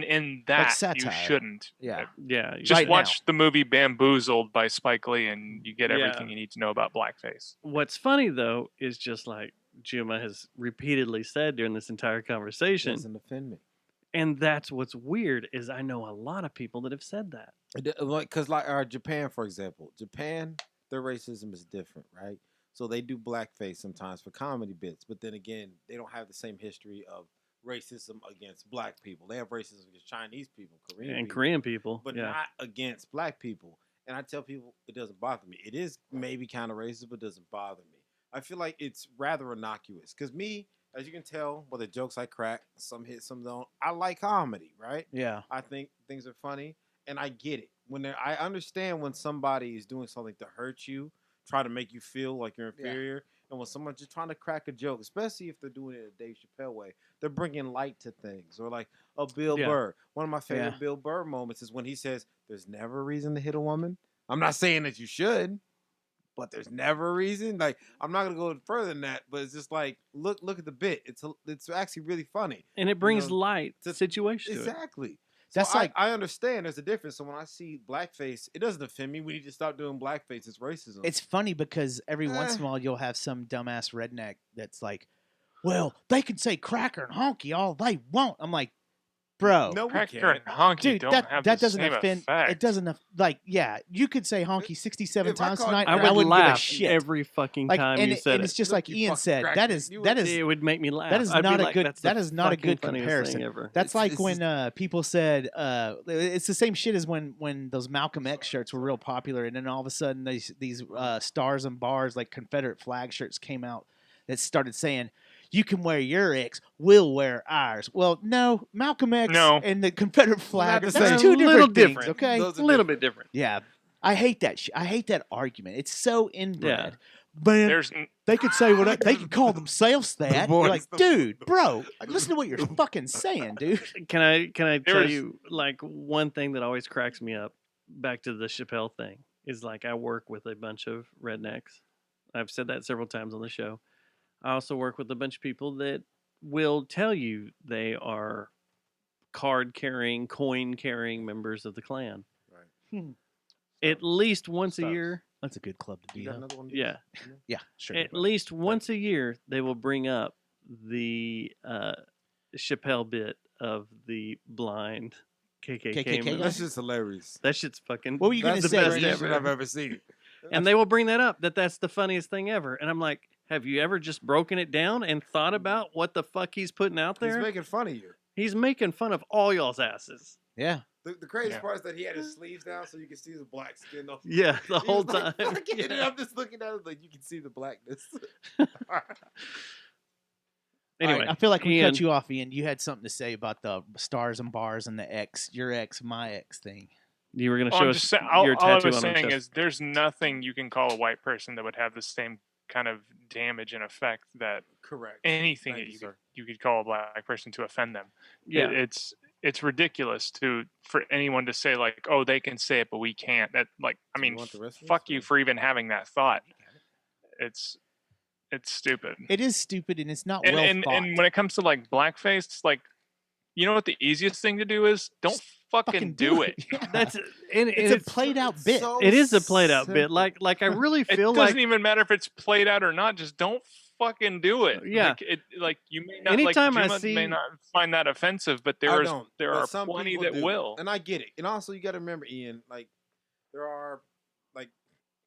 in that you satire. shouldn't. Yeah. Yeah, Just Right now. watch the movie Bamboozled by Spike Lee, and you get Yeah. everything you need to know about blackface. What's funny though is just like Juma has repeatedly said during this entire conversation, doesn't offend me. and that's what's weird is I know a lot of people that have said that. Because Japan, for example, Japan, their racism is different, right? So they do blackface sometimes for comedy bits, but then again, they don't have the same history of racism against black people. They have racism against Chinese people, Korean people, but yeah. not against black people. And I tell people it doesn't bother me. It is maybe kind of racist, but it doesn't bother me. I feel like it's rather innocuous. Because me, as you can tell, by the jokes I crack, some hit, some don't. I like comedy, right? Yeah. I think things are funny, and I get it. I understand when somebody is doing something to hurt you, try to make you feel like you're inferior, and when someone's just trying to crack a joke, especially if they're doing it in a Dave Chappelle way, they're bringing light to things. Or like a Bill Burr. One of my favorite Bill Burr moments is when he says, "There's never a reason to hit a woman." I'm not saying that you should, but there's never a reason. Like, I'm not gonna go further than that, but it's just like look at the bit. It's actually really funny, and it brings light to situation. Exactly. That's So like I understand there's a difference. So when I see blackface, it doesn't offend me. We need to stop doing blackface. It's racism. It's funny because every once in a while you'll have some dumbass redneck that's like, "Well, they can say cracker and honky all they want." I'm like, bro, no, we Cracker can't. and honky dude, don't that have that the doesn't same offend. effect. It doesn't yeah. You could say honky 67 if I times called- tonight, I and would I wouldn't give a laugh shit. every fucking Like, time and you it- said and it. it's just Look, like you Ian fucking said. cracker. That is You that would- is It would make me laugh. that is I'd be not a like, good. "That's That the is not a fucking good funniest comparison. thing ever." That's like It's when people said it's the same shit as when those Malcolm X shirts were real popular, and then all of a sudden these stars and bars like Confederate flag shirts came out that started saying, "You can wear your X, we'll wear ours." Well, no, Malcolm X No. and the Confederate flag, the that's same. two A little different things, different. okay? Those A are little different. bit different. Yeah, I hate that. I hate that argument. It's so inbred. Yeah. Man, There's they could say what they could call themselves that. You're boys, like, the dude, bro, listen to what you're fucking saying, dude. Can I tell There's- you like one thing that always cracks me up? Back to the Chappelle thing is like I work with a bunch of rednecks. I've said that several times on the show. I also work with a bunch of people that will tell you they are card carrying, coin carrying members of the Klan. Right. At least once a Stuff. year. That's a good club to You be got in. another one? Yeah. Yeah, sure. At least once a year, they will bring up the Chappelle bit of the blind KKK. KKK member. guy? That's just hilarious. That shit's fucking. What were you gonna That's the the say? best greatest ever. shit I've ever seen. And they will bring that up. That's the funniest thing ever. And I'm like, have you ever just broken it down and thought about what the fuck he's putting out He's there? making fun of you. He's making fun of all y'all's asses. Yeah. The craziest Yeah. part is that he had his sleeves down so you can see the black skin. Yeah, the He whole was like, time. "Fuck it." And Yeah. I'm just looking at it like you can see the blackness. Anyway, All right, I feel like we Ian, cut you off, Ian. You had something to say about the stars and bars and the X, your X, my X thing. You were going to Well, show I'm us just saying, your all I tattoo was on your saying chest. is there's nothing you can call a white person that would have the same kind of damage and effect that Correct. anything Thank that you, sir. you could call a black person to offend them. Yeah. It's it's ridiculous for anyone to say like, oh, they can say it, but we can't. That like, I Do you mean, want the rest of fuck this, you or- for even having that thought. It's stupid. It is stupid, and it's not And well and thought. and when it comes to like blackface, like, you know what the easiest thing to do is? Don't Just fucking do it. Yeah. That's It's a played out bit. so It is a played out bit. simple. Like I really It feel doesn't like even matter if it's played out or not. Just don't fucking do it. Yeah. Like you may not. Anytime I like Juma may see- not find that offensive, but I there don't, but are some plenty people that do. will. And I get it. And also, you got to remember, Ian. Like, there are like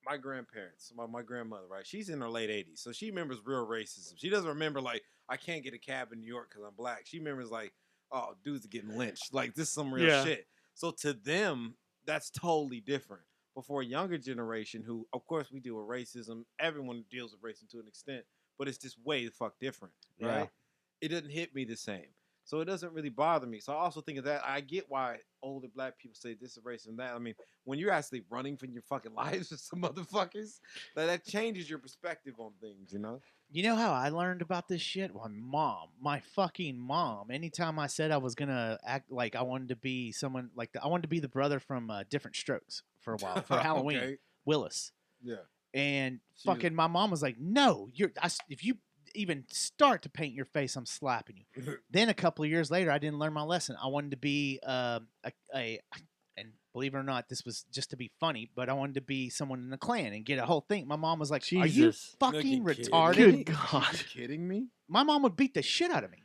my grandparents, my grandmother, right? She's in her late 80s, so she remembers real racism. She doesn't remember like I can't get a cab in New York because I'm black. She remembers like, oh, dudes are getting lynched. Like this is some real Yeah. shit. So to them, that's totally different. But for a younger generation, who of course we deal with racism, everyone deals with racism to an extent, but it's just way the fuck different, right? Yeah. It doesn't hit me the same. So it doesn't really bother me. So I also think of that. I get why older black people say this is racist and that. I mean, when you're actually running for your fucking lives with some motherfuckers, that changes your perspective on things, you know? You know how I learned about this shit? My fucking mom. Anytime I said I was gonna act like I wanted to be someone like I wanted to be the brother from Different Strokes for a while for Halloween, Okay. Willis. Yeah. And She was- fucking my mom was like, "No, if you even start to paint your face, I'm slapping you." Then a couple of years later, I didn't learn my lesson. I wanted to be and believe it or not, this was just to be funny, but I wanted to be someone in the Klan and get a whole thing. My mom was like, "Are you Jesus. fucking Fucking kidding retarded?" me? Good God. Are you kidding me? My mom would beat the shit out of me.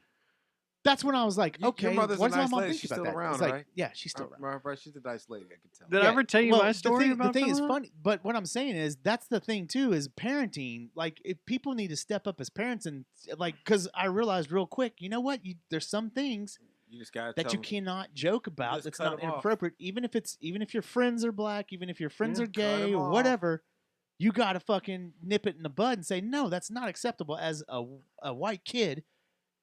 That's when I was like, Your okay, mother's a what does nice my mom lady. think She's about still that? around, It's like, right? yeah, she's still around. Right, she's a nice lady. I can tell. Did I ever tell you Well, my story about the thing is growing up? funny, but what I'm saying is that's the thing too is parenting. Like, if people need to step up as parents and like, because I realized real quick, you know what? There's some things You just gotta that tell you them. cannot joke about. just That's cut not 'em off. inappropriate. Even if your friends are black, even if your friends Yeah, are cut gay 'em or off. whatever, you got to fucking nip it in the bud and say no, that's not acceptable. As a white kid,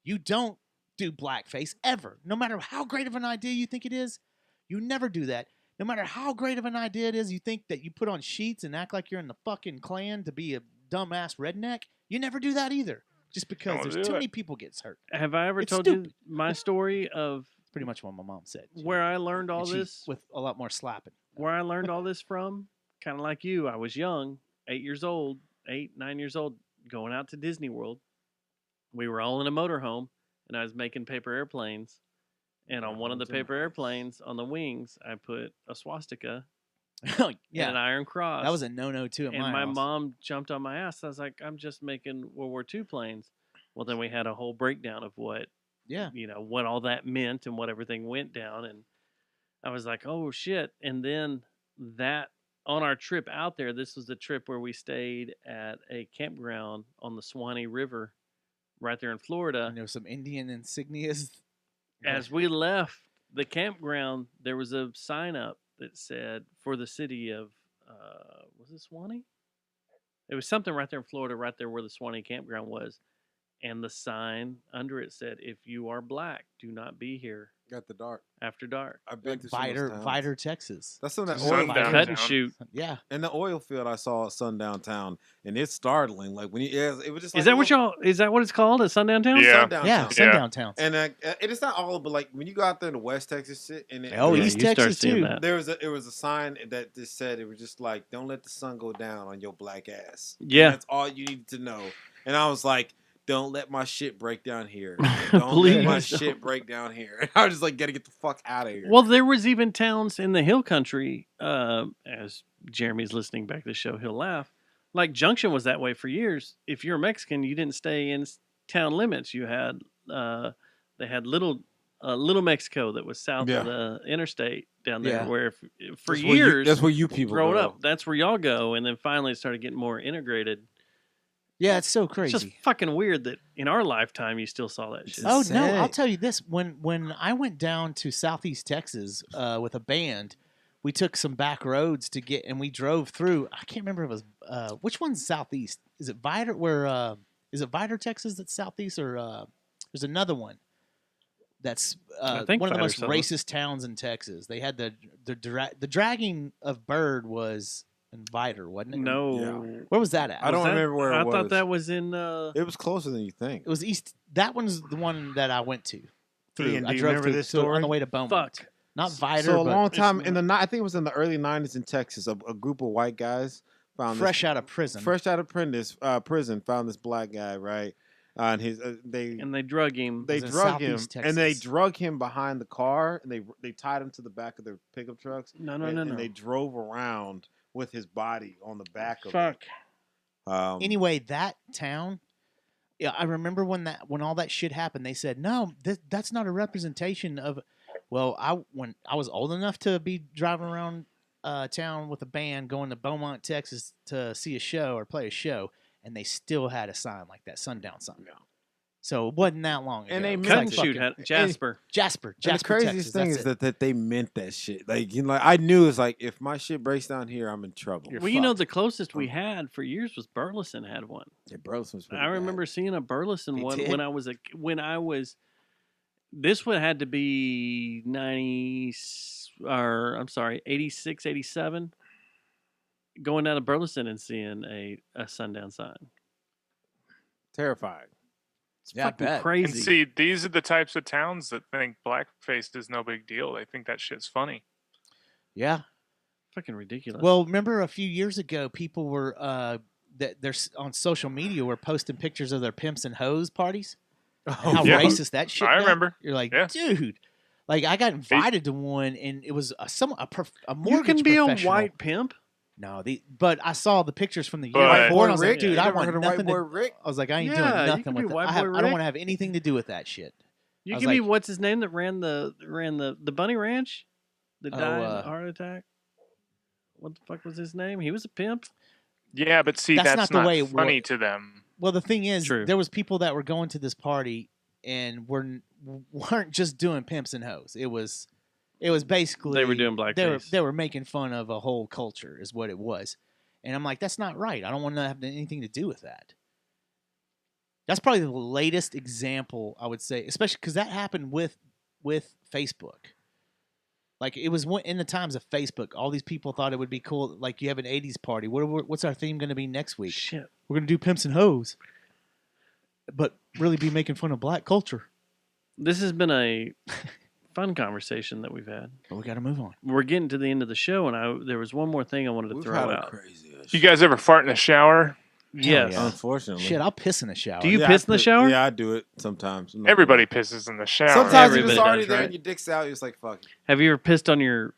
you don't do blackface ever. No matter how great of an idea you think it is, you never do that. No matter how great of an idea it is, you think that you put on sheets and act like you're in the fucking Klan to be a dumbass redneck. You never do that either. Just because Don't there's do too it. many people gets hurt. Have I ever It's told you stupid. my story of It's pretty much what my mom said. where I learned all And she- this? with a lot more slapping. Where I learned all this from? Kind of like you. I was young, 8 years old, 8, 9 years old, going out to Disney World. We were all in a motorhome, and I was making paper airplanes. And on one of the Motorhomes are paper nice. airplanes, on the wings, I put a swastika Oh, and yeah, an iron cross. that was a no-no too at and my my house. mom jumped on my ass. I was like, I'm just making World War II planes. Well, then we had a whole breakdown of what, Yeah, what all that meant and what everything went down. And I was like, oh shit. And then that on our trip out there, this was the trip where we stayed at a campground on the Swanee River right there in Florida. and there was some Indian insignias. As we left the campground, there was a sign up that said for the city of, was it Swanee? It was something right there in Florida, right there where the Swanee campground was. And the sign under it said, if you are black, do not be here Got the dark. after dark. I've been like to some of those towns. Viter, Texas. That's some of that Sundown oil Downtown. Cut and town. shoot. Yeah, and the oil field I saw at Sundown Town, and it's startling. Like when it was just like Is that what y'all? Is that what it's called? At Sundown Town? Yeah. Sundown yeah, Town. sundown towns. And it is not all, but like when you go out there to West Texas shit, and Oh, Yeah, East you start Texas seeing too. that. it was a sign that just said it was just like, don't let the sun go down on your black ass. And Yeah. that's all you need to know. And I was like, don't let my shit break down here. Don't let my Please shit break down here. And I was just like, gotta get the fuck out of here. Well, there was even towns in the hill country. As Jeremy's listening back to the show, he'll laugh. Like Junction was that way for years. If you're Mexican, you didn't stay in town limits. You had they had little Mexico that was south Yeah. of the interstate down there, Yeah. where for That's where years that's where you people growing go. up, that's where y'all go, and then finally it started getting more integrated. Yeah, it's so It's crazy. just fucking weird that in our lifetime you still saw that shit. Oh no! I'll Sick. tell you this: when I went down to Southeast Texas with a band, we took some back roads to get, and we drove through. I can't remember if it was which one's Southeast. Is it Viter? Is it Viter, Texas? That's Southeast, or there's another one that's I think one of the Viter's most south. racist towns in Texas. They had the dragging of bird was in Viter, wasn't it? No, Where was that at? I don't that- remember where it I was. thought that was in. It was closer than you think. It was East. That one's the one that I went to. through. Ian, do I you drove remember through this so on story? the way to Beaumont. Fuck. Not Vider, So a but long time it's in the I think it was in the early '90s in Texas. A group of white guys found fresh this, out of prison. fresh out of prison, found this black guy, right? And And they drug him. they was in drug him, Southeast and they Texas. drug him behind the car, and they tied him to the back of their pickup trucks. No. And they drove around with his body on the back of Fuck. it. Anyway, that town. Yeah, I remember when all that shit happened. They said no, that's not a representation of. Well, when I was old enough to be driving around town with a band, going to Beaumont, Texas, to see a show or play a show, and they still had a sign like that, sundown sign. Yeah. So it wasn't that long ago. And they It's Cut like and shoot fucking- had Jasper. Jasper. And the craziest Texas, thing that's is it. that they meant that shit. Like, you know, like, I knew it's like if my shit breaks down here, I'm in trouble. You're Well, you know, fucked. the closest we had for years was Burleson had one. Yeah, Burleson was pretty I bad. remember seeing a Burleson They one did? when I was. This one had to be 86, 87. Going down to Burleson and seeing a sundown sign. Terrifying. It's Yeah, I fucking bet. And crazy. see, these are the types of towns that think blackface is no big deal. They think that shit's funny. Yeah. Fucking ridiculous. Well, remember a few years ago, people were that they're on social media were posting pictures of their pimps and hoes parties. And how yeah. racist that shit I got. remember. You're like, Yeah. dude. Like I got invited to one, and it was a you mortgage can be a professional. white pimp. No, but I saw the pictures from the year But- before, and I was Rick, like, dude, you I never want heard of nothing White Boy to. Rick? I was like, I ain't Yeah, doing you nothing can with be it. White I Boy don't Rick. want to have anything to do with that shit. You I was can be like- what's his name that ran the bunny ranch that Oh, died of a heart attack. What the fuck was his name? He was a pimp. Yeah, but see, That's that's, not the not way it funny works. to them. Well, the thing is, True. there was people that were going to this party and weren't just doing pimps and hoes. It was basically They were doing blackface. They were making fun of a whole culture, is what it was. And I'm like, that's not right. I don't want to have anything to do with that. That's probably the latest example I would say, especially because that happened with Facebook. Like it was in the times of Facebook. All these people thought it would be cool. Like you have an '80s party. What's our theme going to be next week? Shit. We're going to do pimps and hoes, but really be making fun of black culture. This has been a fun conversation that we've had. But we got to move on. We're getting to the end of the show, and there was one more thing I wanted to We've throw had a out. crazy You guys ever fart in the shower? Yes. yeah. Unfortunately. Shit, I'll piss in the shower. Do you Yeah, piss in the I shower? Yeah, I do it sometimes. I'm not Everybody gonna- pisses in the shower. Sometimes if Everybody it's already does, there right? and your dick's out, you're just like, fuck it. Have you ever pissed on your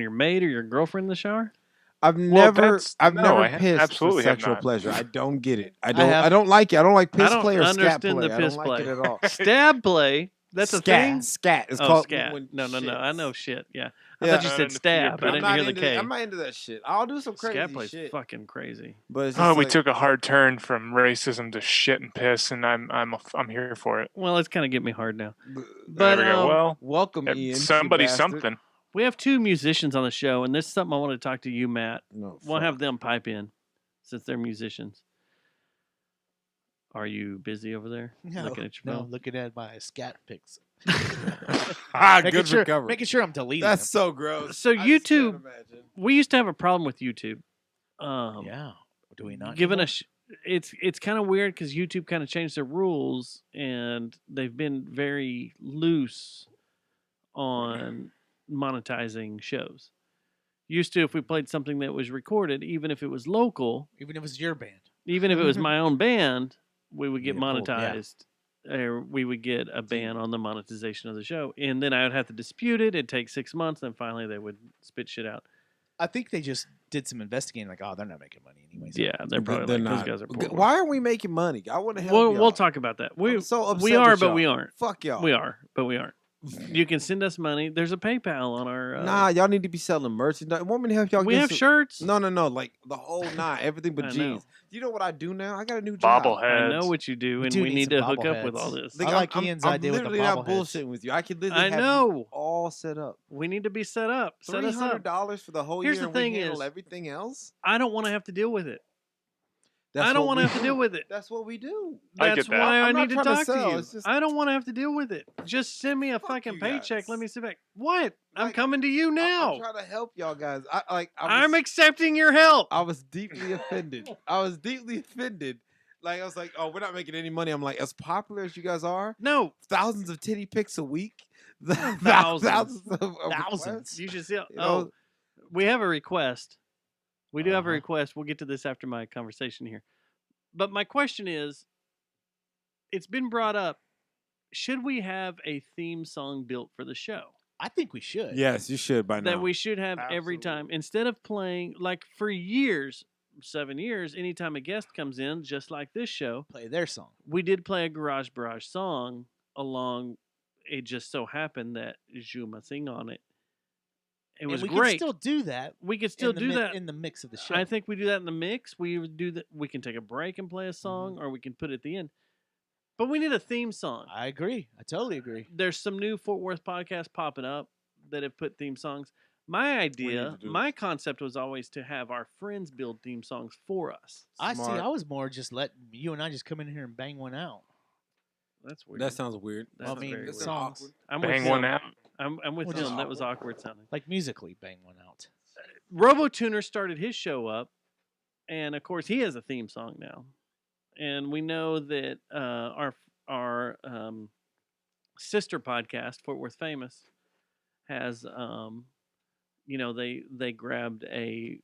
maid or your girlfriend in the shower? I've Well, never that's- no, never I pissed absolutely for have sexual not. pleasure. I don't get it. I have. don't like it. I don't like piss don't play or scat understand play. the I piss don't like it play. at all. Stab play. That's a Scat. thing? Scat. It's Oh, called scat. when No. shit. I know shit. Yeah. I Yeah. thought you Not said into stab. your- I I'm didn't not hear the into K. I'm not into that shit. I'll do some crazy Scat play's shit. fucking crazy. But it's Oh, just we like, took a hard turn from racism to shit and piss, and I'm here for it. Well, it's kind of getting me hard now. There But we go. Well, welcome, Ian. you somebody bastard. something. we have two musicians on the show, and this is something I want to talk to you, Matt. No, We'll fuck. have them pipe in since they're musicians. Are you busy over there? No, Looking at your no, phone? looking at my scat pics. Good recovery. Making sure I'm deleting That's them. so gross. So I just can't YouTube- imagine. We used to have a problem with YouTube. Yeah. Do we not? Given anymore? us, it's kind of weird because YouTube kind of changed their rules, and they've been very loose on monetizing shows. Used to, if we played something that was recorded, even if it was local, even if it's your band. even if it was my own band, we would get Yeah, cool, yeah. monetized. Or we would get a ban on the monetization of the show. And then I would have to dispute it. It'd take 6 months. And finally, they would spit shit out. I think they just did some investigating. Like, oh, they're not making money anyways. Yeah, they're probably They're like, not. those guys are poor. Why aren't we making money? I want to help y'all. We'll talk about that. I'm so upset we are, with but y'all. we aren't. Fuck y'all. We are, but we aren't. You can send us money. There's a PayPal on our. Nah, y'all need to be selling merchandise. Want me to help y'all? we get have some- shirts. No, like the whole nine, everything but I know. jeans. You know what I do now? I got a new job. I Bobbleheads. know what you do, and do we need need some to hook up with bobbleheads. all this. I like Ian's idea with the literally not bobbleheads. bullshitting with you. I could literally I have know. you all set up. We need to be set up. Set us up. $300 for the whole Here's year. the and we thing handle is- everything else. I don't want to have to deal with it. That's I don't what want to we have to do. deal with it. That's what we do. I That's get that. why I I'm not need to trying to talk to sell, you. it's just- I don't want to have to deal with it. Just send me a Fuck fucking you paycheck. guys. Let me sit back. What? I'm Like, coming to you I'm now. trying to help y'all guys. I'm accepting your help. I was deeply offended. I was deeply offended. Like I was like, oh, we're not making any money. I'm like, as popular as you guys are, No, thousands of titty pics a week. Thousands. of Thousands. requests. you should see. You know? We have a request. We do have a Uh-huh. request. We'll get to this after my conversation here. But my question is, it's been brought up. Should we have a theme song built for the show? I think we should. Yes, you should by now. That we should have every time. Instead of playing, like for years, 7 years, anytime a guest comes in, just like this show, Play their song. we did play a Garage Barrage song along. It just so happened that Juma sing on it. It was we great. can still do that. We could still do that in the mix of the show. I think we do that in the mix. We would do that. We can take a break and play a song, or we can put it at the end. But we need a theme song. I agree. I totally agree. There's some new Fort Worth podcasts popping up that have put theme songs. My idea, my concept was always to have our friends build theme songs for us. I see. I was more just letting you and I just come in here and bang one out. That's weird. That sounds weird. That sounds very weird. songs. I'm Bang with one him. out. I'm with him. That was awkward sounding. Like musically, bang one out. RoboTuner started his show up, and of course he has a theme song now. And we know that our sister podcast, Fort Worth Famous, has they grabbed a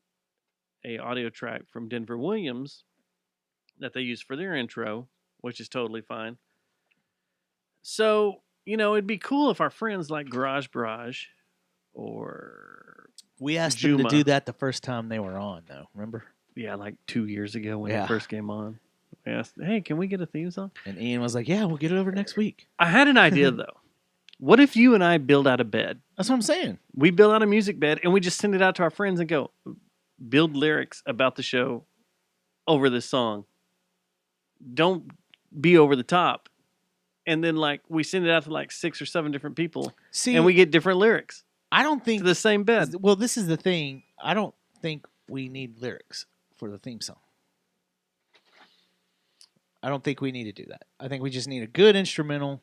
audio track from Denver Williams that they used for their intro, which is totally fine. So, it'd be cool if our friends like Garage Barrage or We asked Juma. them to do that the first time they were on, though. Remember? Yeah, like 2 years ago when Yeah. it first came on. We asked, hey, can we get a theme song? And Ian was like, "Yeah, we'll get it over next week." I had an idea, though. What if you and I build out a bed? That's what I'm saying. We build out a music bed, and we just send it out to our friends and go, build lyrics about the show over this song. Don't be over the top. And then, we send it out to, 6 or 7 different people, See, and we get different lyrics I don't think to the same bed. Well, this is the thing. I don't think we need lyrics for the theme song. I don't think we need to do that. I think we just need a good instrumental.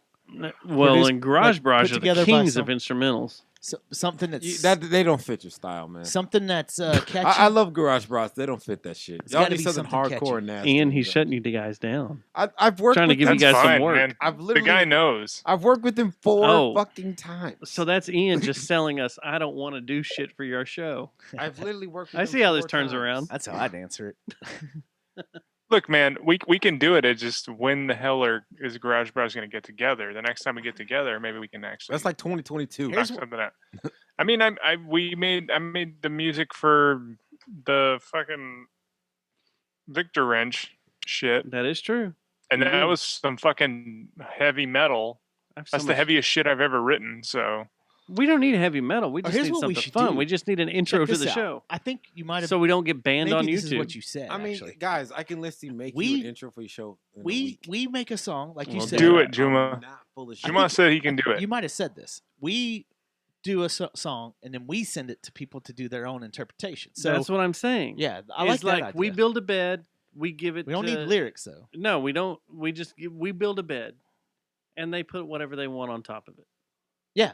Well, and Garage Barrage are together the by kings some- of instrumentals. Something that's They don't fit your style, man. something that's catchy. I love Garage Bros. They don't fit that shit. It's Y'all gotta need be something something hardcore catchy. and nasty. Ian, he's shutting you guys down. I've worked Trying to with give you him- guys some fine, work. man. I've The literally guy knows. I've worked with him 4 Oh. fucking times. So that's Ian just selling us, I don't want to do shit for your show. I've literally worked with I him see how this 4 turns times. around. That's how I'd answer it. Look, man, we can do it. It's just when the hell is Garage Bros going to get together? The next time we get together, maybe we can actually. That's like 2022. knock something out. I mean, I made the music for the fucking Victor Wrench shit, That is true. and You that did. was some fucking heavy metal. I have so That's the much- heaviest shit I've ever written. So We don't need heavy metal. We just here's need what we something should fun. do. We just need an intro Check to this the out. show, I think you might have. so we don't get banned maybe on this YouTube. is what you said. I mean, actually. guys, I can literally make you We- an intro for your show. In a we week. we make a song like you Well, said. do it, I'm Juma. not full of shit. Juma said he can do it. You might have said this. We do a song and then we send it to people to do their own interpretation. So That's what I'm saying. yeah, I like It's that like we idea. build a bed, we give it. We don't to, need lyrics though. No, we don't. We just we build a bed, and they put whatever they want on top of it. Yeah,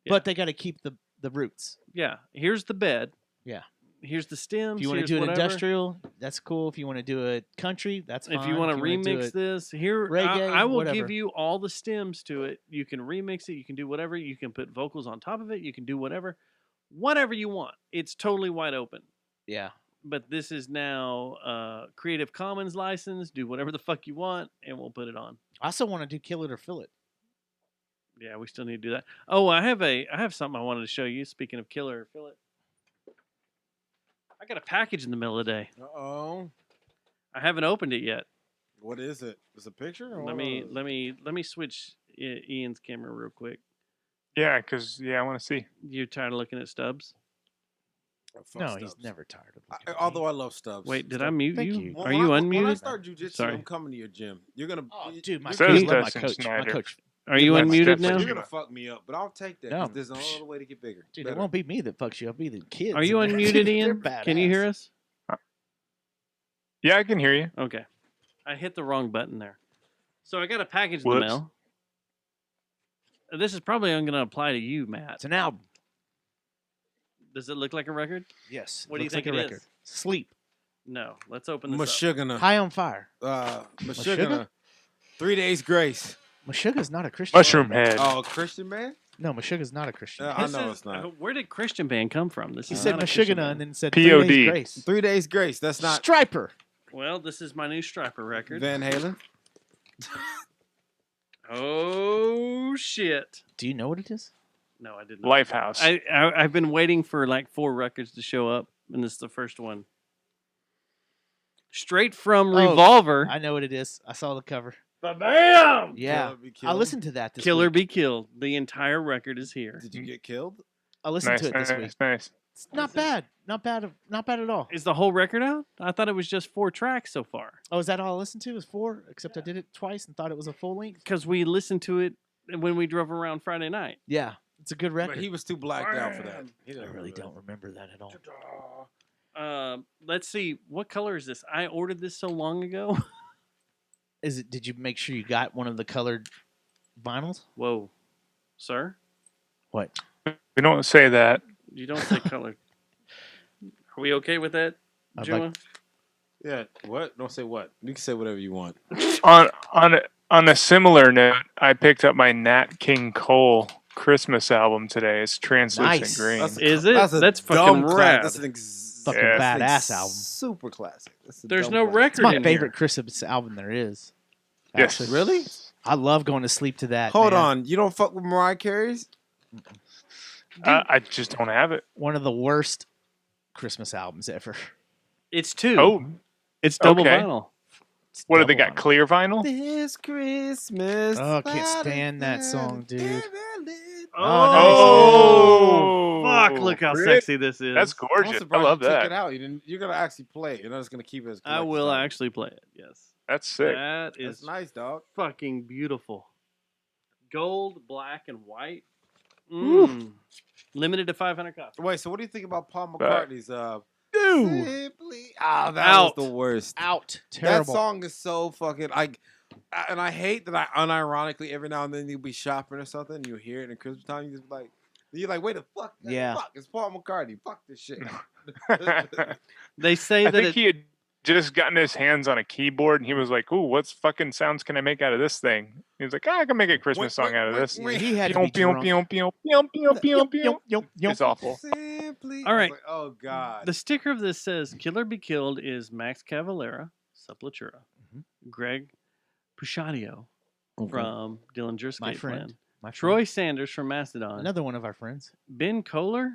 Yeah. but they got to keep the roots. Yeah, here's the bed. Yeah. Here's the stems. If you want to here's do it whatever. industrial, that's cool. If you want to do it country, that's fine. If you want to do remix it- this, here reggae, I will whatever. give you all the stems to it. You can remix it. You can do whatever. You can put vocals on top of it. You can do whatever you want. It's totally wide open. yeah, But this is now Creative Commons license. Do whatever the fuck you want, and we'll put it on. I also want to do kill it or fill it. Yeah, we still need to do that. Oh, I have something I wanted to show you. Speaking of killer, fill it. I got a package in the middle of the day. Uh-oh. I haven't opened it yet. What is it? Is it a picture? Or Let me switch Ian's camera real quick. Yeah, because I want to see. You tired of looking at stubs? Oh, fuck No, Stubbs. he's never tired of looking at me. Although I love Stubbs. Wait, did I Stubbs- mute Thank you? you. Are you When I unmuted? start jujitsu, Sorry. I'm coming to your gym. You're gonna. Oh, dude, my Says coach, love my Dustin coach. My Snyder. coach. Are you That's unmuted definitely now? You're Juma. gonna fuck me up, but I'll take that. No. 'Cause there's no other way to get bigger. Dude, Better. it won't be me that fucks you up. Be the kids. Are you in there. unmuted, They're Ian? Can you hear badass. us? Yeah, I can hear you. Okay. I hit the wrong button there. So I got a package in Whoops. the mail. This is probably going to apply to you, Matt. It's an album. Does it look like a record? Yes. What do you looks think like it a is? record. Sleep No. Let's open this up. Meshuggah. High on Fire. Meshuggah. 3 Days Grace. Meshuggah's not a Christian. Mushroom Head. Oh, Christian man? No, Meshuggah's not a Christian. I This know is- it's not. Where did Christian band come from? This He is said not a Christian Meshuggah and band. then said POD. 3 Days Grace. 3 Days Grace. That's not Striper. Well, this is my new Striper record. Van Halen. Oh shit! Do you know what it is? No, I did not. Lifehouse. I've been waiting for like 4 records to show up, and this is the first one. Straight from Oh, Revolver. I know what it is. I saw the cover. Bam! Yeah. Killer Be I Killed. listened to that this Killer week. Be Killed. The entire record is here. Did you get killed? I listened nice, to it this nice, week. nice. It's not bad. Not bad. Not bad at all. Is the whole record out? I thought it was just 4 tracks so far. Oh, is that all I listened to? It was 4? Except I did it twice and thought it was a full length. Because we listened to it when we drove around Friday night. Yeah. It's a good But record. he was too blacked out for that. He I didn't really remember don't remember that at all. Let's see. What color is this? I ordered this so long ago. Is it? Did you make sure you got one of the colored vinyls? Whoa. Sir? What? We don't say that. You don't say color. Are we okay with that, I'd Juma? like- Yeah. What? Don't say what. You can say whatever you want. On a similar note, I picked up my Nat King Cole Christmas album today. It's Translucent Nice. Green. Is it? a That's dumb fucking class- rad. That's an Fucking Yeah. badass album. Super classic. That's a There's dumb no classic. record It's my in favorite here. Christmas album there is. Yes. Actually. Really? I love going to sleep to that. Hold man. on. You don't fuck with Mariah Carey's? I just don't have it. One of the worst Christmas albums ever. It's 2. Oh, It's double okay. vinyl. It's what have they double got? vinyl. Clear vinyl? This Christmas. Oh, I can't stand that song, dude. Oh, fuck! Look how Really? sexy this is. That's I'm gorgeous. I surprised love you took it that. out. You're gonna actually play it. You're not just gonna keep it as. I will actually play it. Yes, That's sick. that That's is nice, dog. fucking beautiful. Gold, black, and white. Limited to 500 copies. Wait, so what do you think about Paul But- McCartney's Dude. Simply? Ah, that Out. was the worst. Out. That Terrible. song is so fucking and I hate that I unironically every now and then you'll be shopping or something and you hear it in Christmas time, you just be like you're like, wait the fuck, Yeah. fuck, it's Paul McCartney. Fuck this shit. They say I that think it, he had just gotten his hands on a keyboard and he was like, "Ooh, what fucking sounds can I make out of this thing?" He was like, "I can make a Christmas song out of this." Yeah, he had to be Pew, drunk. pew, pew, pew, pew, pew, pew. It's awful. Simply. All I was right. like, oh god. the sticker of this says "Killer Be Killed" is Max Cavalera, Sepultura, Greg Puciato from Dillinger's My Escape friend. Plan, My friend. Troy Sanders from Mastodon, Another one of our friends. Ben Kohler.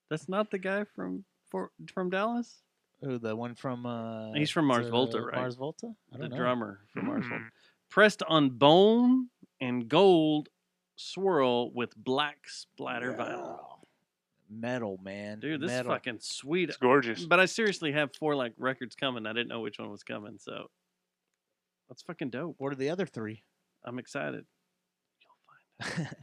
That's not the guy from Dallas. Who, the one from... He's from Mars is it, Volta, right? Mars Volta? I The don't know. drummer from Mars Volta. Mhm. Pressed on bone and gold swirl with black splatter vinyl. Metal, man. Dude, this Metal. is fucking sweet. It's gorgeous. But I seriously have 4 like records coming. I didn't know which one was coming, so that's fucking dope. What are the other 3? I'm excited. You'll find out.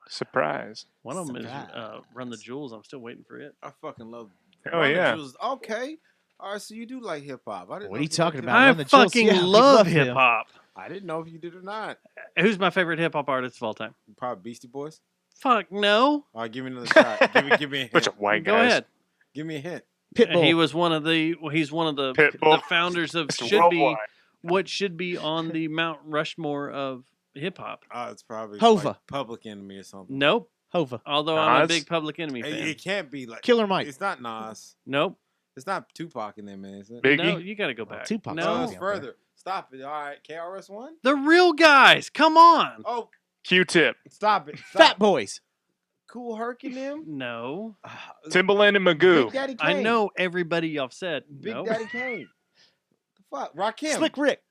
Surprise. One of them is Surprise. Run the Jewels. I'm still waiting for it. I fucking love Oh, Run the yeah. Jewels. Okay. All right, so you do like hip hop. I didn't What know are you if liked talking hip about? hop. I Run the Jewels, fucking yeah, we love love him. hip hop. I didn't know if you did or not. Who's my favorite hip hop artist of all time? Probably Beastie Boys. Fuck no. All right, give me another shot. Give me a Bunch hint. of white Go guys. ahead. Give me a hint. Pitbull. He was one of the. He's one of the Pitbull. founders of It's should be worldwide. what should be on the Mount Rushmore of hip hop. It's probably Hova. like Public Enemy or something. Nope. Hova. Although I'm a Nas? big Public Enemy fan. It can't be like Killer Mike. It's not Nas. Nope. It's not Tupac in there, man. Is it? Biggie. No, you got to go back. Tupac's No, No, it's further. Stop it. All right, KRS One. the real guys. Come on. Oh, Q-Tip. stop it. Stop. Fat Boys. Cool Herc in them. No, Timbaland and Big Magoo. Daddy Kane. I know everybody y'all said. Big Nope. Daddy Kane. The fuck, Rakim. Slick Rick.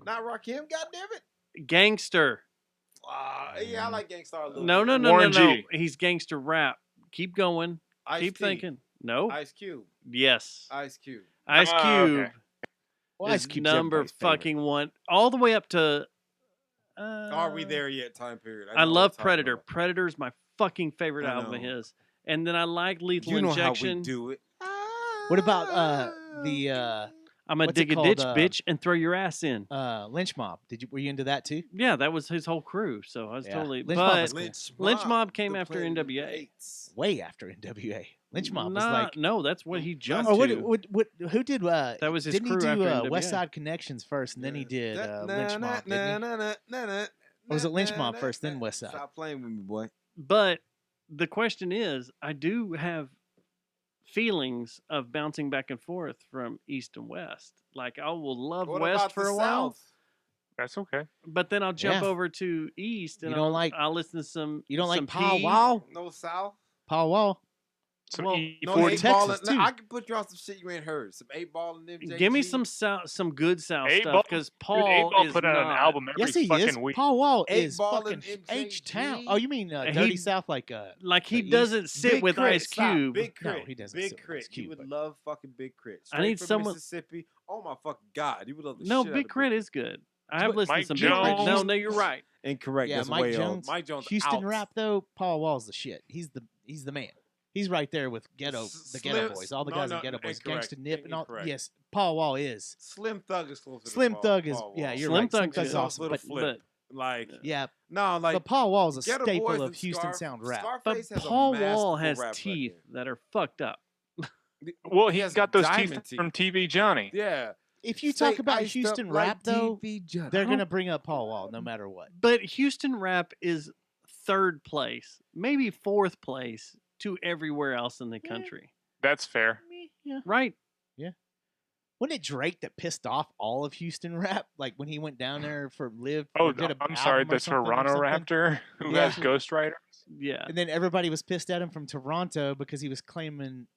Not Rakim. God damn it. Gangster. Yeah, I like Gangstar a little. No, bit. no, no, Warren no, no. G. He's gangster rap. Keep going. Ice Keep T. thinking. No. Ice Cube. Yes. Ice Cube. Ice Ah, Cube okay. Well, is Ice Cube's number everybody's favorite. fucking 1, all the way up to. Are we there yet? Time period. I know love what I'm talking Predator. about. Predator's my fucking favorite I album of know. his. And then I like Lethal You know Injection. how we do it. What about the I'm a what's it dig a called, ditch, bitch, and throw your ass in. Lynch Mob? Were you into that too? Yeah, that was his whole crew. So I was Yeah. totally. Lynch Mob but was cool. Lynch Mob came the after Planet of NWA. the Apes. Way after NWA. Lynch Mob was like, no, that's what he jumped oh, to. who did? That was his didn't crew he do after NWA. West Side Connections first, and then he did Lynch Mob? Didn't he? Or was it Lynch Mob first, then West Side? Stop playing with me, boy. But the question is, I do have feelings of bouncing back and forth from East and West. Like, I will love What West about for the a while, South? That's okay. but then I'll jump Yeah. over to East and You don't I'll, like- I'll listen to some. You don't some like Pow P. Wow? No South. Paul Wall. Some Well, E40. No, Or 8 Texas, ball. too. I can put you on some shit you ain't heard. Some 8 ball and MJG. Give me some good South 8 stuff Ball? because Dude, Paul 8 Ball is put out not. an album every Yes, he fucking is. week. Paul Wall 8 is Ball fucking and MJG. H-Town. Oh, you mean He- Dirty South, like Like he the East. doesn't sit Big with Crit, Ice stop. Cube. Big No, Crit. he doesn't Big sit with Crit. Ice Cube, You would but- love fucking Big Crit. I need Straight from someone- Mississippi. Oh my fucking god, you would love the No, shit out Big of Crit is good. I have what- listened Mike to some Jones. Big Crit. No, you're right. Incorrect. Yeah, That's Mike way Jones. off. Mike Jones. Houston out. rap though. Paul Wall's the shit. He's the man. He's right there with the Ghetto Slim- Boys, all the no, guys no, in Ghetto Boys, incorrect. Gangsta Nip, and all. Incorrect. Yes, Paul Wall is. Slim Thug is closer. Slim to Thug is. Paul Yeah, Wall. you're Slim right. Slim Thug's Thug's good. awesome, Little but flip. Like yeah, no, like but Paul Wall's a Ghetto staple Boys of and Houston sound rap. But Scarface has a Paul Wall masterful has rap teeth record. that are fucked up. Well, He he's has got those diamond teeth from TV Johnny. Yeah. If you Stay talk about iced up Houston like rap though, TV Johnny. they're gonna bring up Paul Wall no matter what. But Houston rap is third place, maybe fourth place to everywhere else in the country. That's fair. Yeah. Right? Wasn't it Drake that pissed off all of Houston rap? Like when he went down there for Live. Oh, or did a I'm sorry. album or The something or Toronto something? Raptor who Yeah. has ghostwriters. Yeah. And then everybody was pissed at him from Toronto because he was claiming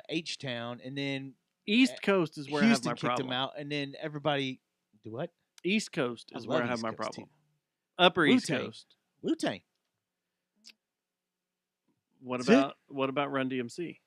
H-Town, and then East Coast is where Houston I have my kicked him problem. out, and then everybody do what? East Coast I is where I love have East my Coast, problem. too. Upper East Wu-Tang. Coast. Wu-Tang. What That's it. about Run DMC?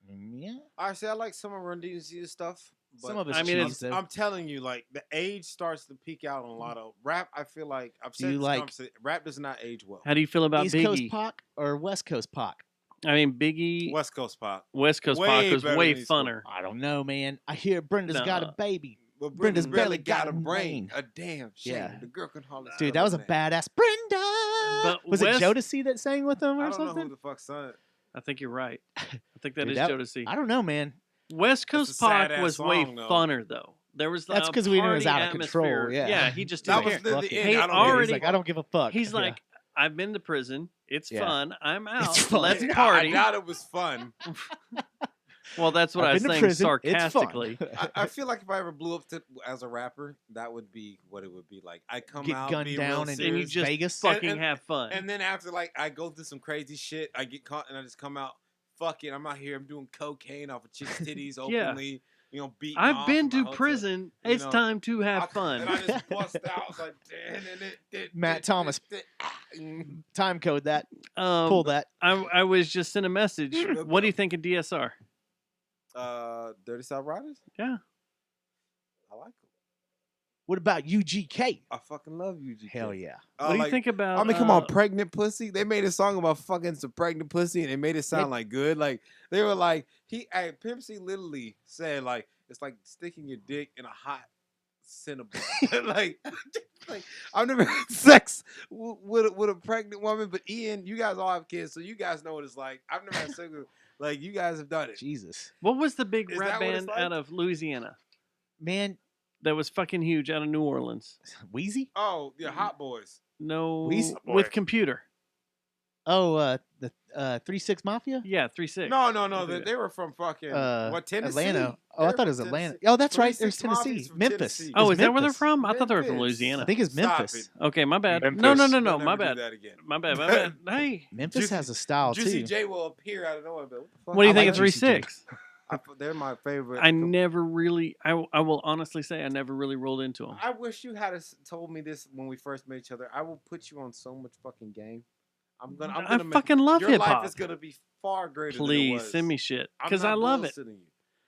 Yeah. Honestly, I like some of Run DMC's stuff. But Some of it's I mean, cheese, though. I'm telling you, like the age starts to peak out on a lot of rap. I feel like I've Do said you this like- conversation, rap does not age well. How do you feel about East Coast Biggie? Pac or West Coast Pac? I mean, Biggie, West Coast pop. West Coast Way Pac was better way than East Coast. funner. I don't know, man. I hear Brenda's got a Nuh-uh. baby. But Brenda's Brenda's barely got a brain. A damn shame. Yeah. The girl can hardly Dude, spell that was a her name. badass Brenda. But Was West- it Jodeci that sang with him I or don't know something? who the fuck son it. I think you're right. I think that Dude, is that- Jodeci. I don't know, man. West That's Coast a sad Pac ass was way song, though. funner though. There was That's a 'cause we knew it was party out of control, atmosphere. yeah. He just That didn't was care. the Fuck it. end. He I don't already- He's like, I don't give a fuck. He's Yeah. like, I've been to prison. It's Yeah. fun. I'm out. fun. Let's Yeah, party. I doubt it was fun. Well, that's what I I've was been to saying prison. It's fun. sarcastically. I feel like if I ever blew up as a rapper, that would be what it would be like. I come Get out, gunned be down real and And you serious, just Vegas. fucking And- have fun. and then after like I go through some crazy shit, I get caught and I just come out. Fuck it, I'm out here. I'm doing cocaine off of chicks' titties Yeah. openly. You know, beating. I've off been in my to hotel. prison. you It's know, time to have I- fun. And I just bust out. I was like, Matt Thomas. Time code that. Pull that. I was just sent a message. What do you think of DSR? Dirty South Riders. Yeah. I like them. What about UGK? I fucking love UGK. Hell yeah. What do you think about? I mean, come on, pregnant pussy. They made a song about fucking some pregnant pussy, and they made it sound like good. Like they were like, Pimp C literally said like it's like sticking your dick in a hot Cinnabon. like I've never had sex with a pregnant woman, but Ian, you guys all have kids, so you guys know what it's like. I've never had sex with like you guys have done it. Jesus. What was the big Is rap that what it's band like? out of Louisiana Man, that was fucking huge out of New Orleans? Wheezy? Oh, yeah, Hot Boys. No, Weezy? with Boy. computer. Oh, the 3-6 Mafia? Yeah, 3-6. No, they were from fucking what Tennessee? Atlanta. Oh, I They're thought it was from Atlanta. Tennessee. Oh, that's right. 3-6 There's Mafia's Tennessee. from Memphis. Tennessee. Oh, It's is that where they're Memphis. from? I thought they were from Memphis. Louisiana. I think it's Stop Memphis. it. Okay, my bad. Memphis. No, They'll my never do bad. that again. My bad. Hey, Memphis Juicy- has a style Juicy too. J will appear out of nowhere. But what do you I think like of Juicy J. 3-6? They're my favorite. I never really. I will honestly say I never really rolled into them. I wish you had told me this when we first met each other. I will put you on so much fucking game. I'm I gonna fucking love your hip life hop. is gonna be far greater. than it Please was. send me shit I'm because not I love it. bullshitting You.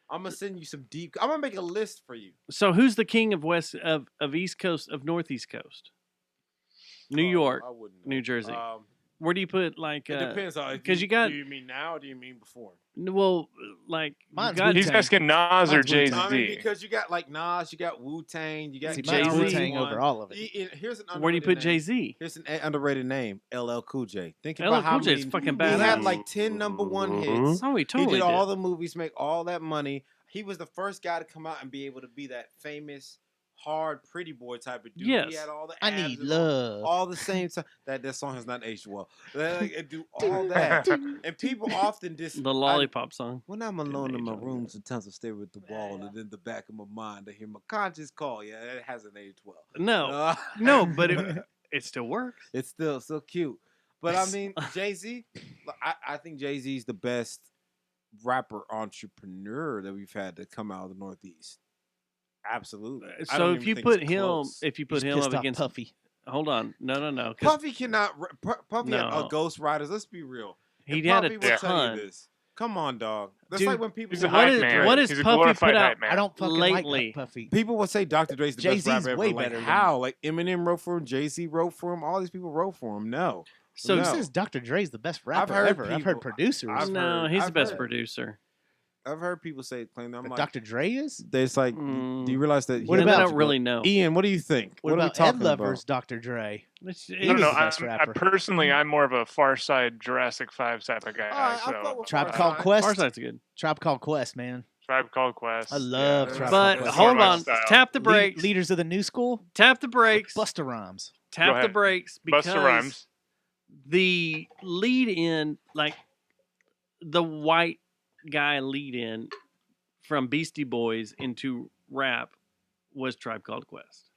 I'm gonna send you some deep. I'm gonna make a list for you. So who's the king of East Coast of Northeast Coast? New York, I wouldn't know. New Jersey. Where do you put like? It depends on because you got. Do you mean now or do you mean before? Well, like Mine's you got, He's asking Nas or Mine's Jay Wu-Tang. I mean, Z. because you got like Nas, you got Wu-Tang, you got See, Jay-Z. mine's Wu-Tang One. over all of it. Here's an where do you put underrated name. Jay-Z? Here's an underrated name, LL Cool J. Think LL about how Cool J is many fucking he had badass. like 10 number one hits. Oh, he totally He did all did. the movies, make all that money. He was the first guy to come out and be able to be that famous, hard, pretty boy type of dude. Yes. He had all the I abs need and love. all the same time. That song has not aged well. They like, do all that, and people often The lollipop song. when I'm alone in my age on room, sometimes I stare at the wall, and in the back of my mind, I hear my conscience call. Yeah, it hasn't aged well. No, no, but it still works. It's still so cute. But I mean, Jay-Z, I think Jay-Z's the best rapper entrepreneur that we've had to come out of the Northeast. Absolutely. I So don't if even you think put it's him, close. if you put He's him pissed up off against, Puffy. hold on, no, 'cause Puffy cannot. Puffy had No. Ghost Riders. Let's be real. he And had a Puffy will tell you ton. this. Come on, dog. That's Dude, like when people He's say a hype is- man. what is He's a Puffy glorified put out? hype man. I don't fucking Lately. like Puffy. People will say Dr. Dre's the Jay-Z's best rapper ever. way Like, better than how? Like Eminem wrote for him, Jay-Z wrote for him, all these people wrote for him. No. So Who No. says Dr. Dre's the best rapper heard ever? I've heard people- producers. No, he's the I've best heard- producer. I've heard people say claim that. I'm But like, Dr. Dre is? it's like, do you realize that? What And I about- don't really know. Ian? What do you think? What are we about talking Ed Lover's Dr. Dre? It's- He I don't was know. the best I rapper. personally, I'm more of a Far Side Jurassic 5 type of guy. I so, fuck with Tribe Far Called Side. Quest? Farsight's good. Tribe Called Quest, man. Tribe Called Quest. I love Yeah, Tribe But Called Quest. hold my on, style. tap the brakes. Leaders of the New School? Tap the brakes. Busta Rhymes. Tap Go the ahead. brakes because Busta Rhymes. the lead in, like the white guy lead in from Beastie Boys into rap was Tribe Called Quest.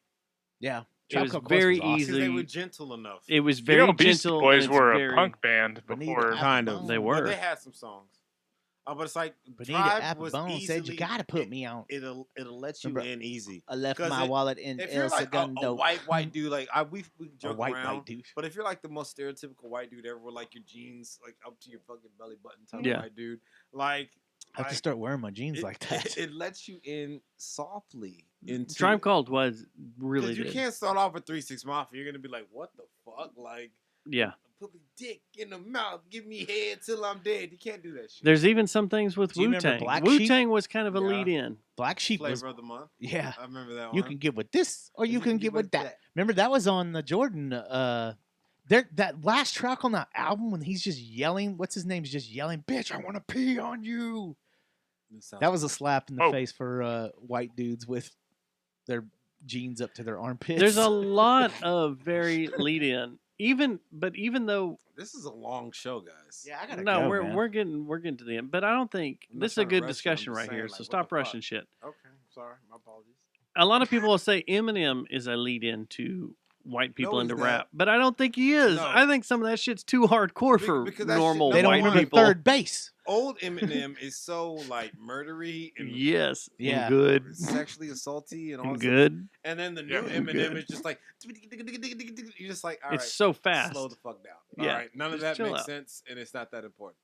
Yeah. It Tribe was Called Quest very was awesome. easy. Because they were gentle enough. It was very Beastie gentle. Boys and it's were very, a punk band Bonita before. Kind of. Applebaum. They But were. they had some songs. But it's like Bonita Tribe was Applebaum said, you easily- got to put me on. It'll let you Remember, in easy. I left 'Cause my it- wallet in If El you're like a Segundo. white dude, like we A joke white around. dude. But if you're like the most stereotypical white dude ever, with like your jeans like up to your fucking belly button type Yeah. of white dude, like I have to start wearing my jeans like that. It lets you in softly into Tribe it. Called was really Because you good. can't start off with 3-6 Mafia. You're gonna be like, what the fuck? Like, Yeah. put me dick in the mouth, give me head till I'm dead. You can't do that shit. There's even some things with Do you Wu remember Tang. Black Wu Sheep? Tang was kind of a Yeah. lead in. Black Sheep was, Flavor of the month. yeah. I remember that You one. can get with this, or you can get with that. Remember that was on the Jordan. That last track on that album when he's just yelling. What's his name? He's just yelling, "Bitch, I want to pee on you." That was a slap in the Oh. face for white dudes with their jeans up to their armpits. There's a lot of very lead in. Even though This is a long show, guys. yeah, I gotta no, go, we're man. we're getting to the end. But I don't think I'm not this is a trying to good rush you, I'm discussion just right saying, here. like, So what stop the fuck? rushing shit. Okay, sorry. My apologies. A lot of people will say Eminem is a lead in to white people No, into he's not. rap, but I don't think he is. No. I think some of that shit's too hardcore for Because that shit- normal They don't white remember people. third base. Old Eminem is so like murdery and Yes, and Yeah. good, sexually assaulty and all and this. good. And then the new Yeah, Eminem good. is just like you're just like, all right, It's so fast. slow the fuck down. Yeah, All right, none of just that chill makes out. sense, and it's not that important.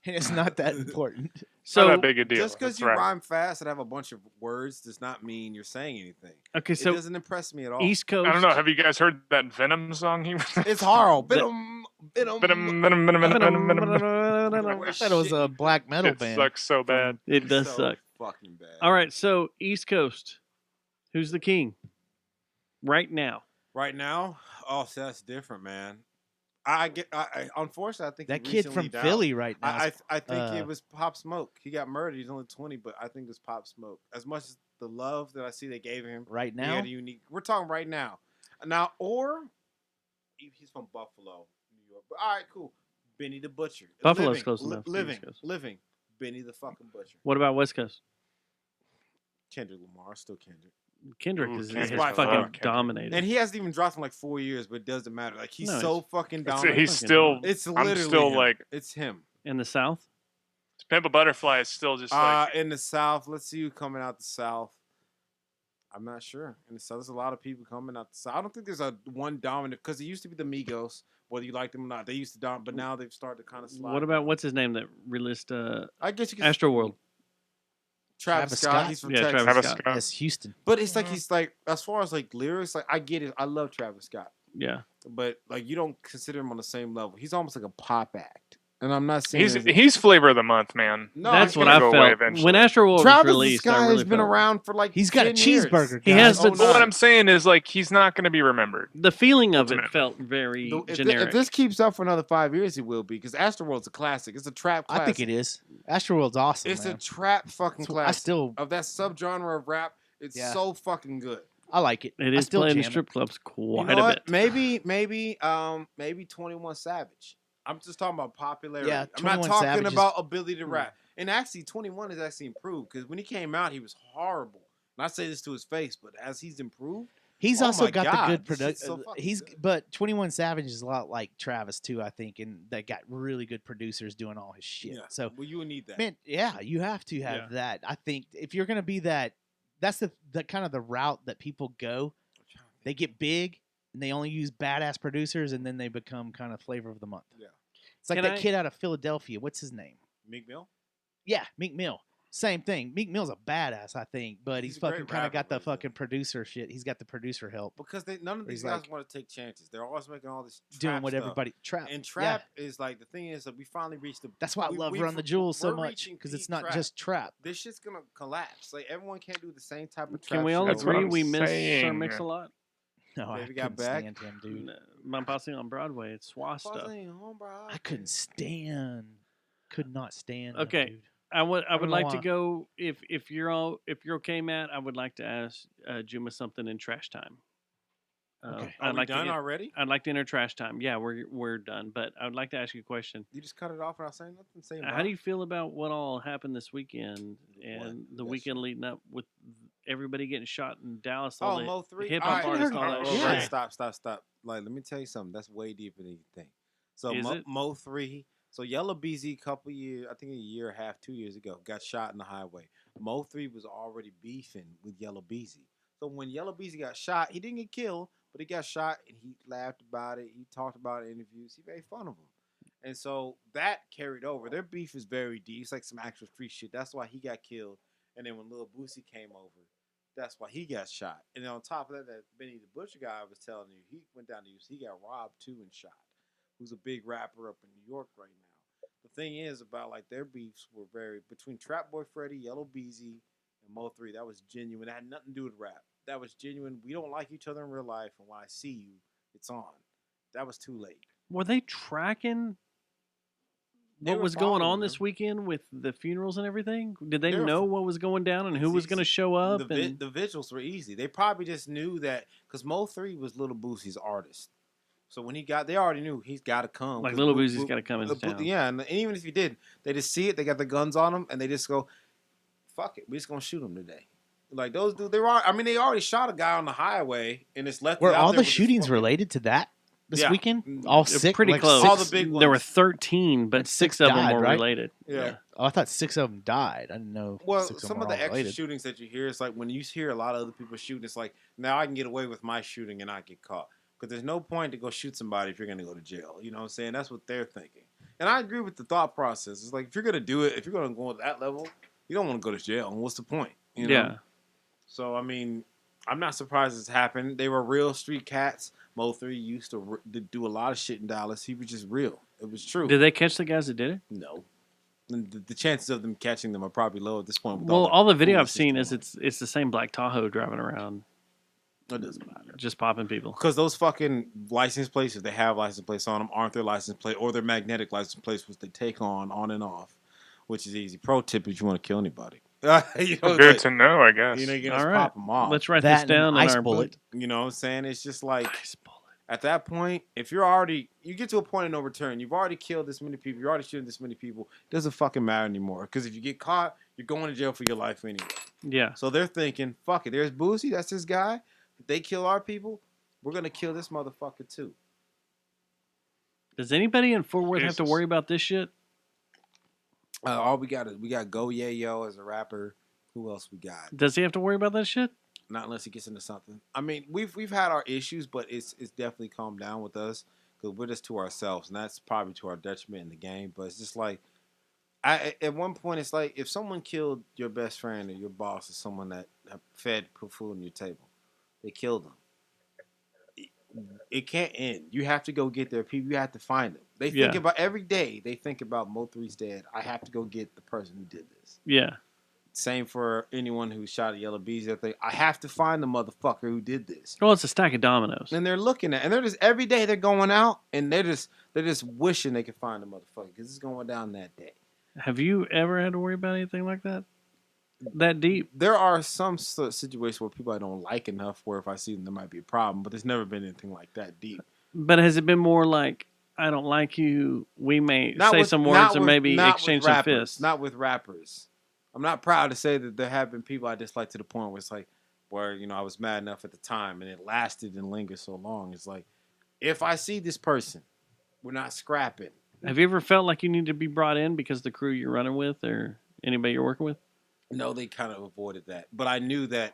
And it's not that important. Not So that big a deal. Just because That's you right. rhyme fast and have a bunch of words does not mean you're saying anything. okay, It so doesn't impress me at all. East Coast. I don't know. Have you guys heard that Venom song? He It's horrible. Venom, Venom. Venom, Venom, Venom, Venom, Venom. I thought it was a black metal It band. sucks so bad. It does So suck. fucking bad. All right, so East Coast, who's the king right now? Right now, oh, so that's different, man. I unfortunately, I think That he kid recently from died. Philly right now. I think it uh, was Pop Smoke. He got murdered. He's only 20, but I think it was Pop Smoke. As much as the love that I see they gave him, right he now. had a unique. We're talking right now, or he's from Buffalo, New York. But all right, cool. Benny the Butcher. Buffalo's Living, close enough to Living, East Coast. living. Benny the fucking Butcher. What about West Coast? Kendrick Lamar, still Kendrick. Kendrick Ooh, is Kendrick's by fucking far. dominated. And he hasn't even dropped in like 4 years, but it doesn't matter. Like he's No, so it's- fucking dominant. He's fucking still. dominant. It's I'm literally still him. like It's him. In the South, Pimp a Butterfly is still just like In the South, let's see who's coming out the South. I'm not sure. In the South, there's a lot of people coming out the South. I don't think there's a one dominant because it used to be the Migos, whether you like them or not. They used to dominate, but now they've started to kind of slide. what about what's his name that released I guess you could Astro World? Travis Travis Scott. Scott? He's from Yeah, Texas. Travis Travis Scott. Scott. That's Houston. But it's like he's like as far as like lyrics, like I get it. I love Travis Scott. Yeah, but like you don't consider him on the same level. He's almost like a pop act, and I'm not saying He's flavor of the month, man. No, That's he's what gonna I go away felt eventually. when Astroworld was Travis released. Scott I really has been felt around for like He's got 10 a cheeseburger. years. He has, guys. but But what I'm saying is, like, he's not going to be remembered. the feeling of it Ultimately. felt very If generic. this keeps up for another 5 years, it will be because Astroworld's a classic. It's a trap classic. I think it is. Astroworld's awesome. It's man. a trap fucking So, classic. I still, of that subgenre of rap. It's Yeah. so fucking good. I like it. It I is still playing in jam strip clubs You quite know a what? bit. Maybe 21 Savage. I'm just talking about popularity. Yeah, I'm not 21 talking Savage is- about ability to rap. And actually, 21 is actually improved because when he came out, he was horrible. And I say this to his face, but as he's improved, He's oh also my got God, the good this shit's production. so fucking good. But 21 Savage is a lot like Travis too, I think, and they got really good producers doing all his shit. Yeah. So, well, you would need that. man, yeah, you have to have that. I think if you're gonna be that, that's the kind of the route that people go. They get big and they only use badass producers, and then they become kind of flavor of the month. Yeah. It's like Can that I- kid out of Philadelphia. What's his name? Meek Mill? Yeah, Meek Mill. Same thing. Meek Mill's a badass, I think, but He's he's a great fucking kind of rapper, got the but he's a- fucking producer shit. He's got the producer help Because none of these He's guys like- want to take chances. They're always making all this trap doing what stuff. everybody trap. And Yeah. trap is like the thing is that we finally reached the. That's why I love we've- Run the Jewels so we're much reaching because it's peak not trap. just trap. This shit's gonna collapse. Like everyone can't do the same type of trap. Can we all shit That's what agree I'm we miss Sir saying. Mix-a-Lot? No, I Baby got couldn't back. stand him, dude. My Posse on Broadway. It's Swa stuff. I couldn't stand. Could not stand. him, Okay. dude. I would don't know like to why. go if you're okay, Matt. I would like to ask Juma something in trash time. Okay. Are I'd we like done to already? I'd like to enter trash time. Yeah, we're done. But I would like to ask you a question. You just cut it off without saying nothing. Saying How do you feel about what all happened this weekend and What? the That weekend shit. leading up with everybody getting shot in Dallas? Oh, All the Mo 3. hip All hop right, artists. heard All that about shit. it. Yeah. Stop. Like, let me tell you something. That's way deeper than you think. So Is it? Mo 3. So Yellow BZ, couple years, I think a year and a half, 2 years ago, got shot in the highway. Mo 3 was already beefing with Yellow BZ. So when Yellow BZ got shot, he didn't get killed, but he got shot, and he laughed about it. He talked about it in interviews. He made fun of him. And so that carried over. Their beef is very deep. It's like some actual street shit. That's why he got killed. And then when Lil Boosie came over, that's why he got shot. And then on top of that, that Benny the Butcher guy I was telling you, he went down to use. He got robbed too and shot. Who's a big rapper up in New York right now. The thing is about like their beefs were very between Trap Boy Freddy, Yellow Beezy, and Mo 3. That was genuine. That had nothing to do with rap. That was genuine. We don't like each other in real life, and when I see you, it's on. That was too late. Were they tracking They what were was going on following this them. weekend with the funerals and everything? Did they They were know f- what was going down and who It's was going to easy. show up? The and visuals were easy. They probably just knew that because Mo 3 was Little Boosie's artist. So when he got, they already knew he's got to come. like 'cause Little Boo- Boosie's Boo- got to come into town. Yeah, and even if he did, they just see it. They got the guns on them, and they just go, "Fuck it, we just gonna shoot him today." Like those dudes, they already shot a guy on the highway, and it's left. Were out all there the with this shootings fucking- related to that this Yeah. weekend? All They're six, pretty like close. six- All the big There were ones. 13, but And six six of them died, were right? related. Yeah. Oh, I thought 6 of them died. I didn't know. Well, 6 of some them of were the all extra related. shootings that you hear, it's like when you hear a lot of other people shooting, it's like now I can get away with my shooting and not get caught. Because there's no point to go shoot somebody if you're going to go to jail. You know what I'm saying? That's what they're thinking. And I agree with the thought process. It's like if you're going to do it, if you're going to go at that level, you don't want to go to jail. And what's the point? You know? Yeah. So, I mean, I'm not surprised it's happened. They were real street cats. Mo 3 used to do a lot of shit in Dallas. He was just real. It was true. Did they catch the guys that did it? No. And the chances of them catching them are probably low at this point. with Well, all the video I've foolishness seen going is on. it's the same black Tahoe driving around, It doesn't matter. just popping people. Because those fucking license plates, if they have license plates on them, aren't their license plate or their magnetic license plates, which they take on and off, which is easy. Pro tip if you want to kill anybody. You know, Good like, to know, I guess. you know, you can All just right. pop them off. Let's write That this and down in ice our bullet. You know what I'm saying? It's just like Ice bullet. at that point, if you get to a point of no return, you've already killed this many people, you're already shooting this many people, it doesn't fucking matter anymore. Because if you get caught, you're going to jail for your life anyway. Yeah. So they're thinking, fuck it, there's Boosie, that's this guy. If they kill our people, we're going to kill this motherfucker too. Does anybody in Fort Worth have to Jesus. worry about this shit? All we got Go Yayo as a rapper. Who else we got? Does he have to worry about that shit? Not unless he gets into something. I mean, we've had our issues, but it's definitely calmed down with us because we're just to ourselves, and that's probably to our detriment in the game. But it's just like, at one point, it's like if someone killed your best friend or your boss or someone that put food on your table, they killed them. it can't end. You have to go get their people. You have to find them. They think about every day. They think about Mo3's dead. I have to go get the person who did this. Yeah. Same for anyone who shot at Yellow Bees. I have to find the motherfucker who did this. Well, it's a stack of dominoes. And they're looking at, and they're just every day they're going out, and they're just wishing they could find the motherfucker because it's going down that day. Have you ever had to worry about anything like that? That deep? There are some situations where people I don't like enough where if I see them, there might be a problem, but there's never been anything like that deep. But has it been more like, I don't like you, we may some words not or with, maybe not exchange with some rappers, fists? Not with rappers. I'm not proud to say that there have been people I dislike to the point where it's like, where, I was mad enough at the time and it lasted and lingered so long. It's like, if I see this person, we're not scrapping. Have you ever felt like you need to be brought in because the crew you're running with or anybody you're working with? No, they kind of avoided that. But I knew that,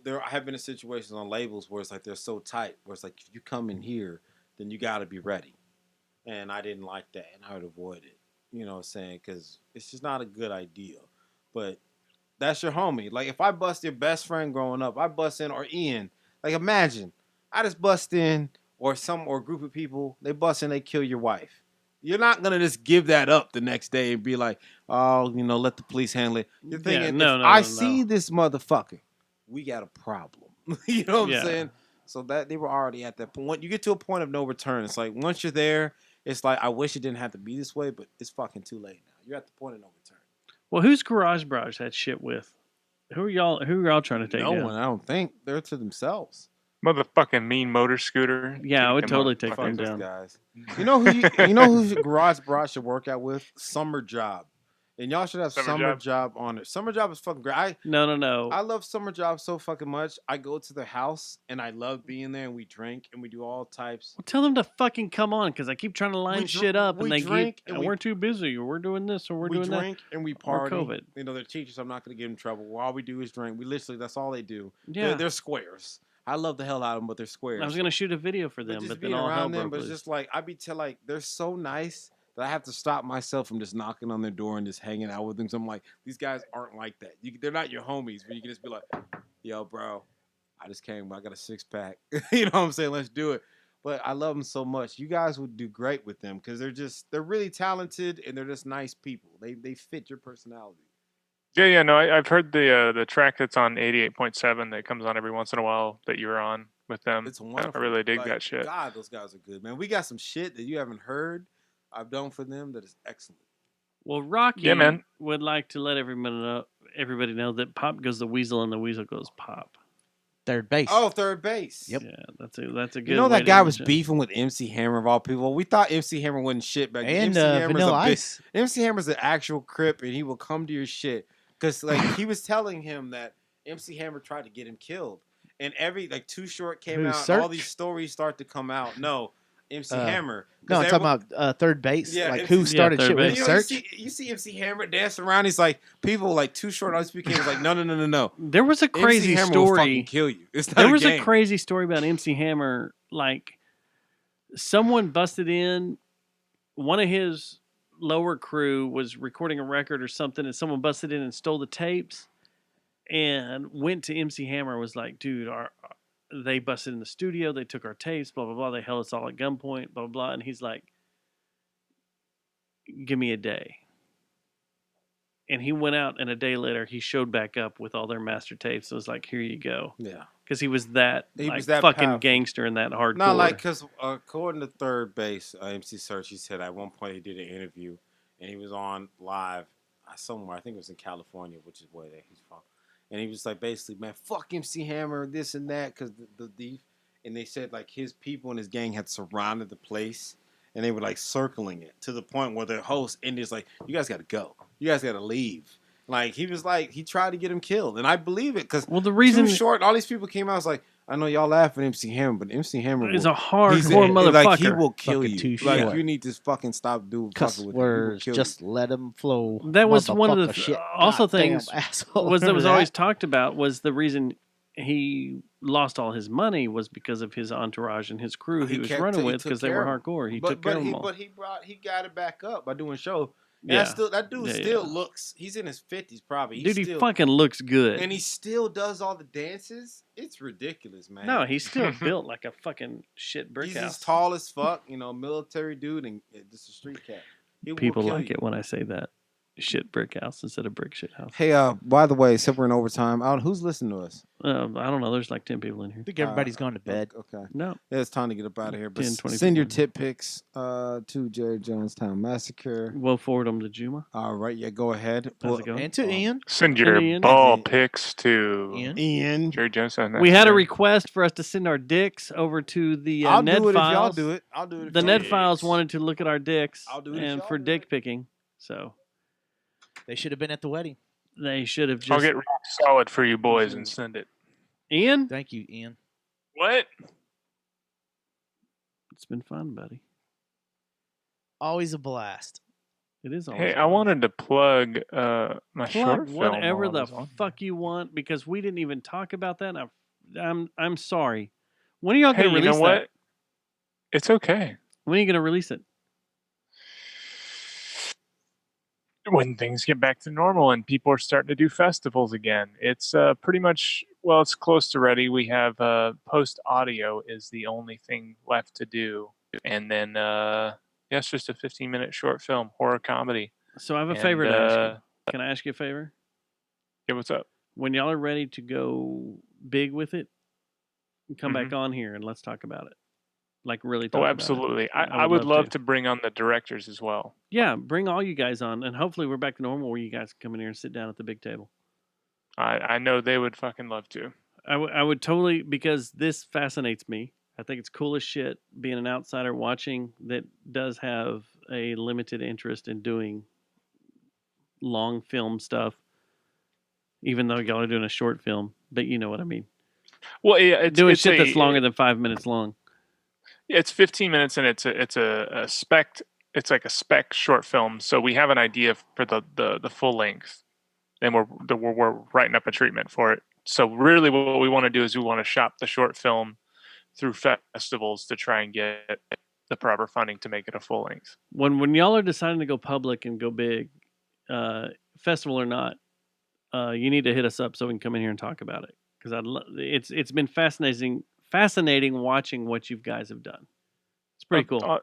there have been situations on labels where it's like they're so tight, where it's like, if you come in here, then you got to be ready. And I didn't like that, and I would avoid it. You know what I'm saying? Because it's just not a good idea. But that's your homie. Like, if I bust your best friend growing up, I bust in, or Ian. Like, imagine, I just bust in, or a group of people, they bust in, they kill your wife. You're not going to just give that up the next day and be like, oh, let the police handle it. You're thinking, I see this motherfucker, we got a problem. You know what I'm saying? So that they were already at that point. You get to a point of no return. It's like, once you're there, it's like, I wish it didn't have to be this way, but it's fucking too late now. You're at the point of no return. Well, who's Garage Barrage that shit with? Who are y'all trying to take down? No one, I don't think. They're to themselves. Motherfucking mean motor scooter. Yeah, I would totally take them those down. Guys. You know who Garage Barrage should work out with? Summer Job. And y'all should have Summer Job on it. Summer Job is fucking great. No. I love Summer Job so fucking much. I go to their house and I love being there and we drink and we do all types. Well, tell them to fucking come on because I keep trying to line shit up and they drink keep, and we're too busy or we're doing this or we're doing that. We drink and we party. Or COVID. They're teachers. I'm not going to get in trouble. All we do is drink. We literally, that's all they do. Yeah. They're squares. I love the hell out of them, but they're squares. I was going to shoot a video for them, but then all hell broke But it's just like, they're so nice that I have to stop myself from just knocking on their door and just hanging out with them. So I'm like, these guys aren't like that. They're not your homies, but you can just be like, yo, bro, I just came. I got a 6-pack. You know what I'm saying? Let's do it. But I love them so much. You guys would do great with them because they're really talented and they're just nice people. They fit your personality. Yeah, no, I've heard the track that's on 88.7 that comes on every once in a while that you're on with them. It's wonderful. I really dig that shit. God, those guys are good, man. We got some shit that you haven't heard I've done for them that is excellent. Well, Rocky would like to let everybody know that Pop goes the Weasel and the Weasel goes Pop. Third base. Oh, third base. Yep. Yeah, that's a good. You know that guy was beefing with MC Hammer of all people. We thought MC Hammer wasn't shit back then. And Vanilla Ice. MC Hammer's an actual Crip, and he will come to your shit because he was telling him that MC Hammer tried to get him killed, and Too Short came out. Search? All these stories start to come out. No. MC Hammer. No, I'm talking about third base. Yeah, who started shit with Search? You see MC Hammer dancing around. He's like, people Too Short on speaking. He's like, no. There was a crazy MC Hammer story. Will fucking kill you. It's not there was a crazy story about MC Hammer. Like, someone busted in. One of his lower crew was recording a record or something, and someone busted in and stole the tapes, and went to MC Hammer and was like, dude, they busted in the studio. They took our tapes, blah, blah, blah. They held us all at gunpoint, blah, blah, blah. And he's like, give me a day. And he went out, and a day later, he showed back up with all their master tapes. It was like, here you go. Yeah. Because he was that fucking powerful. gangster and that hardcore. No, because according to third base, MC Search, he said at one point he did an interview, and he was on live somewhere. I think it was in California, which is where he's from. And he was like, basically, man, fuck MC Hammer, this and that, because the and they said his people and his gang had surrounded the place, and they were circling it to the point where the host ended like, you guys got to go, you guys got to leave. He was he tried to get him killed, and I believe it because the reason Too Short, all these people came out was like, I know y'all laugh at MC Hammer, but MC Hammer is a hardcore motherfucker. He will kill fucking you. You need to fucking stop doing cuss words. Just let them flow. That was one of the shit. also things was always that talked about was the reason he lost all his money was because of his entourage and his crew he was running with because they were hardcore. He took care of them all. But he got it back up by doing show. And that dude Yeah, still yeah. looks. He's in his 50s probably. Dude, He's he still, fucking looks good. and he still does all the dances. It's ridiculous, man. No, he's still built like a fucking shit brick He's house. as tall as fuck, military dude, and just a street cat. People like it when I say that. Shit brick house instead of brick shit house. Hey, by the way, except we're in overtime. Who's listening to us? I don't know. There's like 10 people in here. I think everybody's gone to bed. Okay. No. Yeah, it's time to get up out of here. But 10, 20 send your people. tip pics to Jerry Jonestown Massacre. We'll forward them to Juma. All right. Yeah, go ahead. How's it going? And to Ian. Send your Ian. ball pics to Ian. Jerry Jonestown. We had a request for us to send our dicks over to the I'll Ned do it Files. if y'all do it. I'll do it. The Ned Files wanted to look at our dicks I'll do it if and y'all for do dick it. picking. So They should have been at the wedding. they should have just. I'll get rock solid for you boys and send it. Ian? Thank you, Ian. What? It's been fun, buddy. Always a blast. It is always Hey, I fun. wanted to plug my short Plug film. whatever while I the was on. fuck you want because we didn't even talk about that. And I'm sorry. When are y'all Hey, going to you release know what? that? It's okay. When are you going to release it? When things get back to normal and people are starting to do festivals again. It's pretty much, well, it's close to ready. We have post audio is the only thing left to do. And then, it's just a 15-minute short film, horror comedy. So I have a favor to ask you. Can I ask you a favor? Yeah, what's up? When y'all are ready to go big with it, come Mm-hmm. back on here and let's talk about it. Like really talk Oh, about absolutely. it. I would love to bring on the directors as well. Yeah, bring all you guys on, and hopefully we're back to normal where you guys can come in here and sit down at the big table. I know they would fucking love to. I would totally, because this fascinates me. I think it's cool as shit being an outsider watching that does have a limited interest in doing long film stuff, even though y'all are doing a short film. But you know what I mean. Well, yeah, it's doing it's shit a, that's longer than 5 minutes long. It's 15 minutes and it's a spec. It's like a spec short film. So we have an idea for the full length, and we're writing up a treatment for it. So really, what we want to do is we want to shop the short film through festivals to try and get the proper funding to make it a full length. When y'all are deciding to go public and go big, festival or not, you need to hit us up so we can come in here and talk about it. Because it's been fascinating watching what you guys have done. It's pretty cool.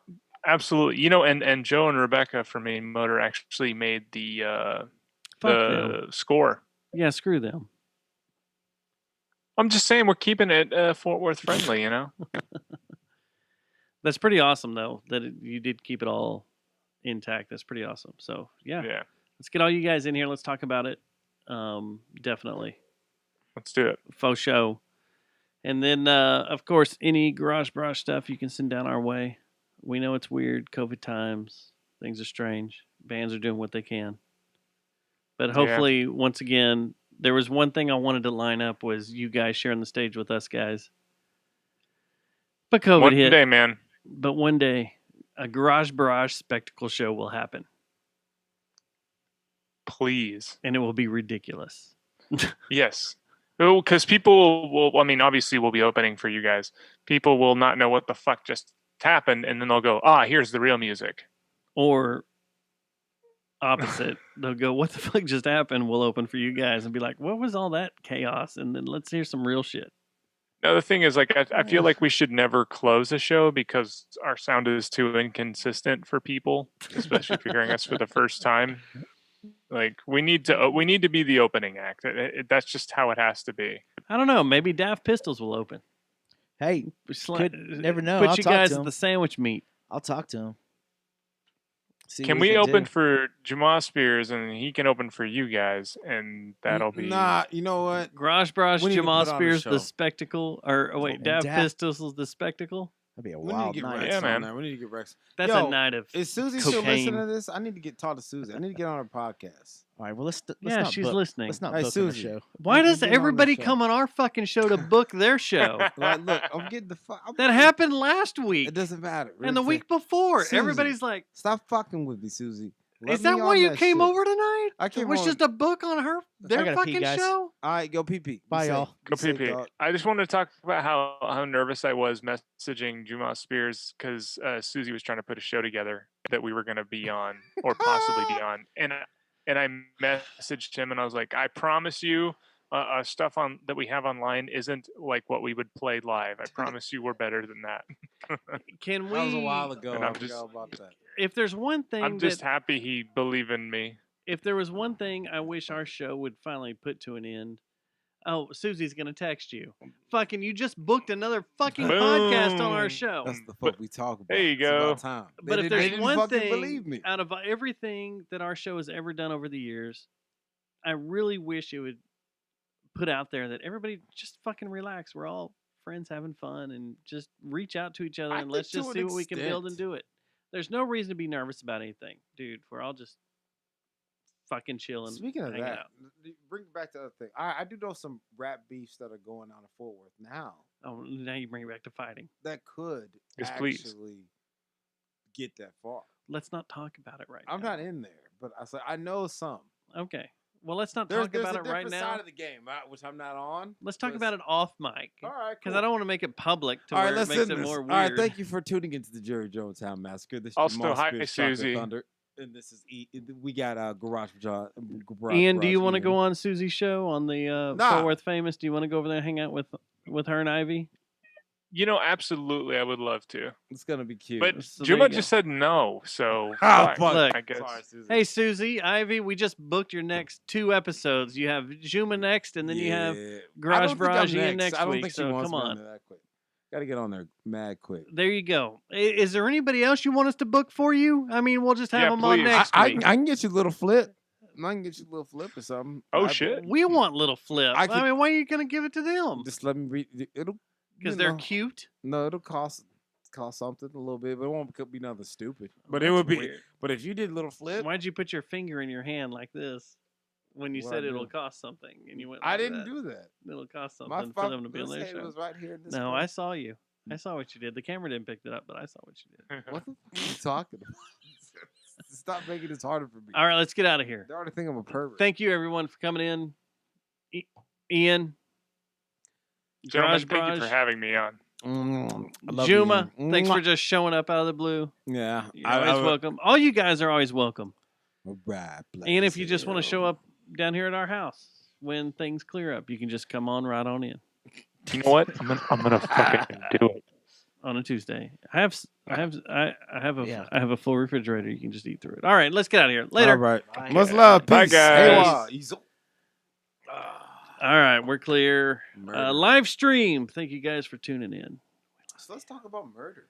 Absolutely. And Joe and Rebecca from Main Motor actually made the score. Yeah, screw them. I'm just saying we're keeping it Fort Worth friendly, That's pretty awesome, though, that you did keep it all intact. That's pretty awesome. So, yeah. Let's get all you guys in here. Let's talk about it. Definitely. Let's do it. Faux show. And then, of course, any Garage Brush stuff you can send down our way. We know it's weird. COVID times. Things are strange. Bands are doing what they can. But hopefully, once again, there was one thing I wanted to line up was you guys sharing the stage with us guys. But COVID hit. One day, man. But one day, a Garage Barrage spectacle show will happen. Please. And it will be ridiculous. Yes. Because people will, obviously we'll be opening for you guys. People will not know what the fuck just happened, and then they'll go, here's the real music. Or opposite. They'll go, what the fuck just happened? We'll open for you guys and be like, what was all that chaos? And then let's hear some real shit. No, the thing is, I feel like we should never close a show because our sound is too inconsistent for people, especially if you're hearing us for the first time. Like we need to be the opening act. That's just how it has to be. I don't know. Maybe Daft Pistols will open. Hey, never know. Put I'll you talk guys to at him. the sandwich meat. I'll talk to him. Can we open for Juma Spears and he can open for you guys, and that'll be you know what? Garage Brush, Jamal Spears, show. the spectacle, or wait, Daft Pistols, the spectacle. That'd be a We wild need to get night. Rex Yeah, on man. there. We need to get Rex. That's a night of Is Susie still cocaine. listening to this? I need to talk to Susie. I need to get on her podcast. All right, well, let's Yeah, not she's book, listening. Let's not Hey, book on the Susie. show. Why We'll does get on the everybody show. come on our fucking show to book their show? Like, look, I'm getting the fuck. That happened last week It doesn't matter. and the Really. week before. Susie. Everybody's like, Stop fucking with me, Susie. Let is that me why on you that came shit. over tonight? I came It was on- just a book on their gotta pee, fucking guys. show? All right, go pee. Bye, y'all. Go pee. I just wanted to talk about how nervous I was messaging Juma Spears because Susie was trying to put a show together, that we were going to be on or possibly be on, and I messaged him and I was like, I promise you, stuff on that we have online isn't like what we would play live. I promise you, we're better than that. Can we? That was a while ago. And I I'm just- forgot about that. If there's one thing I'm just happy he believed in me. if there was one thing I wish our show would finally put to an end. Oh, Susie's gonna text you. Fucking, you just booked another fucking podcast on our Boom. show. That's the fuck we talk about. There you It's go. about time. But if they there's didn't one fucking thing believe me. out of everything that our show has ever done over the years, I really wish it would put out there that everybody just fucking relax. We're all friends having fun and just reach out to each other and let's just see what we can build and do it. There's no reason to be nervous about anything, dude. We're all just fucking chilling. Speaking of hanging that, out. bring it back to the other thing. I do know some rap beefs that are going on in Fort Worth now Oh, now you bring it back to fighting. that could Yes, actually please. get that far. Let's not talk about it right now. I'm not in there, but I know some. Okay. Well, let's not There's talk about a it right different now. side of the game, which I'm not on. Let's talk but about it off mic. All right, Because cool. I don't want to make it public to All right, where it let's makes end it this. more weird. All right, thank you for tuning into the Jerry Jonestown Massacre. This is Also, Jamal hi, Spears, Chocolate Susie. Thunder, and this is we got Garage John. Ian, do you want to go on Susie's show on the Nah. Fort Worth Famous? Do you want to go over there and hang out with her and Ivy? You know, absolutely, I would love to. It's gonna be cute. But So there Juma you go. just said no, so fuck. Look. I guess. Sorry, Susie. Hey, Susie, Ivy, we just booked your next 2 episodes. You have Juma next, and then you have Yeah. Garage I don't think I'm Barrage Ian next I don't week. think she So wants come me on. there that quick. Got to get on there mad quick. There you go. Is there anybody else you want us to book for you? I mean, we'll just have Yeah, them on please. next I week. can get you a little flip. I can get you a little flip or something. Oh, shit. We want Little Flip. I I could- mean, why are you going to give it to them? Just let me read. It'll Because you they're know, cute? No, it'll cost something a little bit, but it won't be nothing stupid. But Oh, it would that's be. weird. But if you did little flip, Why'd you put your finger in your hand like this when you What'd said I it'll do? cost something? And you went I like didn't that. do that. It'll cost My something for them to be on this their hand show. was right here. In this No, place. I saw you. I saw what you did. The camera didn't pick it up, but I saw what you did. What the fuck are you talking about? Stop making this harder for me. All right, let's get out of here. They already think I'm a pervert. Thank you, everyone, for coming in. Ian, Gentlemen, Garage thank you Barrage, for having me on. I love Juma, you. thanks Mwah. for just showing up out of the blue. Yeah, You're always welcome. All you guys are always welcome. Right, And if you just want to show up down here at our house when things clear up, you can just come on right on in You know what? I'm gonna fucking do it. on a Tuesday. I have Yeah. a full refrigerator. You can just eat through it. All right, let's get out of here. Later. All right. Bye. Much love. Bye, Peace. guys. Hey, All right, we're clear. murder. Live stream. Thank you guys for tuning in. So let's talk about murder.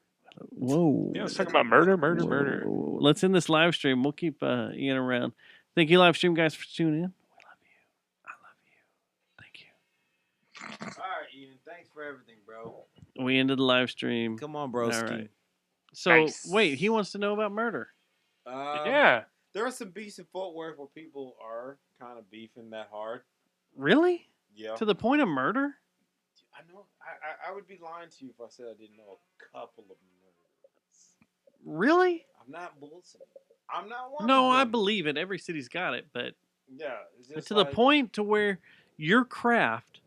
Whoa. Yeah, let's talk about murder. Whoa. Let's end this live stream. We'll keep Ian around. Thank you, live stream guys, for tuning in. We love you. I love you. Thank you. All right, Ian. Thanks for everything, bro. We ended the live stream. Come on, bro. All right. So Nice. wait, he wants to know about murder. Yeah. There are some beefs in Fort Worth where people are kind of beefing that hard. Really? Yeah. To the point of murder? I know. I would be lying to you if I said I didn't know a couple of murders. Really? I'm not bullshitting. I'm not one. No, of I them. believe it. Every city's got it, but Yeah. It's just to like, the point to where your craft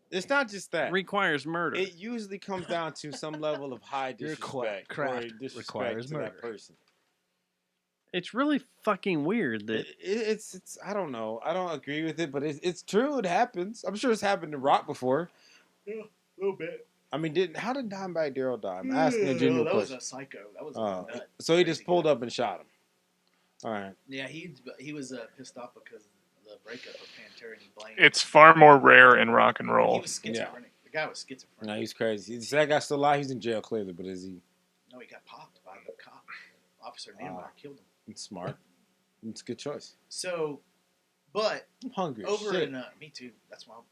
It's not just that. requires murder. It usually comes down to some level of high Your disrespect craft or disrespect requires to murder. that person. It's really fucking weird that It's I don't know. I don't agree with it, but it's true. It happens. I'm sure it's happened to Rock before. Yeah, a little bit. I mean, how did Dimebag Daryl die? I'm asking a genuine that was question. a psycho. That was a Oh, nut. so he just Crazy pulled guy. up and shot him. All right. Yeah, he was pissed off because of the breakup of Pantera and he blamed. It's far more rare in rock and He roll. was schizophrenic. The guy was schizophrenic. No, he's crazy. Is that guy still alive? He's in jail clearly, but is he No, he got popped by the cop. Officer Neymar killed him. smart? It's a good choice. So, but I'm hungry. as over shit. in me too. That's why